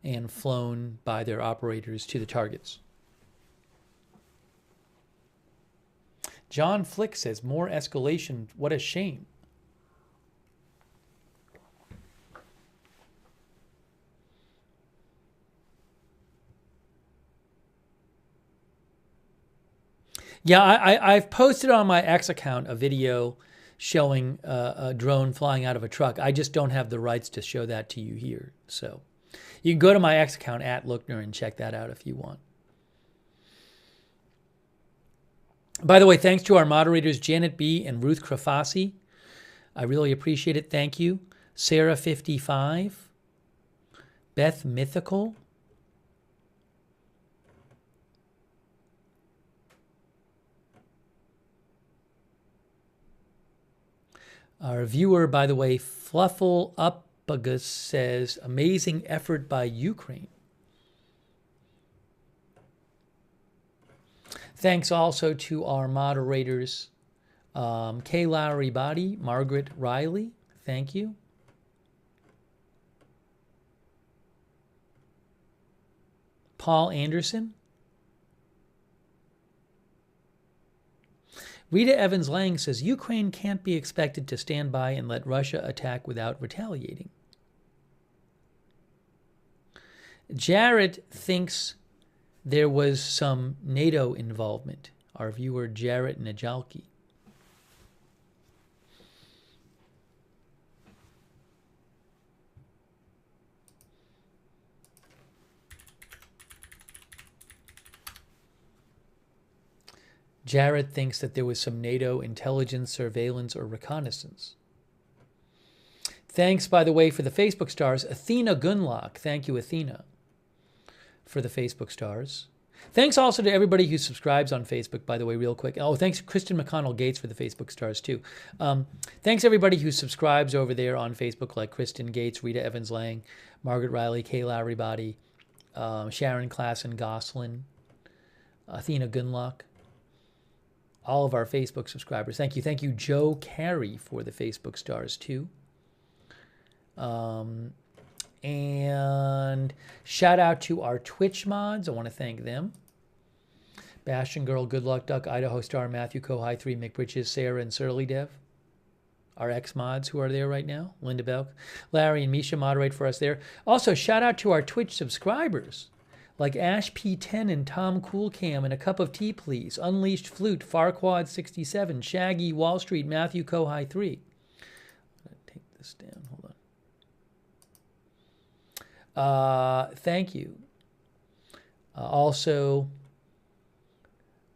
and flown by their operators to the targets. John Flick says, more escalation. What a shame. Yeah, I've posted on my X account a video showing a drone flying out of a truck. I just don't have the rights to show that to you here. So you can go to my X account at Lookner and check that out if you want. By the way, thanks to our moderators, Janet B. and Ruth Krafasi. I really appreciate it. Thank you. Sarah55, Beth Mythical, our viewer, by the way, Fluffle Upagus says, amazing effort by Ukraine. Thanks also to our moderators, Kay Lowry Body, Margaret Riley. Thank you. Paul Anderson. Rita Evans Lang says, Ukraine can't be expected to stand by and let Russia attack without retaliating. Jared thinks there was some NATO involvement. Our viewer, Jarrett Najalki. Jared thinks that there was some NATO intelligence, surveillance, or reconnaissance. Thanks, by the way, for the Facebook stars. Athena Gunlock. Thank you, Athena, for the Facebook stars. Thanks also to everybody who subscribes on Facebook, by the way, real quick. Oh, thanks, Kristen McConnell Gates, for the Facebook stars, too. Thanks, everybody who subscribes over there on Facebook, like Kristen Gates, Rita Evans-Lang, Margaret Riley, Kay Lowry Body, Sharon Klassen Goslin, Athena Gunlock. All of our Facebook subscribers. Thank you. Thank you, Joe Carey, for the Facebook stars, too. And shout out to our Twitch mods. I want to thank them. Bastion Girl, Good Luck Duck, Idaho Star, Matthew Kohai 3, Mick Bridges, Sarah, and Surly Dev. Our ex-mods who are there right now. Linda Belk. Larry and Misha moderate for us there. Also, shout out to our Twitch subscribers, like Ash P10 and Tom Coolcam and A Cup of Tea Please, Unleashed Flute, Farquad 67, Shaggy, Wall Street, Matthew Kohai 3. I'm going to take this down. Hold on. Thank you. Also,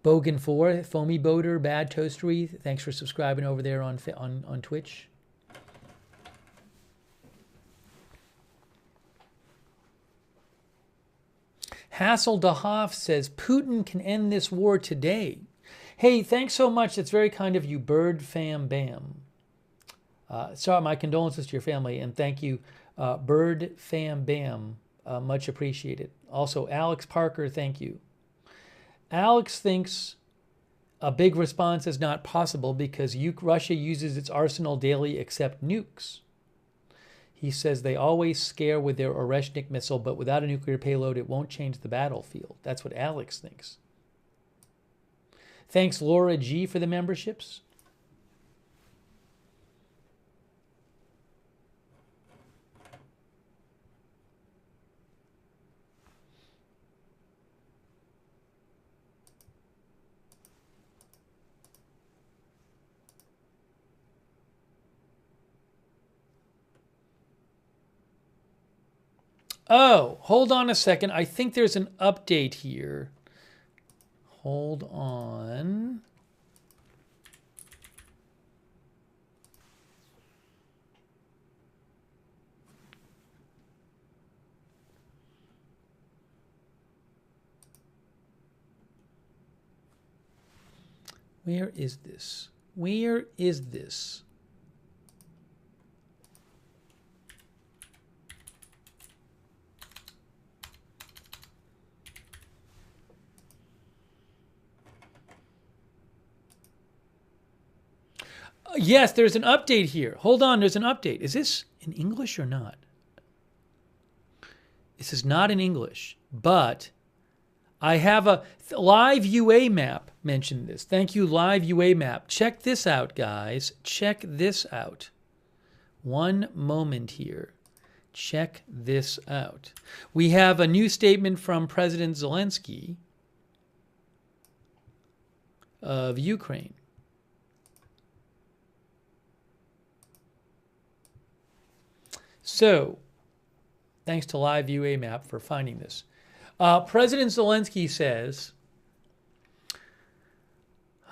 Bogan 4, Foamy Boater, Bad Toastery. Thanks for subscribing over there on Twitch. Hassel DeHoff says, Putin can end this war today. Hey, thanks so much. That's very kind of you, Bird Fam Bam. Sorry, my condolences to your family, and thank you, Bird Fam Bam. Much appreciated. Also, Alex Parker, thank you. Alex thinks a big response is not possible because Russia uses its arsenal daily except nukes. He says they always scare with their Oreshnik missile, but without a nuclear payload, it won't change the battlefield. That's what Alex thinks. Thanks, Laura G, for the memberships. Oh, hold on a second. I think there's an update here. Hold on. Where is this? Where is this? Yes, there's an update here. Hold on, there's an update. Is this in English or not? This is not in English, but I have a Live UA Map mentioned this. Thank you, Live UA Map. Check this out, guys. Check this out. One moment here. Check this out. We have a new statement from President Zelenskyy of Ukraine. So, thanks to Live UA Map for finding this. President Zelenskyy says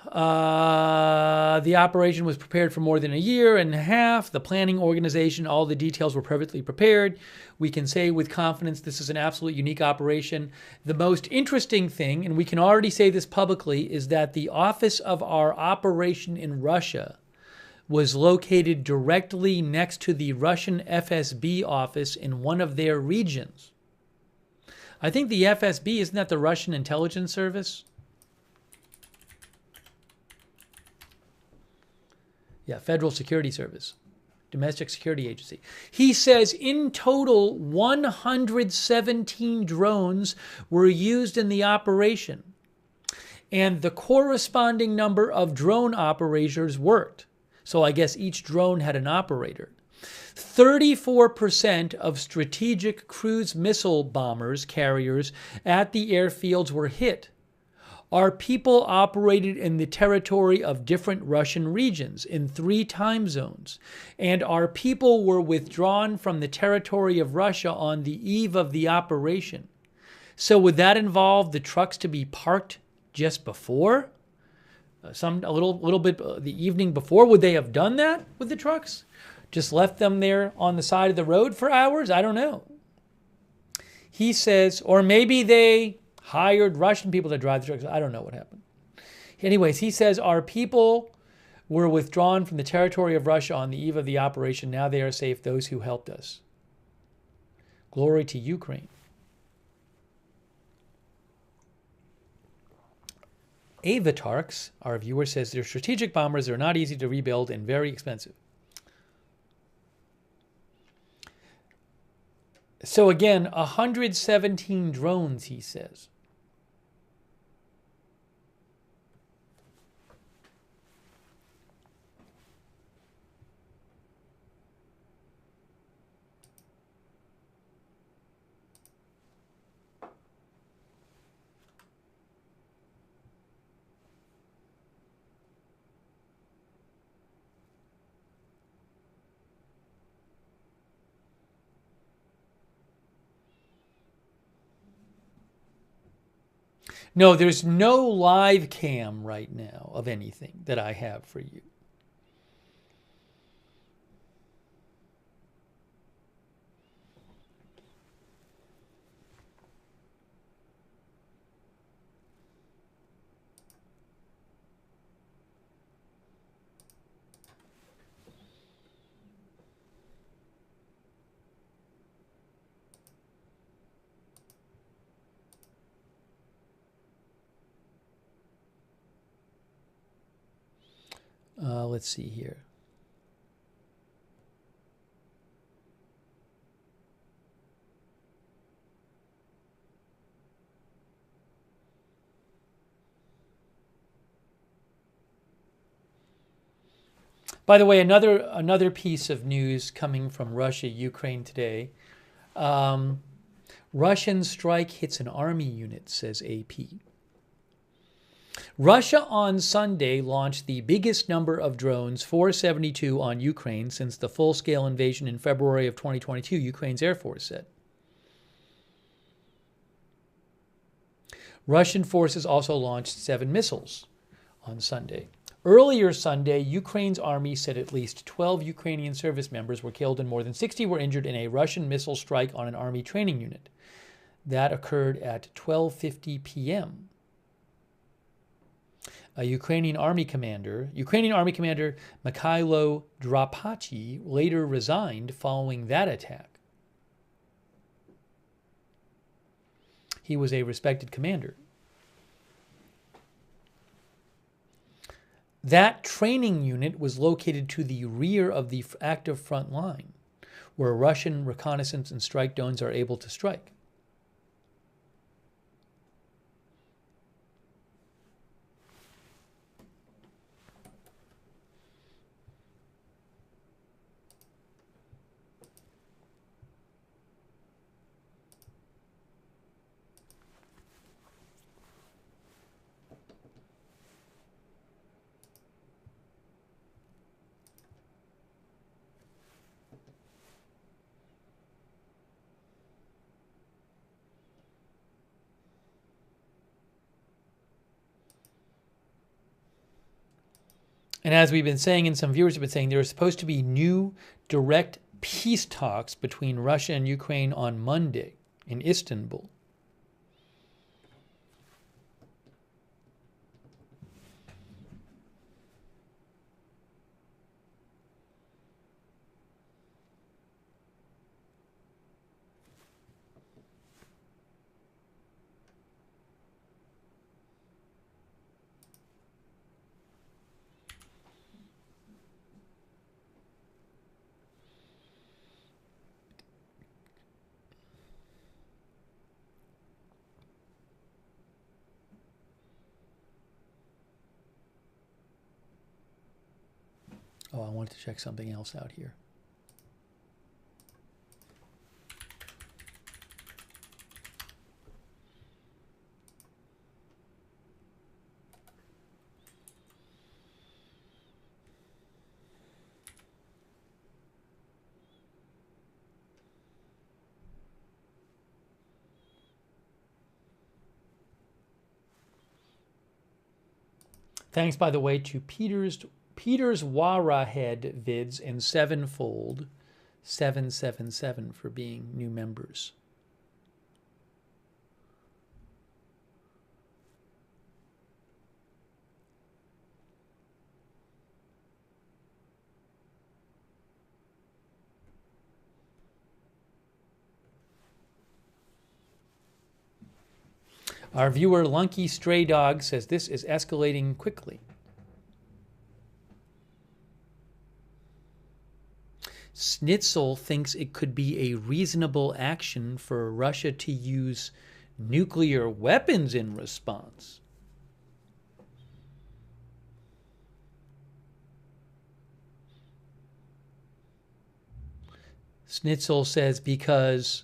the operation was prepared for more than a year and a half. The planning, organization, all the details were perfectly prepared. We can say with confidence this is an absolutely unique operation. The most interesting thing, and we can already say this publicly, is that the office of our operation in Russia was located directly next to the Russian FSB office in one of their regions. I think the FSB, isn't that the Russian intelligence service? Yeah, Federal Security Service, Domestic Security Agency. He says in total, 117 drones were used in the operation, and the corresponding number of drone operators worked. So I guess each drone had an operator. 34% of strategic cruise missile bombers, carriers, at the airfields were hit. Our people operated in the territory of different Russian regions in 3 time zones, and our people were withdrawn from the territory of Russia on the eve of the operation. So would that involve the trucks to be parked just before? a little bit the evening before. Would they have done that with the trucks? Just left them there on the side of the road for hours? I don't know. He says, or maybe they hired Russian people to drive the trucks. I don't know what happened. Anyways, he says our people were withdrawn from the territory of Russia on the eve of the operation. Now they are safe, those who helped us. Glory to Ukraine. Avatarks, our viewer, says they're strategic bombers. They're not easy to rebuild and very expensive. So again, 117 drones, he says. No, there's no live cam right now of anything that I have for you. Let's see here. By the way, another piece of news coming from Russia, Ukraine today. Russian strike hits an army unit, says AP. Russia on Sunday launched the biggest number of drones, 472, on Ukraine since the full-scale invasion in February of 2022, Ukraine's Air Force said. Russian forces also launched 7 missiles on Sunday. Earlier Sunday, Ukraine's army said at least 12 Ukrainian service members were killed and more than 60 were injured in a Russian missile strike on an army training unit. That occurred at 12:50 p.m. Ukrainian Army Commander Mikhailo Drapachi later resigned following that attack. He was a respected commander. That training unit was located to the rear of the active front line, where Russian reconnaissance and strike drones are able to strike. And as we've been saying, and some viewers have been saying, there are supposed to be new direct peace talks between Russia and Ukraine on Monday in Istanbul. Oh, I wanted to check something else out here. Thanks, by the way, to Peter's Warahead Vids and Sevenfold 777 for being new members. Our viewer, Lunky Stray Dog, says this is escalating quickly. Schnitzel thinks it could be a reasonable action for Russia to use nuclear weapons in response. Schnitzel says because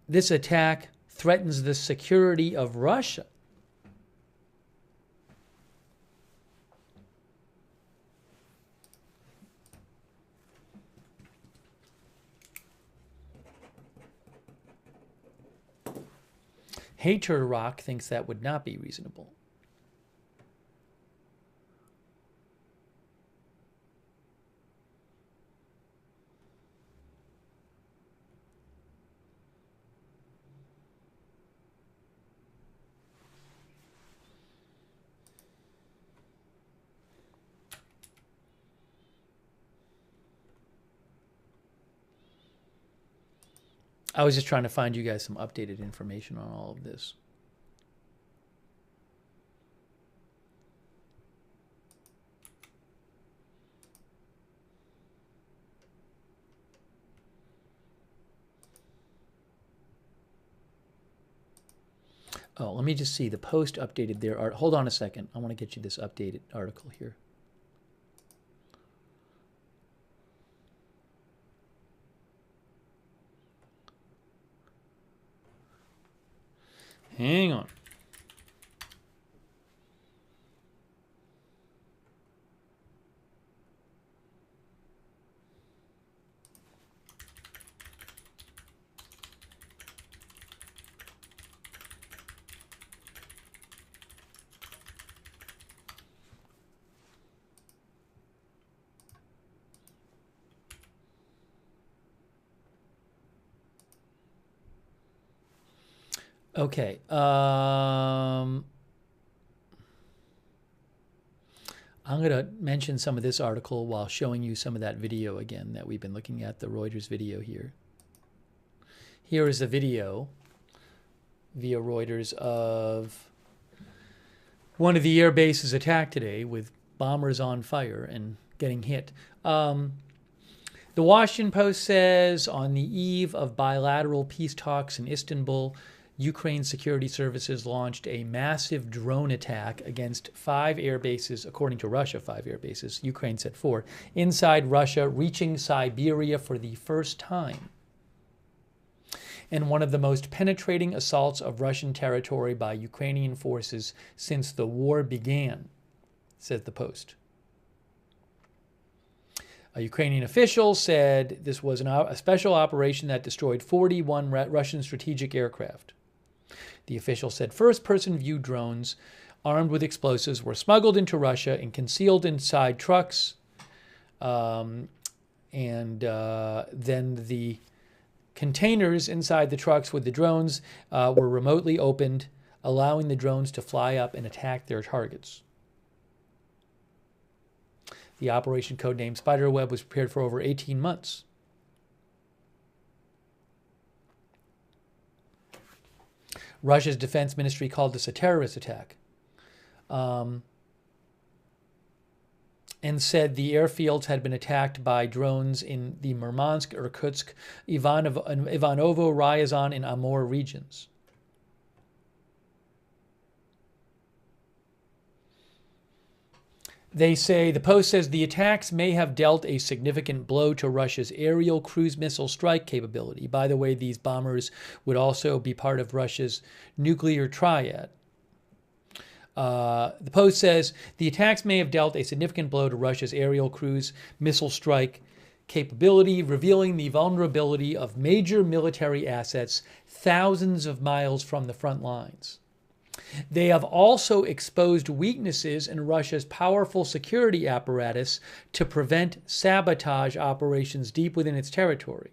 this attack threatens the security of Russia. Hater Rock thinks that would not be reasonable. I was just trying to find you guys some updated information on all of this. Oh, let me just see. The Post updated their art. Hold on a second. I want to get you this updated article here. Hang on. Okay. I'm going to mention some of this article while showing you some of that video again that we've been looking at, the Reuters video here. Here is a video via Reuters of one of the air bases attacked today with bombers on fire and getting hit. The Washington Post says on the eve of bilateral peace talks in Istanbul, Ukraine security services launched a massive drone attack against 5 air bases, according to Russia, 5 air bases. Ukraine said 4, inside Russia, reaching Siberia for the first time. And one of the most penetrating assaults of Russian territory by Ukrainian forces since the war began, says the Post. A Ukrainian official said this was a special operation that destroyed 41 Russian strategic aircraft. The official said first-person view drones armed with explosives were smuggled into Russia and concealed inside trucks. Then the containers inside the trucks with the drones were remotely opened, allowing the drones to fly up and attack their targets. The operation, codenamed Spiderweb, was prepared for over 18 months. Russia's defense ministry called this a terrorist attack and said the airfields had been attacked by drones in the Murmansk, Irkutsk, Ivanovo, Ryazan, and Amur regions. They say, the Post says, the attacks may have dealt a significant blow to Russia's aerial cruise missile strike capability. By the way, these bombers would also be part of Russia's nuclear triad. The Post says, the attacks may have dealt a significant blow to Russia's aerial cruise missile strike capability, revealing the vulnerability of major military assets thousands of miles from the front lines. They have also exposed weaknesses in Russia's powerful security apparatus to prevent sabotage operations deep within its territory.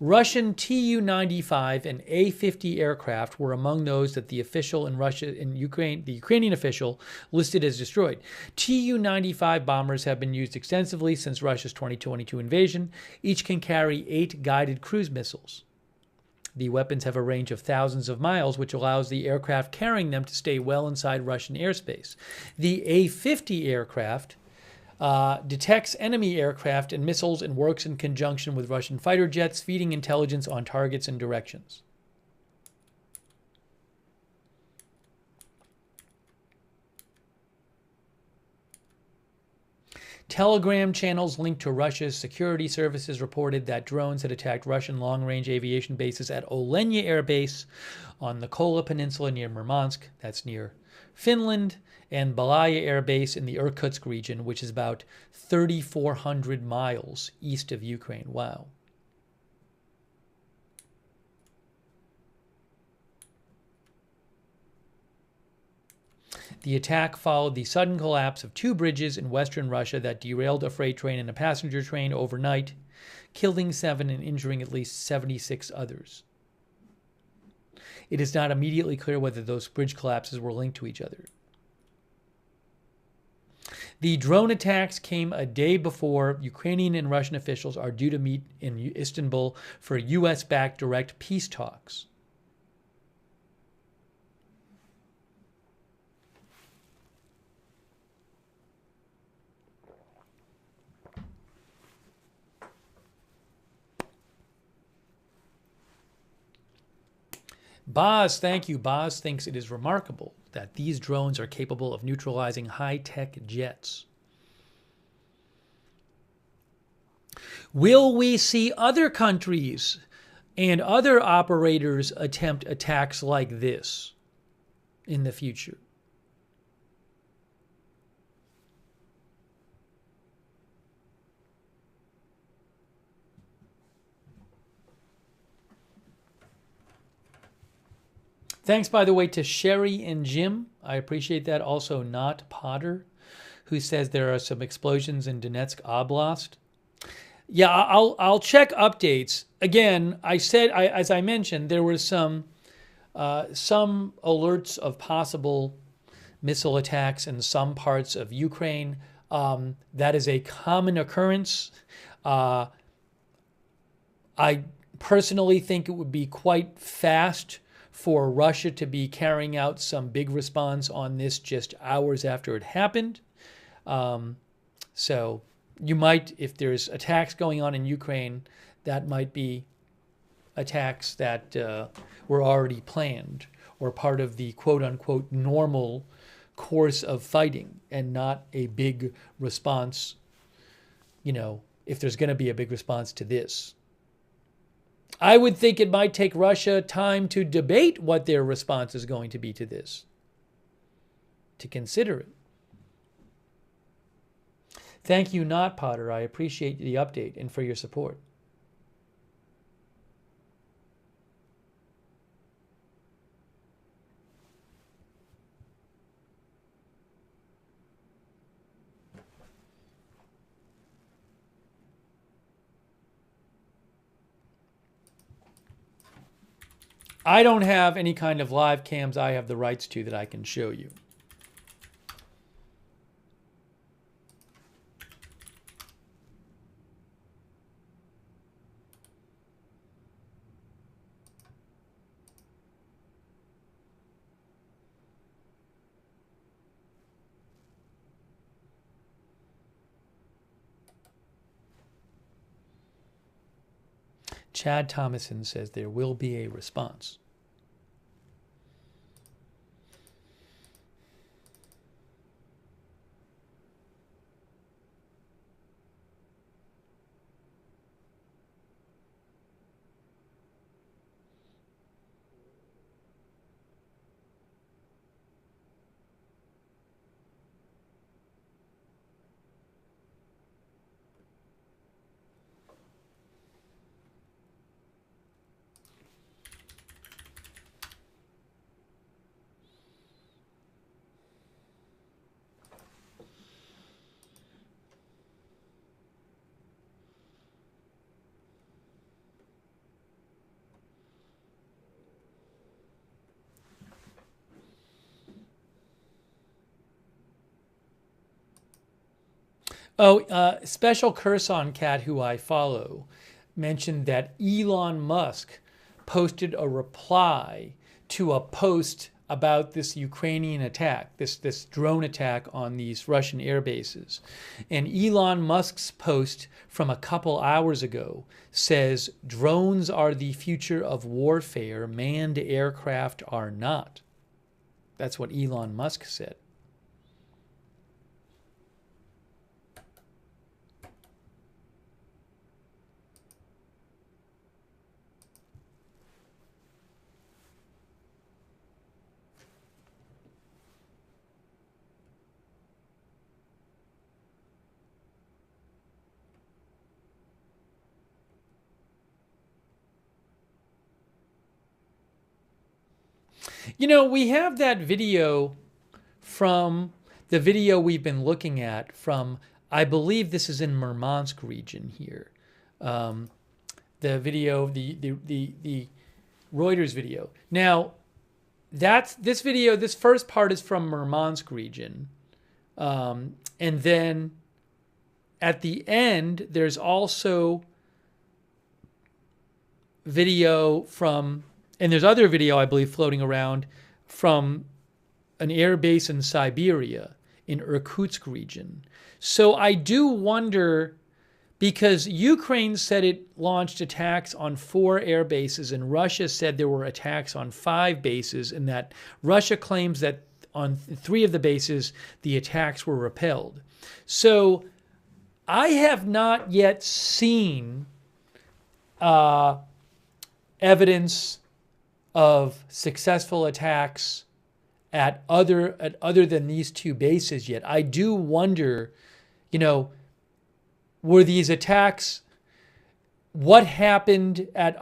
Russian Tu-95 and A-50 aircraft were among those that the official in Russia and Ukraine, the Ukrainian official, listed as destroyed. Tu-95 bombers have been used extensively since Russia's 2022 invasion. Each can carry 8 guided cruise missiles. The weapons have a range of thousands of miles, which allows the aircraft carrying them to stay well inside Russian airspace. The A-50 aircraft detects enemy aircraft and missiles and works in conjunction with Russian fighter jets, feeding intelligence on targets and directions. Telegram channels linked to Russia's security services reported that drones had attacked Russian long-range aviation bases at Olenya Air Base on the Kola Peninsula near Murmansk, that's near Finland, and Belaya Air Base in the Irkutsk region, which is about 3,400 miles east of Ukraine. Wow. The attack followed the sudden collapse of 2 bridges in western Russia that derailed a freight train and a passenger train overnight, killing 7 and injuring at least 76 others. It is not immediately clear whether those bridge collapses were linked to each other. The drone attacks came a day before Ukrainian and Russian officials are due to meet in Istanbul for U.S.-backed direct peace talks. Boz, thank you. Boz thinks it is remarkable that these drones are capable of neutralizing high-tech jets. Will we see other countries and other operators attempt attacks like this in the future? Thanks, by the way, to Sherry and Jim. I appreciate that. Also, Not Potter, who says there are some explosions in Donetsk Oblast. Yeah, I'll check updates. Again, as I mentioned, there were some alerts of possible missile attacks in some parts of Ukraine. That is a common occurrence. I personally think it would be quite fast for Russia to be carrying out some big response on this just hours after it happened. So you might, if there's attacks going on in Ukraine, that might be attacks that were already planned or part of the quote-unquote normal course of fighting and not a big response, if there's going to be a big response to this. I would think it might take Russia time to debate what their response is going to be to this, to consider it. Thank you, Not Potter. I appreciate the update and for your support. I don't have any kind of live cams I have the rights to that I can show you. Chad Thomason says there will be a response. Oh, Special Curson Cat, who I follow, mentioned that Elon Musk posted a reply to a post about this Ukrainian attack, this drone attack on these Russian air bases. And Elon Musk's post from a couple hours ago says drones are the future of warfare, manned aircraft are not. That's what Elon Musk said. You know, we have that video from the video we've been looking at from, I believe this is in Murmansk region here. The video, the Reuters video. Now, this video, this first part is from Murmansk region. And then at the end, there's also video from, and there's other video, I believe, floating around from an air base in Siberia, in Irkutsk region. So I do wonder, because Ukraine said it launched attacks on 4 air bases, and Russia said there were attacks on 5 bases, and that Russia claims that on 3 of the bases, the attacks were repelled. So I have not yet seen evidence of successful attacks at other than these 2 bases yet. I do wonder, you know, were these attacks, what happened at,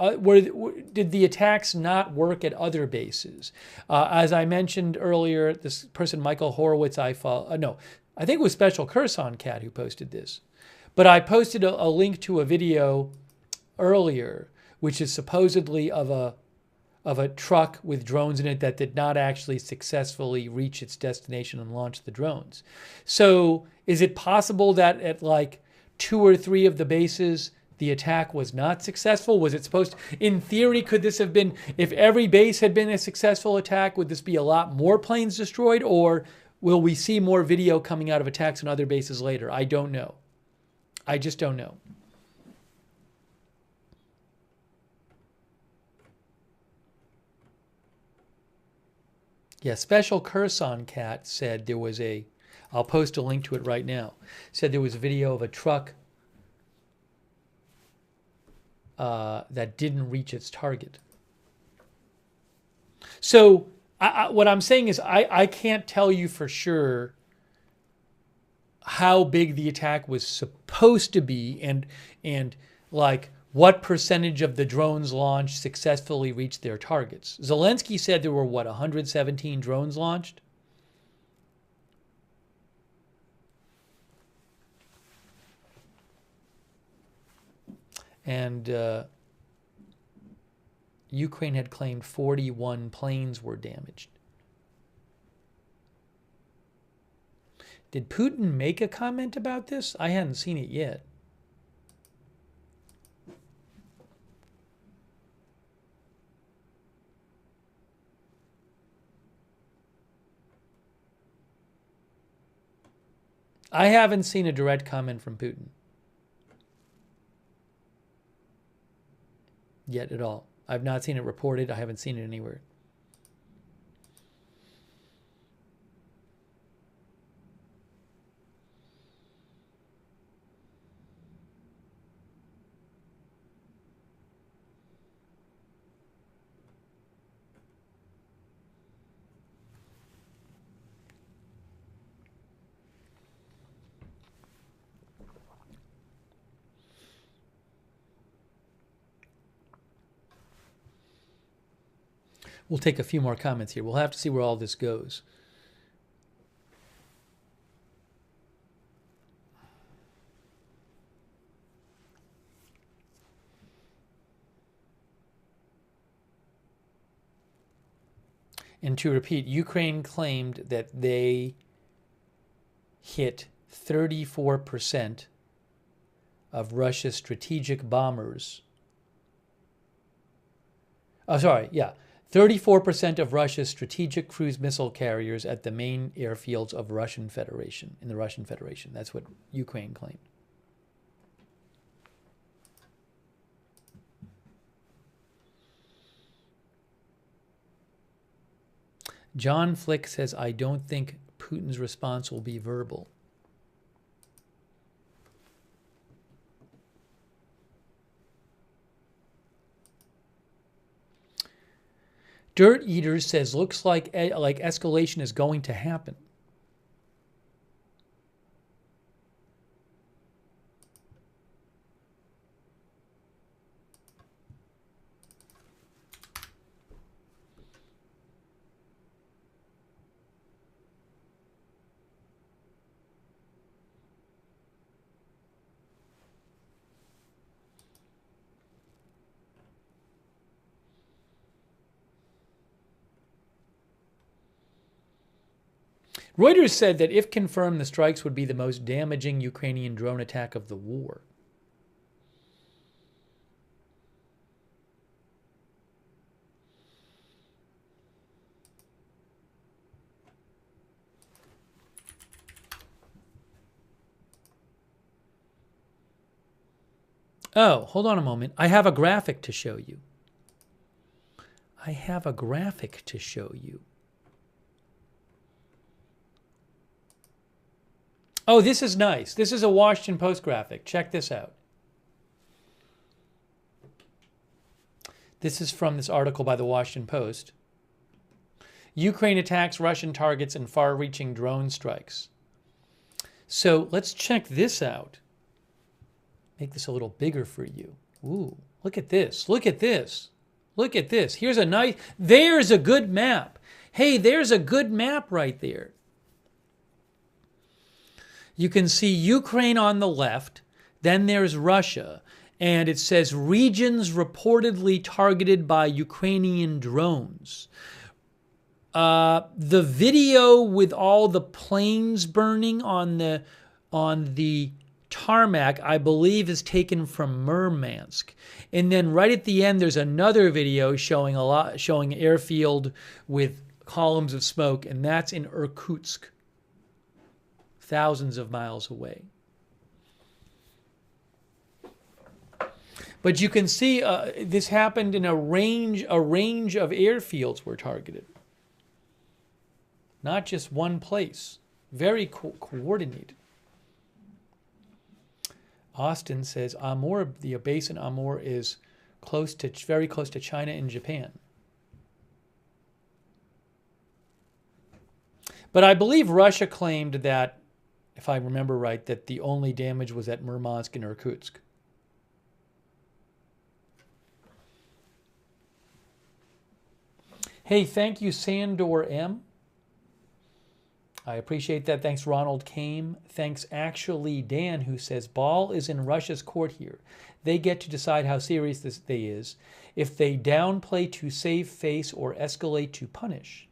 did the attacks not work at other bases? As I mentioned earlier, this person, Michael Horowitz, I follow, no, I think it was Special Curson Cat who posted this. But I posted a link to a video earlier, which is supposedly of a truck with drones in it that did not actually successfully reach its destination and launch the drones. So is it possible that at like 2 or 3 of the bases, the attack was not successful? Was it supposed to, in theory, could this have been, if every base had been a successful attack, would this be a lot more planes destroyed? Or will we see more video coming out of attacks on other bases later? I don't know. I just don't know. Yeah, Special Curson Cat said there was a, I'll post a link to it right now, said there was a video of a truck that didn't reach its target. So what I'm saying is I can't tell you for sure how big the attack was supposed to be and like what percentage of the drones launched successfully reached their targets. Zelenskyy said there were, what, 117 drones launched? And Ukraine had claimed 41 planes were damaged. Did Putin make a comment about this? I hadn't seen it yet. I haven't seen a direct comment from Putin yet at all. I've not seen it reported. I haven't seen it anywhere. We'll take a few more comments here. We'll have to see where all this goes. And to repeat, Ukraine claimed that they hit 34% of Russia's strategic bombers. Oh, sorry, yeah. 34% of Russia's strategic cruise missile carriers at the main airfields of Russian Federation, in the Russian Federation. That's what Ukraine claimed. John Flick says, I don't think Putin's response will be verbal. Dirt Eaters says, looks like escalation is going to happen. Reuters said that if confirmed, the strikes would be the most damaging Ukrainian drone attack of the war. Oh, hold on a moment. I have a graphic to show you. I have a graphic to show you. Oh, this is nice. This is a Washington Post graphic. Check this out. This is from this article by the Washington Post. Ukraine attacks Russian targets in far-reaching drone strikes. So let's check this out. Make this a little bigger for you. Ooh, look at this. Look at this. Look at this. Here's a nice, there's a good map. Hey, there's a good map right there. You can see Ukraine on the left, then there's Russia, and it says regions reportedly targeted by Ukrainian drones. The video with all the planes burning on the tarmac, I believe, is taken from Murmansk. And then right at the end, there's another video showing an airfield with columns of smoke, and that's in Irkutsk, thousands of miles away. But you can see this happened in a range of airfields were targeted. Not just one place. Very coordinated. Austin says Amur, the base in Amur is very close to China and Japan. But I believe Russia claimed that, if I remember right, that the only damage was at Murmansk and Irkutsk. Hey, thank you, Sandor M. I appreciate that. Thanks, Ronald Kame. Thanks, actually, Dan, who says, ball is in Russia's court here. They get to decide how serious this is. If they downplay to save face or escalate to punish.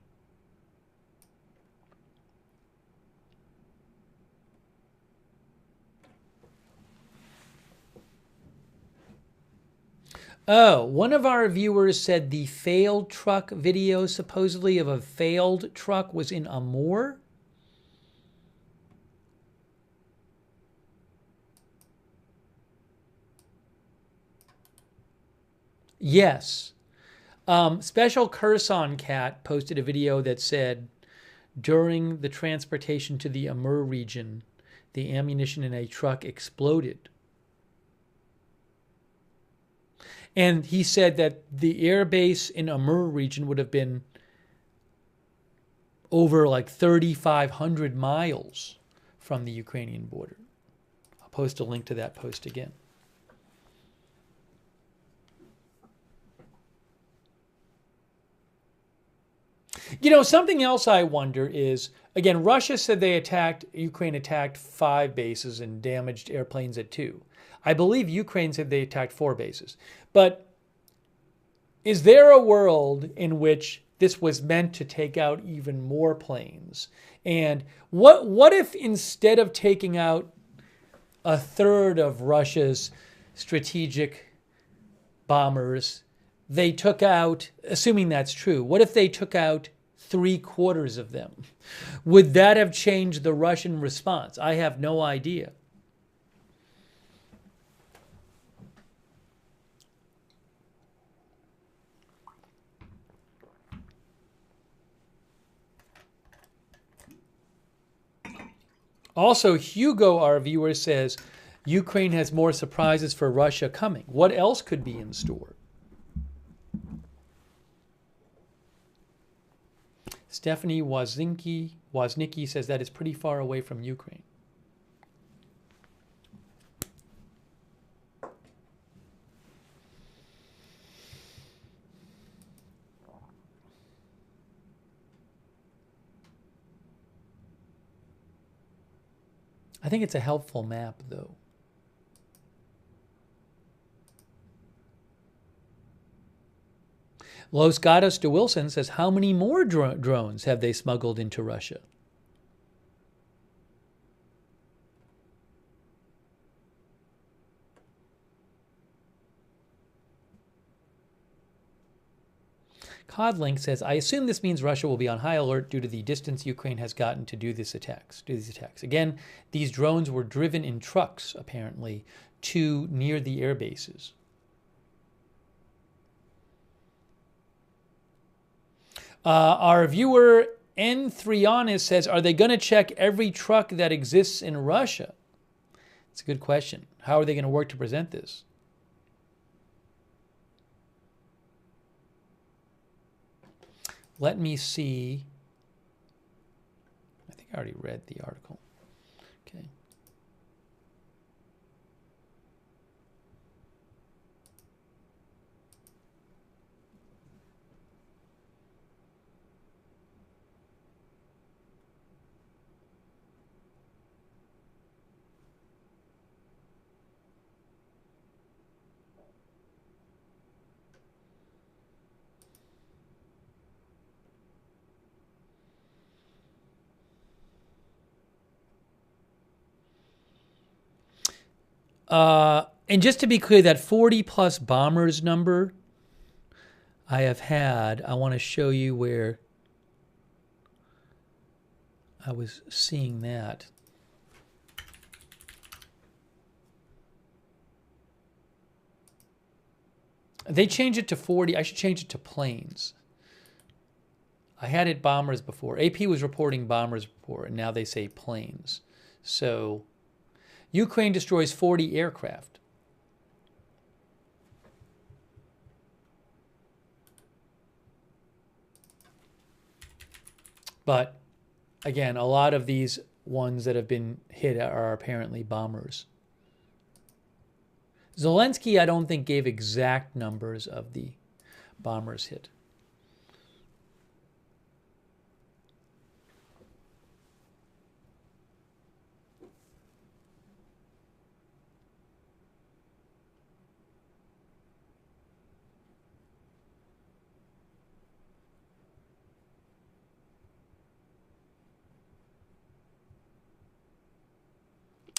Oh, one of our viewers said the failed truck video, supposedly of a failed truck, was in Amur. Yes. Special Curson Cat posted a video that said, during the transportation to the Amur region, the ammunition in a truck exploded. And he said that the airbase in Amur region would have been over like 3,500 miles from the Ukrainian border. I'll post a link to that post again. You know, something else I wonder is, again, Russia said Ukraine attacked 5 bases and damaged airplanes at 2. I believe Ukraine said they attacked 4 bases. But is there a world in which this was meant to take out even more planes? And what if instead of taking out a third of Russia's strategic bombers, they took out, assuming that's true, what if they took out 3/4 of them? Would that have changed the Russian response? I have no idea. Also, Hugo, our viewer, says Ukraine has more surprises for Russia coming. What else could be in store? Stephanie Woznicki says that is pretty far away from Ukraine. I think it's a helpful map, though. Los Gatos de Wilson says, how many more drones have they smuggled into Russia? Codlink says, I assume this means Russia will be on high alert due to the distance Ukraine has gotten to do these attacks. Again, these drones were driven in trucks, apparently, to near the air bases. Our viewer N3onis says, are they going to check every truck that exists in Russia? It's a good question. How are they going to work to present this? Let me see. I think I already read the article. Okay. And just to be clear, that 40 plus bombers number I have had, I want to show you where I was seeing that. They changed it to 40. I should change it to planes. I had it bombers before. AP was reporting bombers before, and now they say planes. So Ukraine destroys 40 aircraft. But again, a lot of these ones that have been hit are apparently bombers. Zelenskyy, I don't think, gave exact numbers of the bombers hit.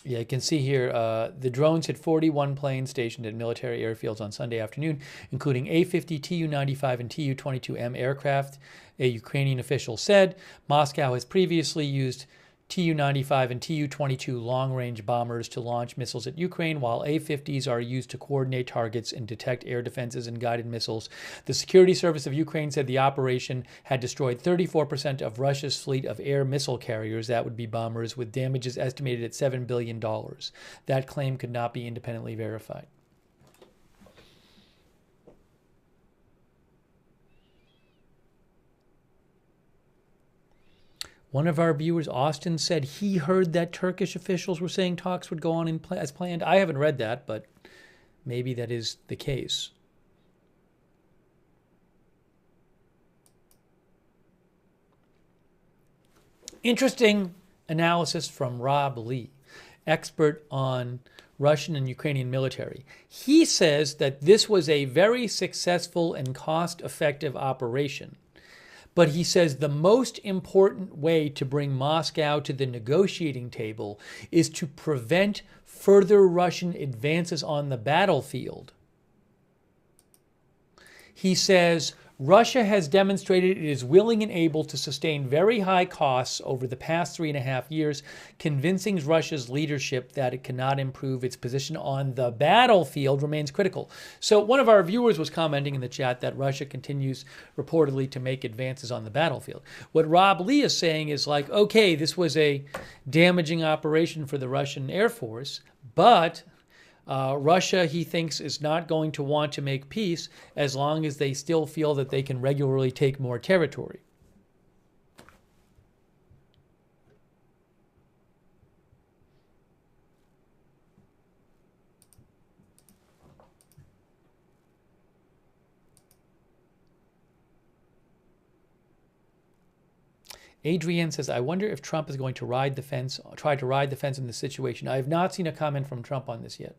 Yeah, you can see here, the drones hit 41 planes stationed at military airfields on Sunday afternoon, including A-50, Tu-95, and Tu-22M aircraft, a Ukrainian official said. Moscow has previously used Tu-95 and Tu-22 long-range bombers to launch missiles at Ukraine, while A-50s are used to coordinate targets and detect air defenses and guided missiles. The Security Service of Ukraine said the operation had destroyed 34% of Russia's fleet of air missile carriers, that would be bombers, with damages estimated at $7 billion. That claim could not be independently verified. One of our viewers, Austin, said he heard that Turkish officials were saying talks would go on as planned. I haven't read that, but maybe that is the case. Interesting analysis from Rob Lee, expert on Russian and Ukrainian military. He says that this was a very successful and cost-effective operation. But he says the most important way to bring Moscow to the negotiating table is to prevent further Russian advances on the battlefield. He says Russia has demonstrated it is willing and able to sustain very high costs over the past 3.5 years, convincing Russia's leadership that it cannot improve its position on the battlefield remains critical. So one of our viewers was commenting in the chat that Russia continues reportedly to make advances on the battlefield. What Rob Lee is saying is like, okay, this was a damaging operation for the Russian Air Force, but Russia, he thinks, is not going to want to make peace as long as they still feel that they can regularly take more territory. Adrienne says, I wonder if Trump is going to try to ride the fence in this situation. I have not seen a comment from Trump on this yet.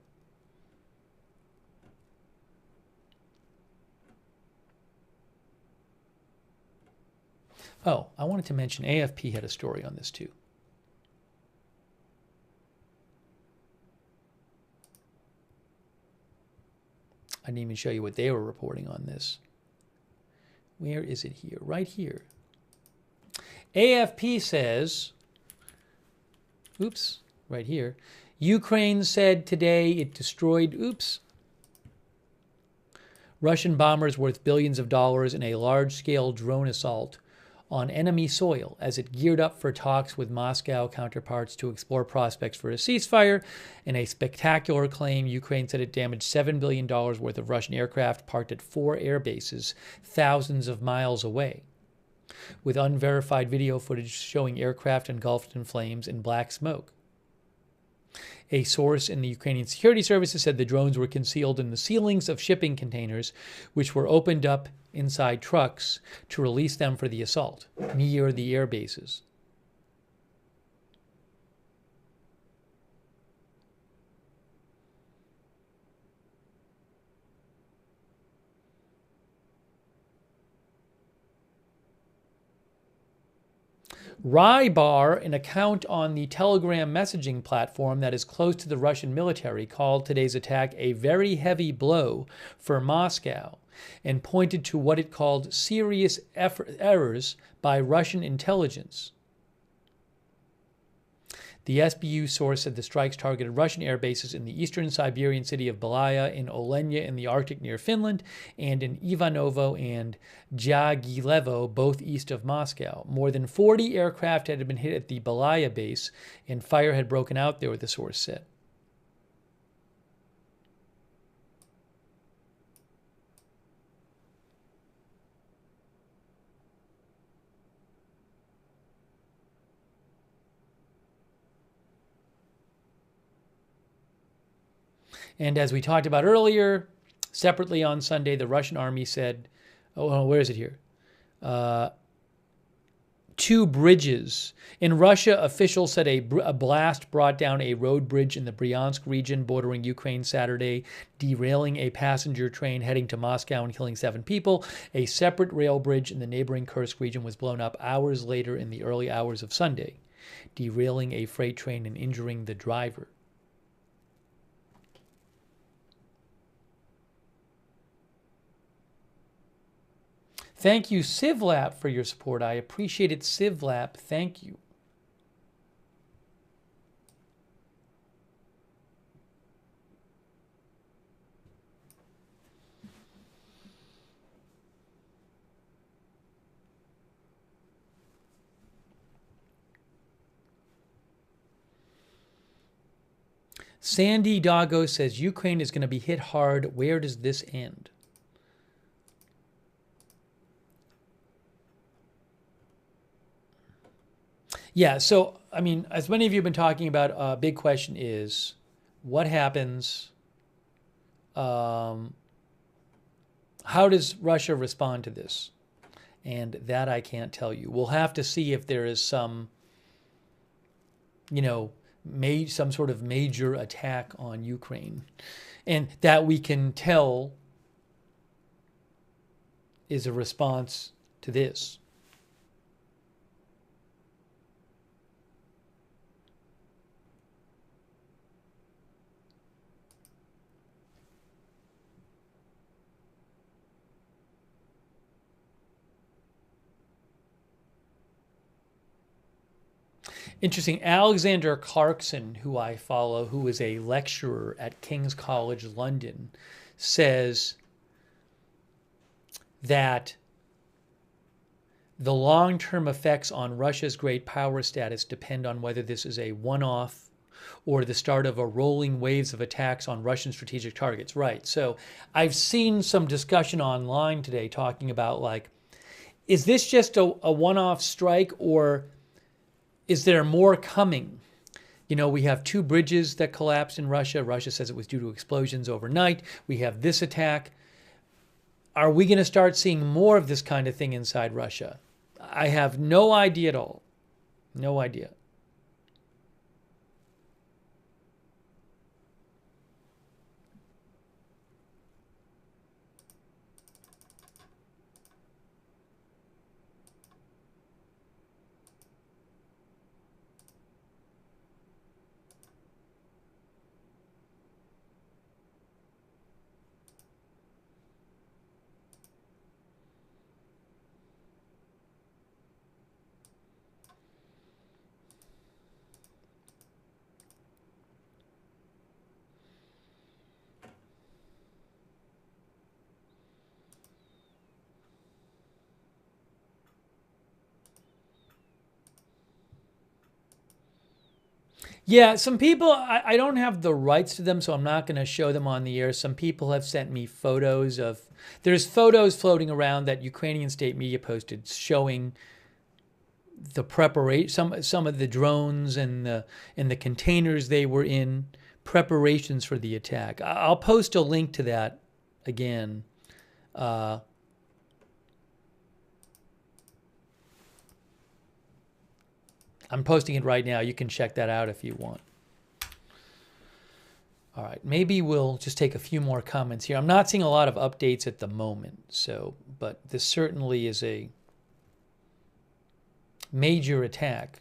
Oh, I wanted to mention AFP had a story on this too. I didn't even show you what they were reporting on this. Where is it here? Right here. AFP says, oops, right here, Ukraine said today it destroyed, Russian bombers worth billions of dollars in a large-scale drone assault on enemy soil as it geared up for talks with Moscow counterparts to explore prospects for a ceasefire. In a spectacular claim, Ukraine said it damaged $7 billion worth of Russian aircraft parked at 4 air bases thousands of miles away, with unverified video footage showing aircraft engulfed in flames and black smoke. A source in the Ukrainian security services said the drones were concealed in the ceilings of shipping containers, which were opened up inside trucks to release them for the assault near the air bases. Rybar, an account on the Telegram messaging platform that is close to the Russian military, called today's attack a very heavy blow for Moscow and pointed to what it called serious errors by Russian intelligence. The SBU source said the strikes targeted Russian air bases in the eastern Siberian city of Belaya, in Olenya in the Arctic near Finland, and in Ivanovo and Diaghilev, both east of Moscow. More than 40 aircraft had been hit at the Belaya base, and fire had broken out there, the source said. And as we talked about earlier, separately on Sunday, the Russian army said, where is it here? 2 bridges. In Russia, officials said a blast brought down a road bridge in the Bryansk region bordering Ukraine Saturday, derailing a passenger train heading to Moscow and killing 7 people. A separate rail bridge in the neighboring Kursk region was blown up hours later in the early hours of Sunday, derailing a freight train and injuring the driver. Thank you, Civlap, for your support. I appreciate it, Civlap. Thank you. Sandy Doggo says Ukraine is going to be hit hard. Where does this end? Yeah, so, I mean, as many of you have been talking about, a big question is, what happens, how does Russia respond to this? And that I can't tell you. We'll have to see if there is some, made some sort of major attack on Ukraine. And that we can tell is a response to this. Interesting. Alexander Clarkson, who I follow, who is a lecturer at King's College London, says that the long-term effects on Russia's great power status depend on whether this is a one-off or the start of a rolling waves of attacks on Russian strategic targets. Right. So I've seen some discussion online today talking about, like, is this just a one-off strike, or is there more coming? You know, we have 2 bridges that collapsed in Russia. Russia says it was due to explosions overnight. We have this attack. Are we going to start seeing more of this kind of thing inside Russia? I have no idea at all. No idea. Yeah, some people, I don't have the rights to them, so I'm not going to show them on the air. Some people have sent me photos of, there's photos floating around that Ukrainian state media posted showing the preparation, some of the drones and the containers they were in, preparations for the attack. I'll post a link to that again. I'm posting it right now. You can check that out if you want. All right, maybe we'll just take a few more comments here. I'm not seeing a lot of updates at the moment, so, but this certainly is a major attack.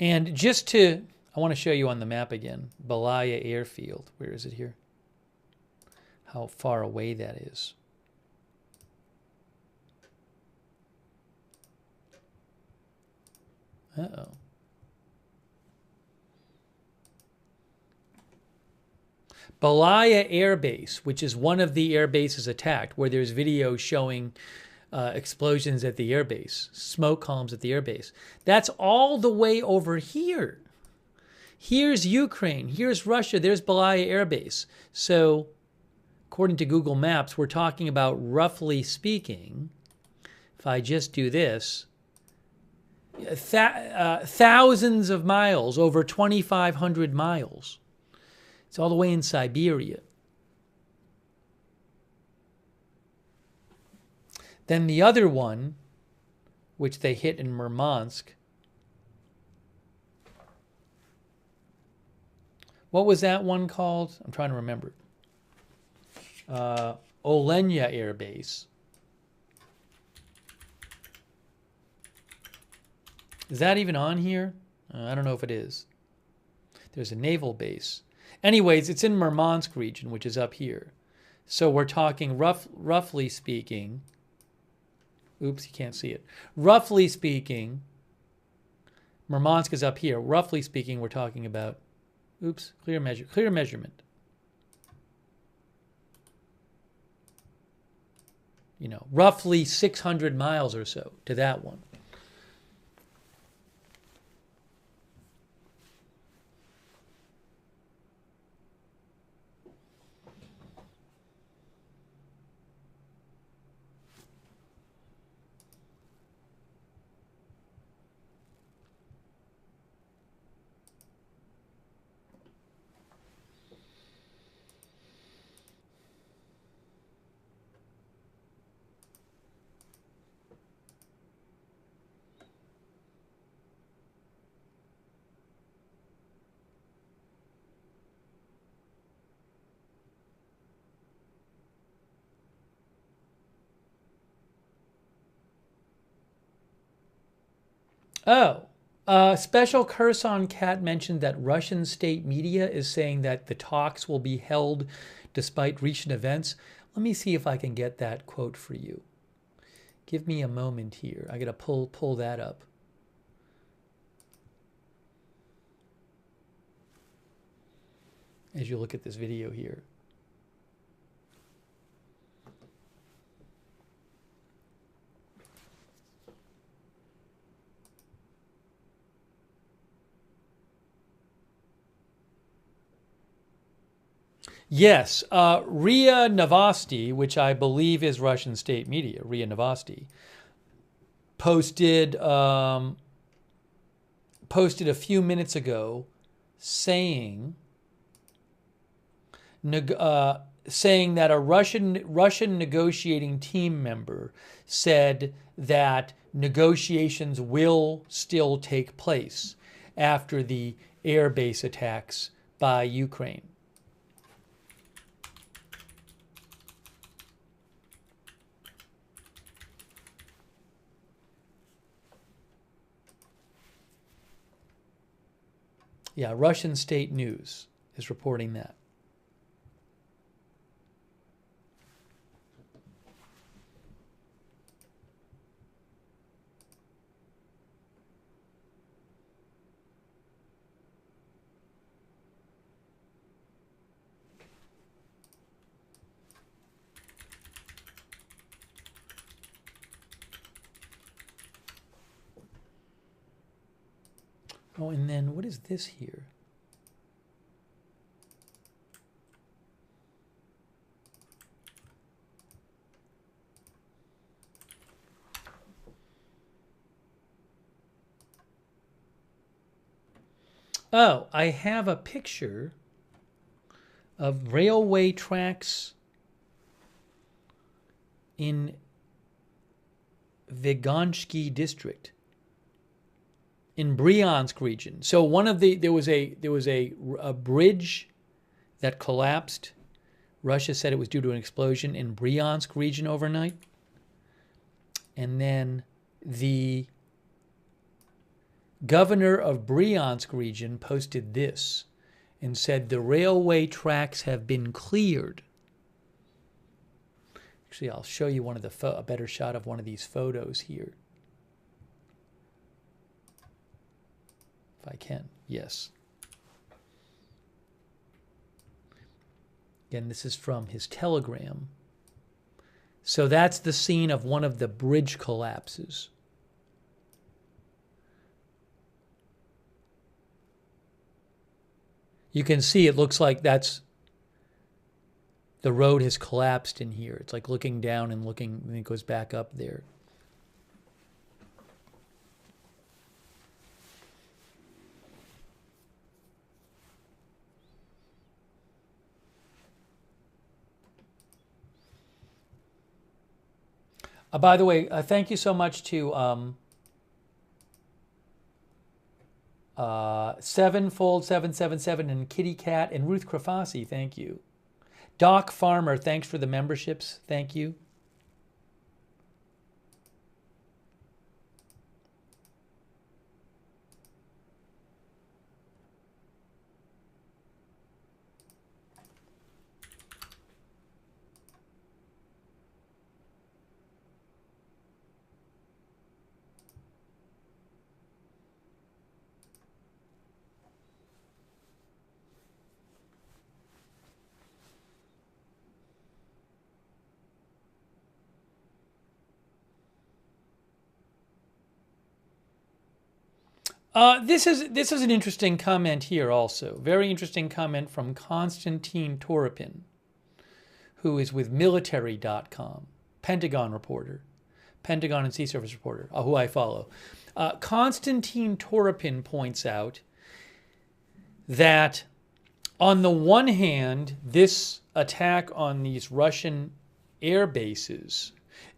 And just to, I want to show you on the map again, Belaya airfield. Where is it here? How far away that is. Uh-oh. Belaya Air Base, which is one of the air bases attacked, where there's video showing explosions at the airbase, smoke columns at the airbase. That's all the way over here. Here's Ukraine. Here's Russia. There's Belaya Air Base. So, according to Google Maps, we're talking about, roughly speaking, if I just do this, thousands of miles, over 2,500 miles. It's all the way in Siberia. Then the other one, which they hit in Murmansk, what was that one called? I'm trying to remember. Olenya Air Base. Is that even on here? I don't know if it is. There's a naval base. Anyways, it's in Murmansk region, which is up here. So we're talking roughly speaking. Oops, you can't see it. Roughly speaking, Murmansk is up here. Roughly speaking, we're talking about, oops, clear measurement. You know, roughly 600 miles or so to that one. Oh, Special Kherson Cat mentioned that Russian state media is saying that the talks will be held despite recent events. Let me see if I can get that quote for you. Give me a moment here. I gotta pull that up. As you look at this video here. Yes, RIA Novosti, which I believe is Russian state media, RIA Novosti, posted a few minutes ago saying that a Russian negotiating team member said that negotiations will still take place after the airbase attacks by Ukraine. Yeah, Russian state news is reporting that. Oh, and then what is this here? Oh, I have a picture of railway tracks in Vygonsky district in Bryansk region. So there was a bridge that collapsed. Russia said it was due to an explosion in Bryansk region overnight. And then the governor of Bryansk region posted this and said the railway tracks have been cleared. Actually, I'll show you a better shot of one of these photos here. If I can, yes. Again, this is from his telegram. So that's the scene of one of the bridge collapses. You can see it looks like the road has collapsed in here. It's like looking down and looking, and it goes back up there. By the way, thank you so much to Sevenfold777 and Kitty Cat and Ruth Krafasi. Thank you. Doc Farmer, thanks for the memberships. Thank you. This is an interesting comment here also. Very interesting comment from Konstantin Toropin, who is with military.com, Pentagon reporter, Pentagon and Sea Service reporter, who I follow. Konstantin Toropin points out that on the one hand, this attack on these Russian air bases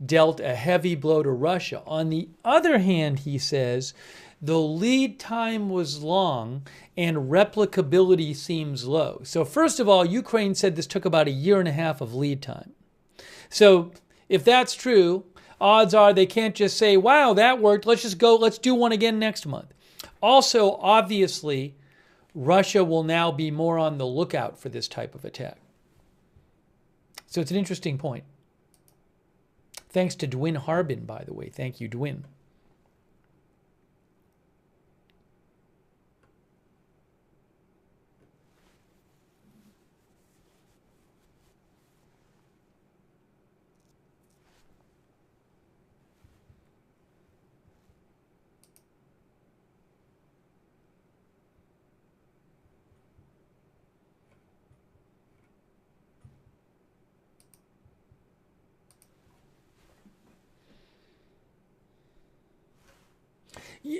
dealt a heavy blow to Russia. On the other hand, he says, the lead time was long and replicability seems low. So first of all, Ukraine said this took about 1.5 years of lead time. So if that's true, odds are they can't just say, wow, that worked. Let's just go. Let's do one again next month. Also, obviously, Russia will now be more on the lookout for this type of attack. So it's an interesting point. Thanks to Dwin Harbin, by the way. Thank you, Dwin.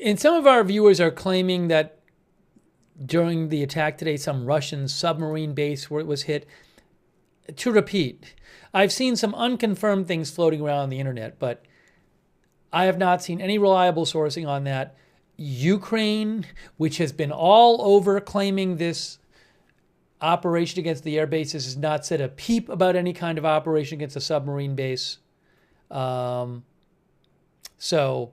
And some of our viewers are claiming that during the attack today, some Russian submarine base was hit. To repeat, I've seen some unconfirmed things floating around on the internet, but I have not seen any reliable sourcing on that. Ukraine, which has been all over claiming this operation against the air bases, has not said a peep about any kind of operation against a submarine base. So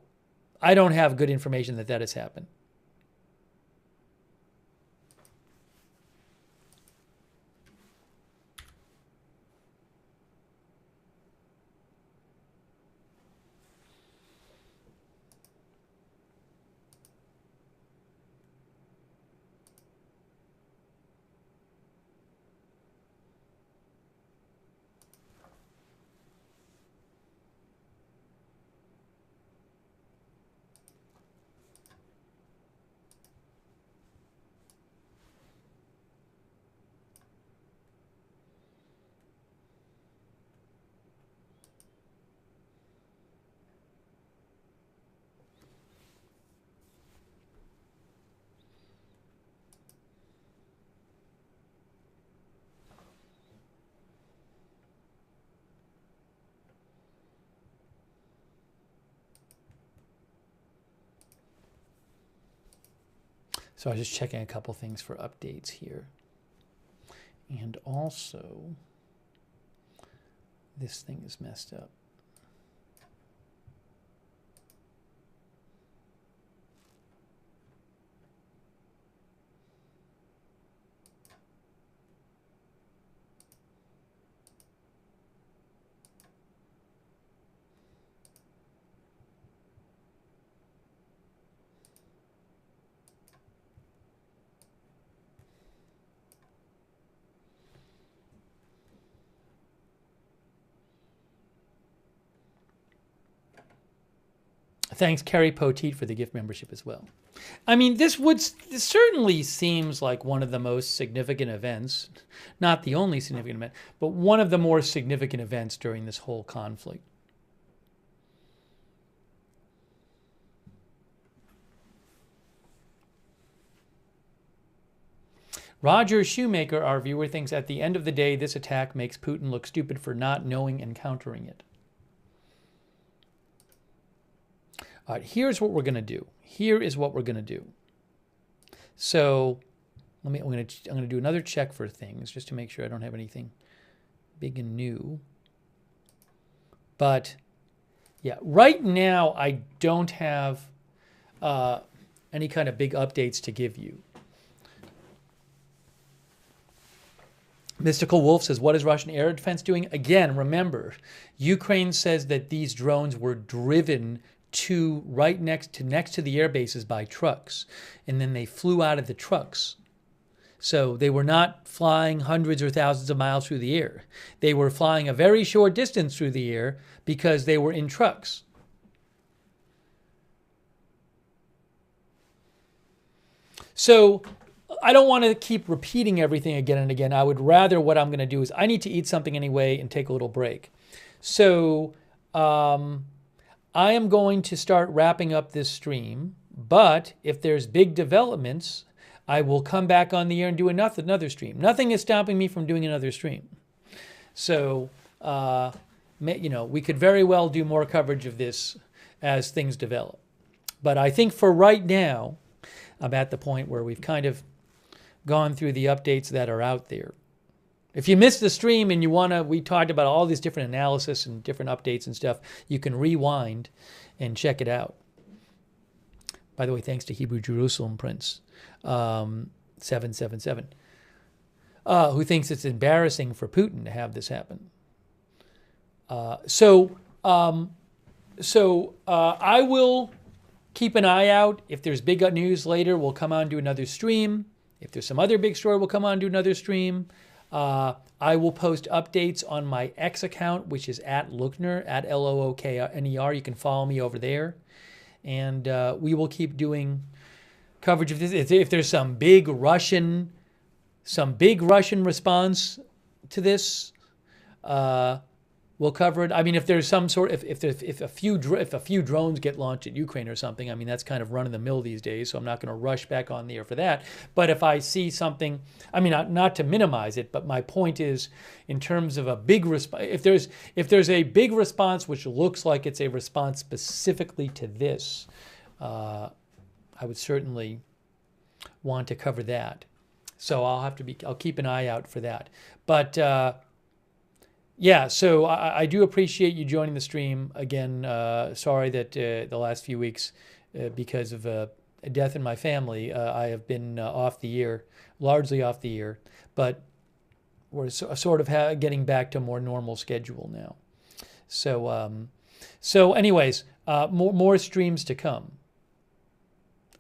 I don't have good information that that has happened. So I was just checking a couple things for updates here. And also, this thing is messed up. Thanks, Carrie Poteet, for the gift membership as well. I mean, this certainly seems like one of the most significant events, not the only significant event, but one of the more significant events during this whole conflict. Roger Shoemaker, our viewer, thinks at the end of the day, this attack makes Putin look stupid for not knowing and countering it. All right, here's what we're going to do. Here is what we're going to do. So I'm going to do another check for things just to make sure I don't have anything big and new. But yeah, right now I don't have any kind of big updates to give you. Mystical Wolf says, what is Russian air defense doing? Again, remember, Ukraine says that these drones were driven to right next to the air bases by trucks, and then they flew out of the trucks. So they were not flying hundreds or thousands of miles through the air. They were flying a very short distance through the air because they were in trucks. So I don't want to keep repeating everything again and again. I would rather, what I'm going to do is I need to eat something anyway and take a little break. So I am going to start wrapping up this stream, but if there's big developments, I will come back on the air and do another stream. Nothing is stopping me from doing another stream. So, we could very well do more coverage of this as things develop. But I think for right now, I'm at the point where we've kind of gone through the updates that are out there. If you missed the stream and you want to, we talked about all these different analysis and different updates and stuff, you can rewind and check it out. By the way, thanks to Hebrew Jerusalem Prince 777, who thinks it's embarrassing for Putin to have this happen. So I will keep an eye out. If there's big news later, we'll come on to another stream. If there's some other big story, we'll come on to another stream. I will post updates on my X account, which is at Lookner, at Lookner. You can follow me over there. And we will keep doing coverage of this. If there's some big Russian response to this, we'll cover it. I mean, if there's some sort, if a few drones get launched at Ukraine or something, I mean, that's kind of run of the mill these days. So I'm not going to rush back on the air for that. But if I see something, I mean, not to minimize it, but my point is, in terms of a big response, if there's a big response which looks like it's a response specifically to this, I would certainly want to cover that. So I'll keep an eye out for that. But yeah, so I do appreciate you joining the stream. Again, sorry that the last few weeks, because of a death in my family, I have been off the air, largely off the air. But we're sort of getting back to a more normal schedule now. So anyways, more streams to come.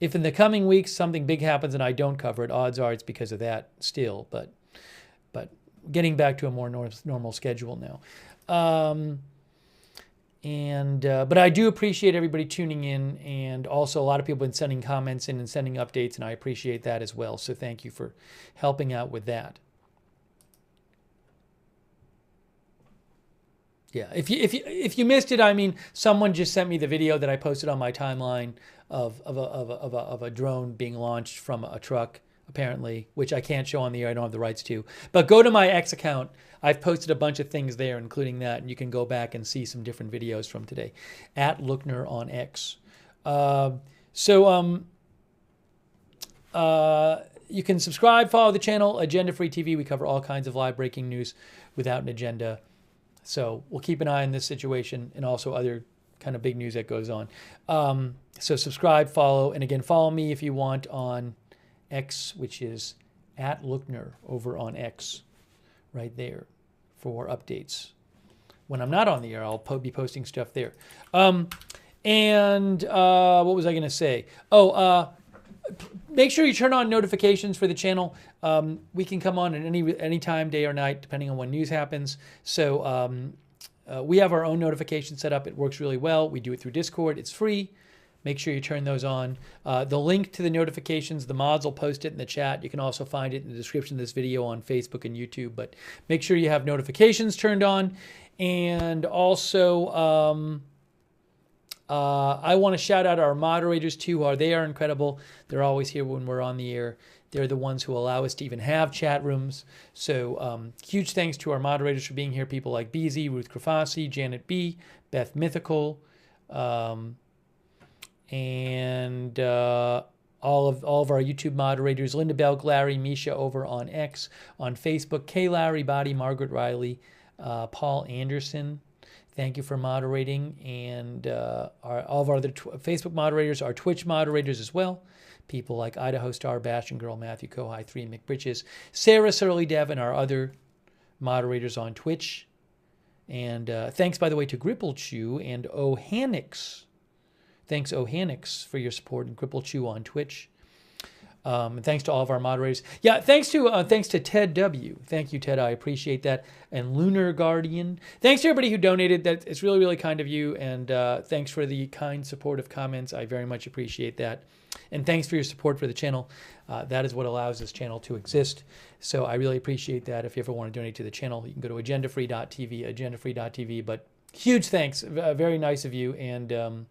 If in the coming weeks something big happens and I don't cover it, odds are it's because of that still. But getting back to a more normal schedule now. But I do appreciate everybody tuning in, and also a lot of people have been sending comments in and sending updates, and I appreciate that as well. So thank you for helping out with that. Yeah, if you missed it, I mean, someone just sent me the video that I posted on my timeline of a drone being launched from a truck, apparently, which I can't show on the air. I don't have the rights to. But go to my X account. I've posted a bunch of things there, including that, and you can go back and see some different videos from today at Lookner on X. You can subscribe, follow the channel, Agenda Free TV. We cover all kinds of live breaking news without an agenda. So we'll keep an eye on this situation and also other kind of big news that goes on. So subscribe, follow, and again, follow me if you want on X, which is at Lookner over on X, right there, for updates. When I'm not on the air, I'll be posting stuff there. What was I going to say? Make sure you turn on notifications for the channel. We can come on at any time, day or night, depending on when news happens. So we have our own notification set up. It works really well. We do it through Discord. It's free. Make sure you turn those on. The link to the notifications, the mods will post it in the chat. You can also find it in the description of this video on Facebook and YouTube. But make sure you have notifications turned on. And also, I want to shout out our moderators too. They are incredible. They're always here when we're on the air. They're the ones who allow us to even have chat rooms. So huge thanks to our moderators for being here. People like BZ, Ruth Krafasi, Janet B, Beth Mythical, and all of our YouTube moderators, Linda Belk, Larry, Misha over on X, on Facebook, Kay Larry, Body, Margaret Riley, Paul Anderson. Thank you for moderating, and all of our other Facebook moderators, our Twitch moderators as well. People like Idaho Star, Bastion Girl, Matthew Kohai, 3 McBritches, Sarah Surly Dev, and our other moderators on Twitch. And thanks, by the way, to Gripple and Ohanix. Thanks, Ohanix, for your support, and Gripple on Twitch. And thanks to all of our moderators. Yeah, thanks to Ted W. Thank you, Ted. I appreciate that. And Lunar Guardian. Thanks to everybody who donated. It's really, really kind of you. And thanks for the kind, supportive comments. I very much appreciate that. And thanks for your support for the channel. That is what allows this channel to exist. So I really appreciate that. If you ever want to donate to the channel, you can go to agendafree.tv, agendafree.tv. But huge thanks. Very nice of you. And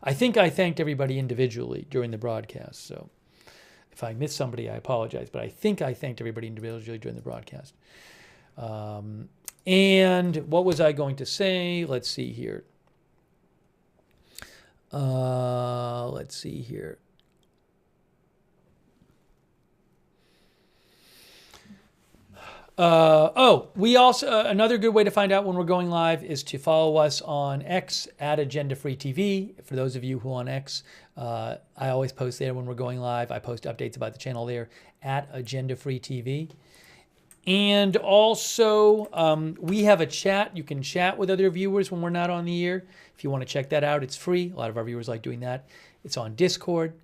I think I thanked everybody individually during the broadcast. So if I missed somebody, I apologize. But I think I thanked everybody individually during the broadcast. And what was I going to say? Let's see here. We also, another good way to find out when we're going live is to follow us on X at Agenda Free TV. For those of you who are on X, I always post there when we're going live. I post updates about the channel there at Agenda Free TV. And also, we have a chat. You can chat with other viewers when we're not on the air. If you want to check that out, it's free. A lot of our viewers like doing that. It's on Discord.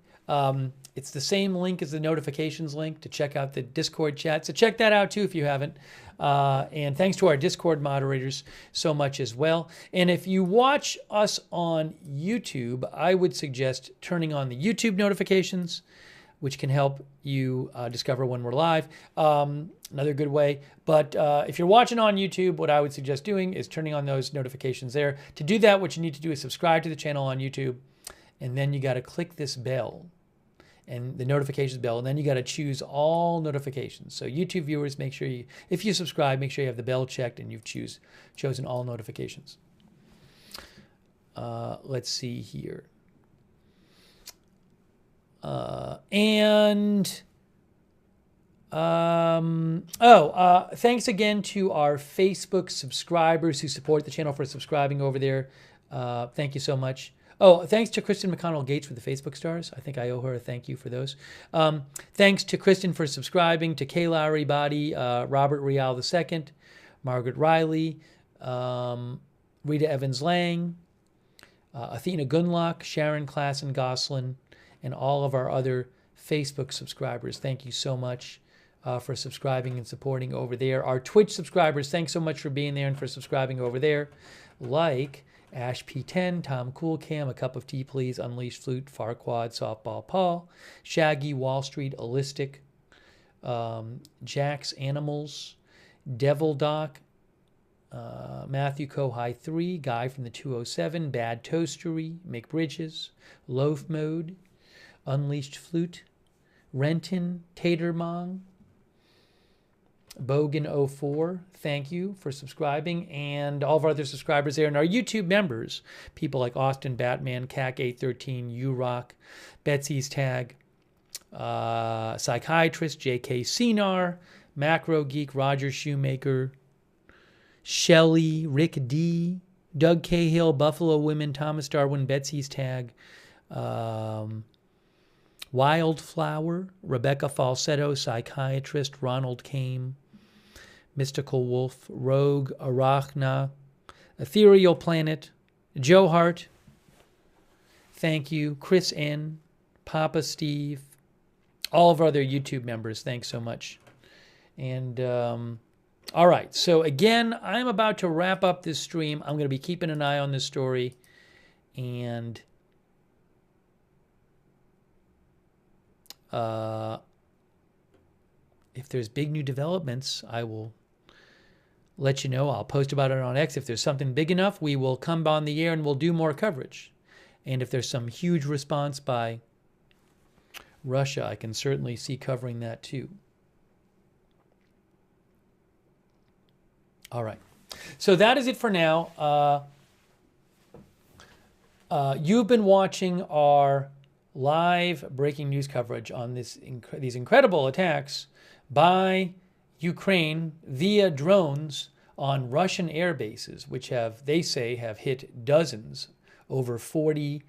It's the same link as the notifications link to check out the Discord chat. So check that out too if you haven't. And thanks to our Discord moderators so much as well. And if you watch us on YouTube, I would suggest turning on the YouTube notifications, which can help you discover when we're live. Another good way. But if you're watching on YouTube, what I would suggest doing is turning on those notifications there. To do that, what you need to do is subscribe to the channel on YouTube, and then you got to click this bell and the notifications bell, and then you got to choose all notifications. So YouTube viewers, make sure you, if you subscribe, make sure you have the bell checked and you've chosen all notifications. Let's see here. Thanks again to our Facebook subscribers who support the channel for subscribing over there. Thank you so much. Oh, thanks to Kristen McConnell Gates for the Facebook stars. I think I owe her a thank you for those. Thanks to Kristen for subscribing, to Kay Lowry Body, Robert Rial II, Margaret Riley, Rita Evans Lang, Athena Gunlock, Sharon Klassen Goslin, and all of our other Facebook subscribers. Thank you so much for subscribing and supporting over there. Our Twitch subscribers, thanks so much for being there and for subscribing over there. Like Ash P10, Tom Coolcam, A Cup of Tea Please, Unleashed Flute, Farquad, Softball Paul, Shaggy, Wall Street, Allistic, Jack's Animals, Devil Doc, Matthew Kohai 3, Guy from the 207, Bad Toastery, Mick Bridges, Loaf Mode, Unleashed Flute, Renton, Tatermong, Bogan04, thank you for subscribing, and all of our other subscribers there, and our YouTube members, people like Austin Batman, CAC813, U-Rock, Betsy's Tag, Psychiatrist, JK Cinar, Macro Geek, Roger Shoemaker, Shelley, Rick D, Doug Cahill, Buffalo Women, Thomas Darwin, Betsy's Tag, Wildflower, Rebecca Falsetto, Psychiatrist, Ronald Kame, Mystical Wolf, Rogue, Arachna, Ethereal Planet, Joe Hart, thank you, Chris N, Papa Steve, all of our other YouTube members, thanks so much. And all right, so again, I'm about to wrap up this stream. I'm going to be keeping an eye on this story, and if there's big new developments, I will let you know. I'll post about it on X. If there's something big enough, we will come on the air and we'll do more coverage. And if there's some huge response by Russia, I can certainly see covering that too. All right. So that is it for now. You've been watching our live breaking news coverage on these incredible attacks by Ukraine via drones on Russian air bases, which they say have hit dozens, over 40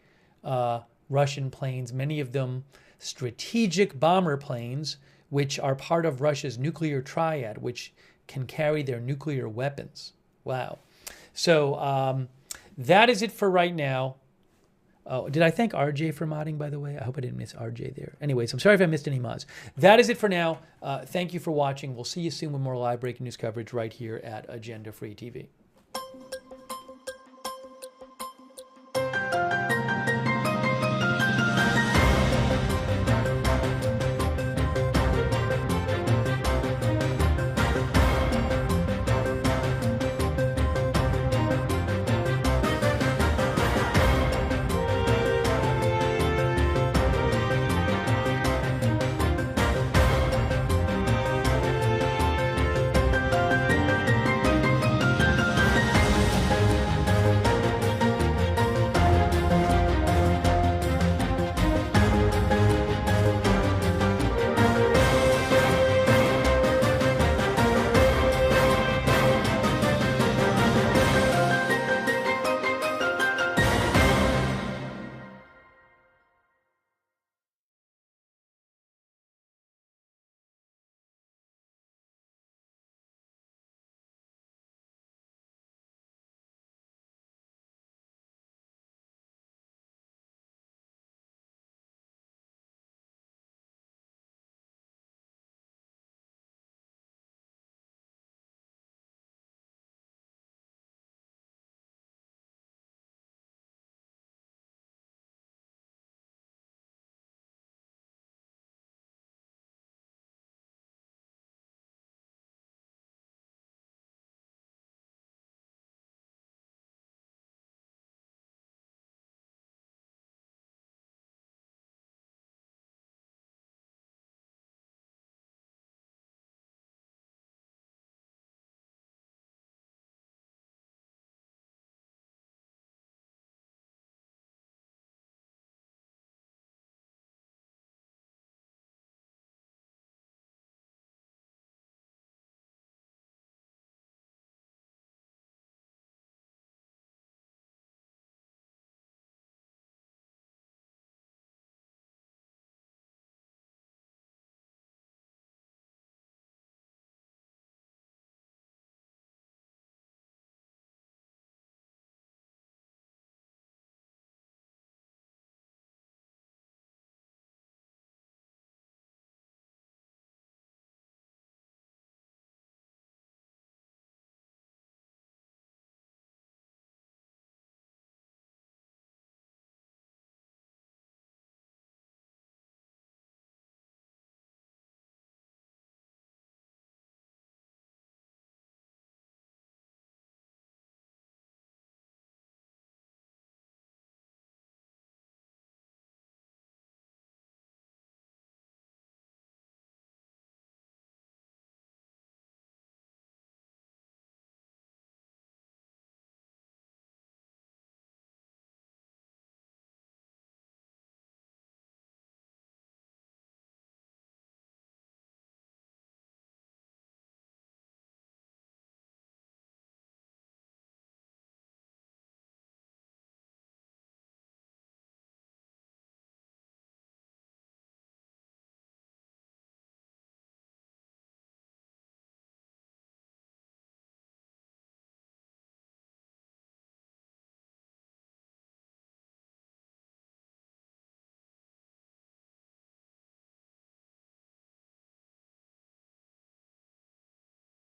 Russian planes, many of them strategic bomber planes, which are part of Russia's nuclear triad, which can carry their nuclear weapons. Wow. So that is it for right now. Oh, did I thank RJ for modding, by the way? I hope I didn't miss RJ there. Anyways, I'm sorry if I missed any mods. That is it for now. Thank you for watching. We'll see you soon with more live breaking news coverage right here at Agenda Free TV.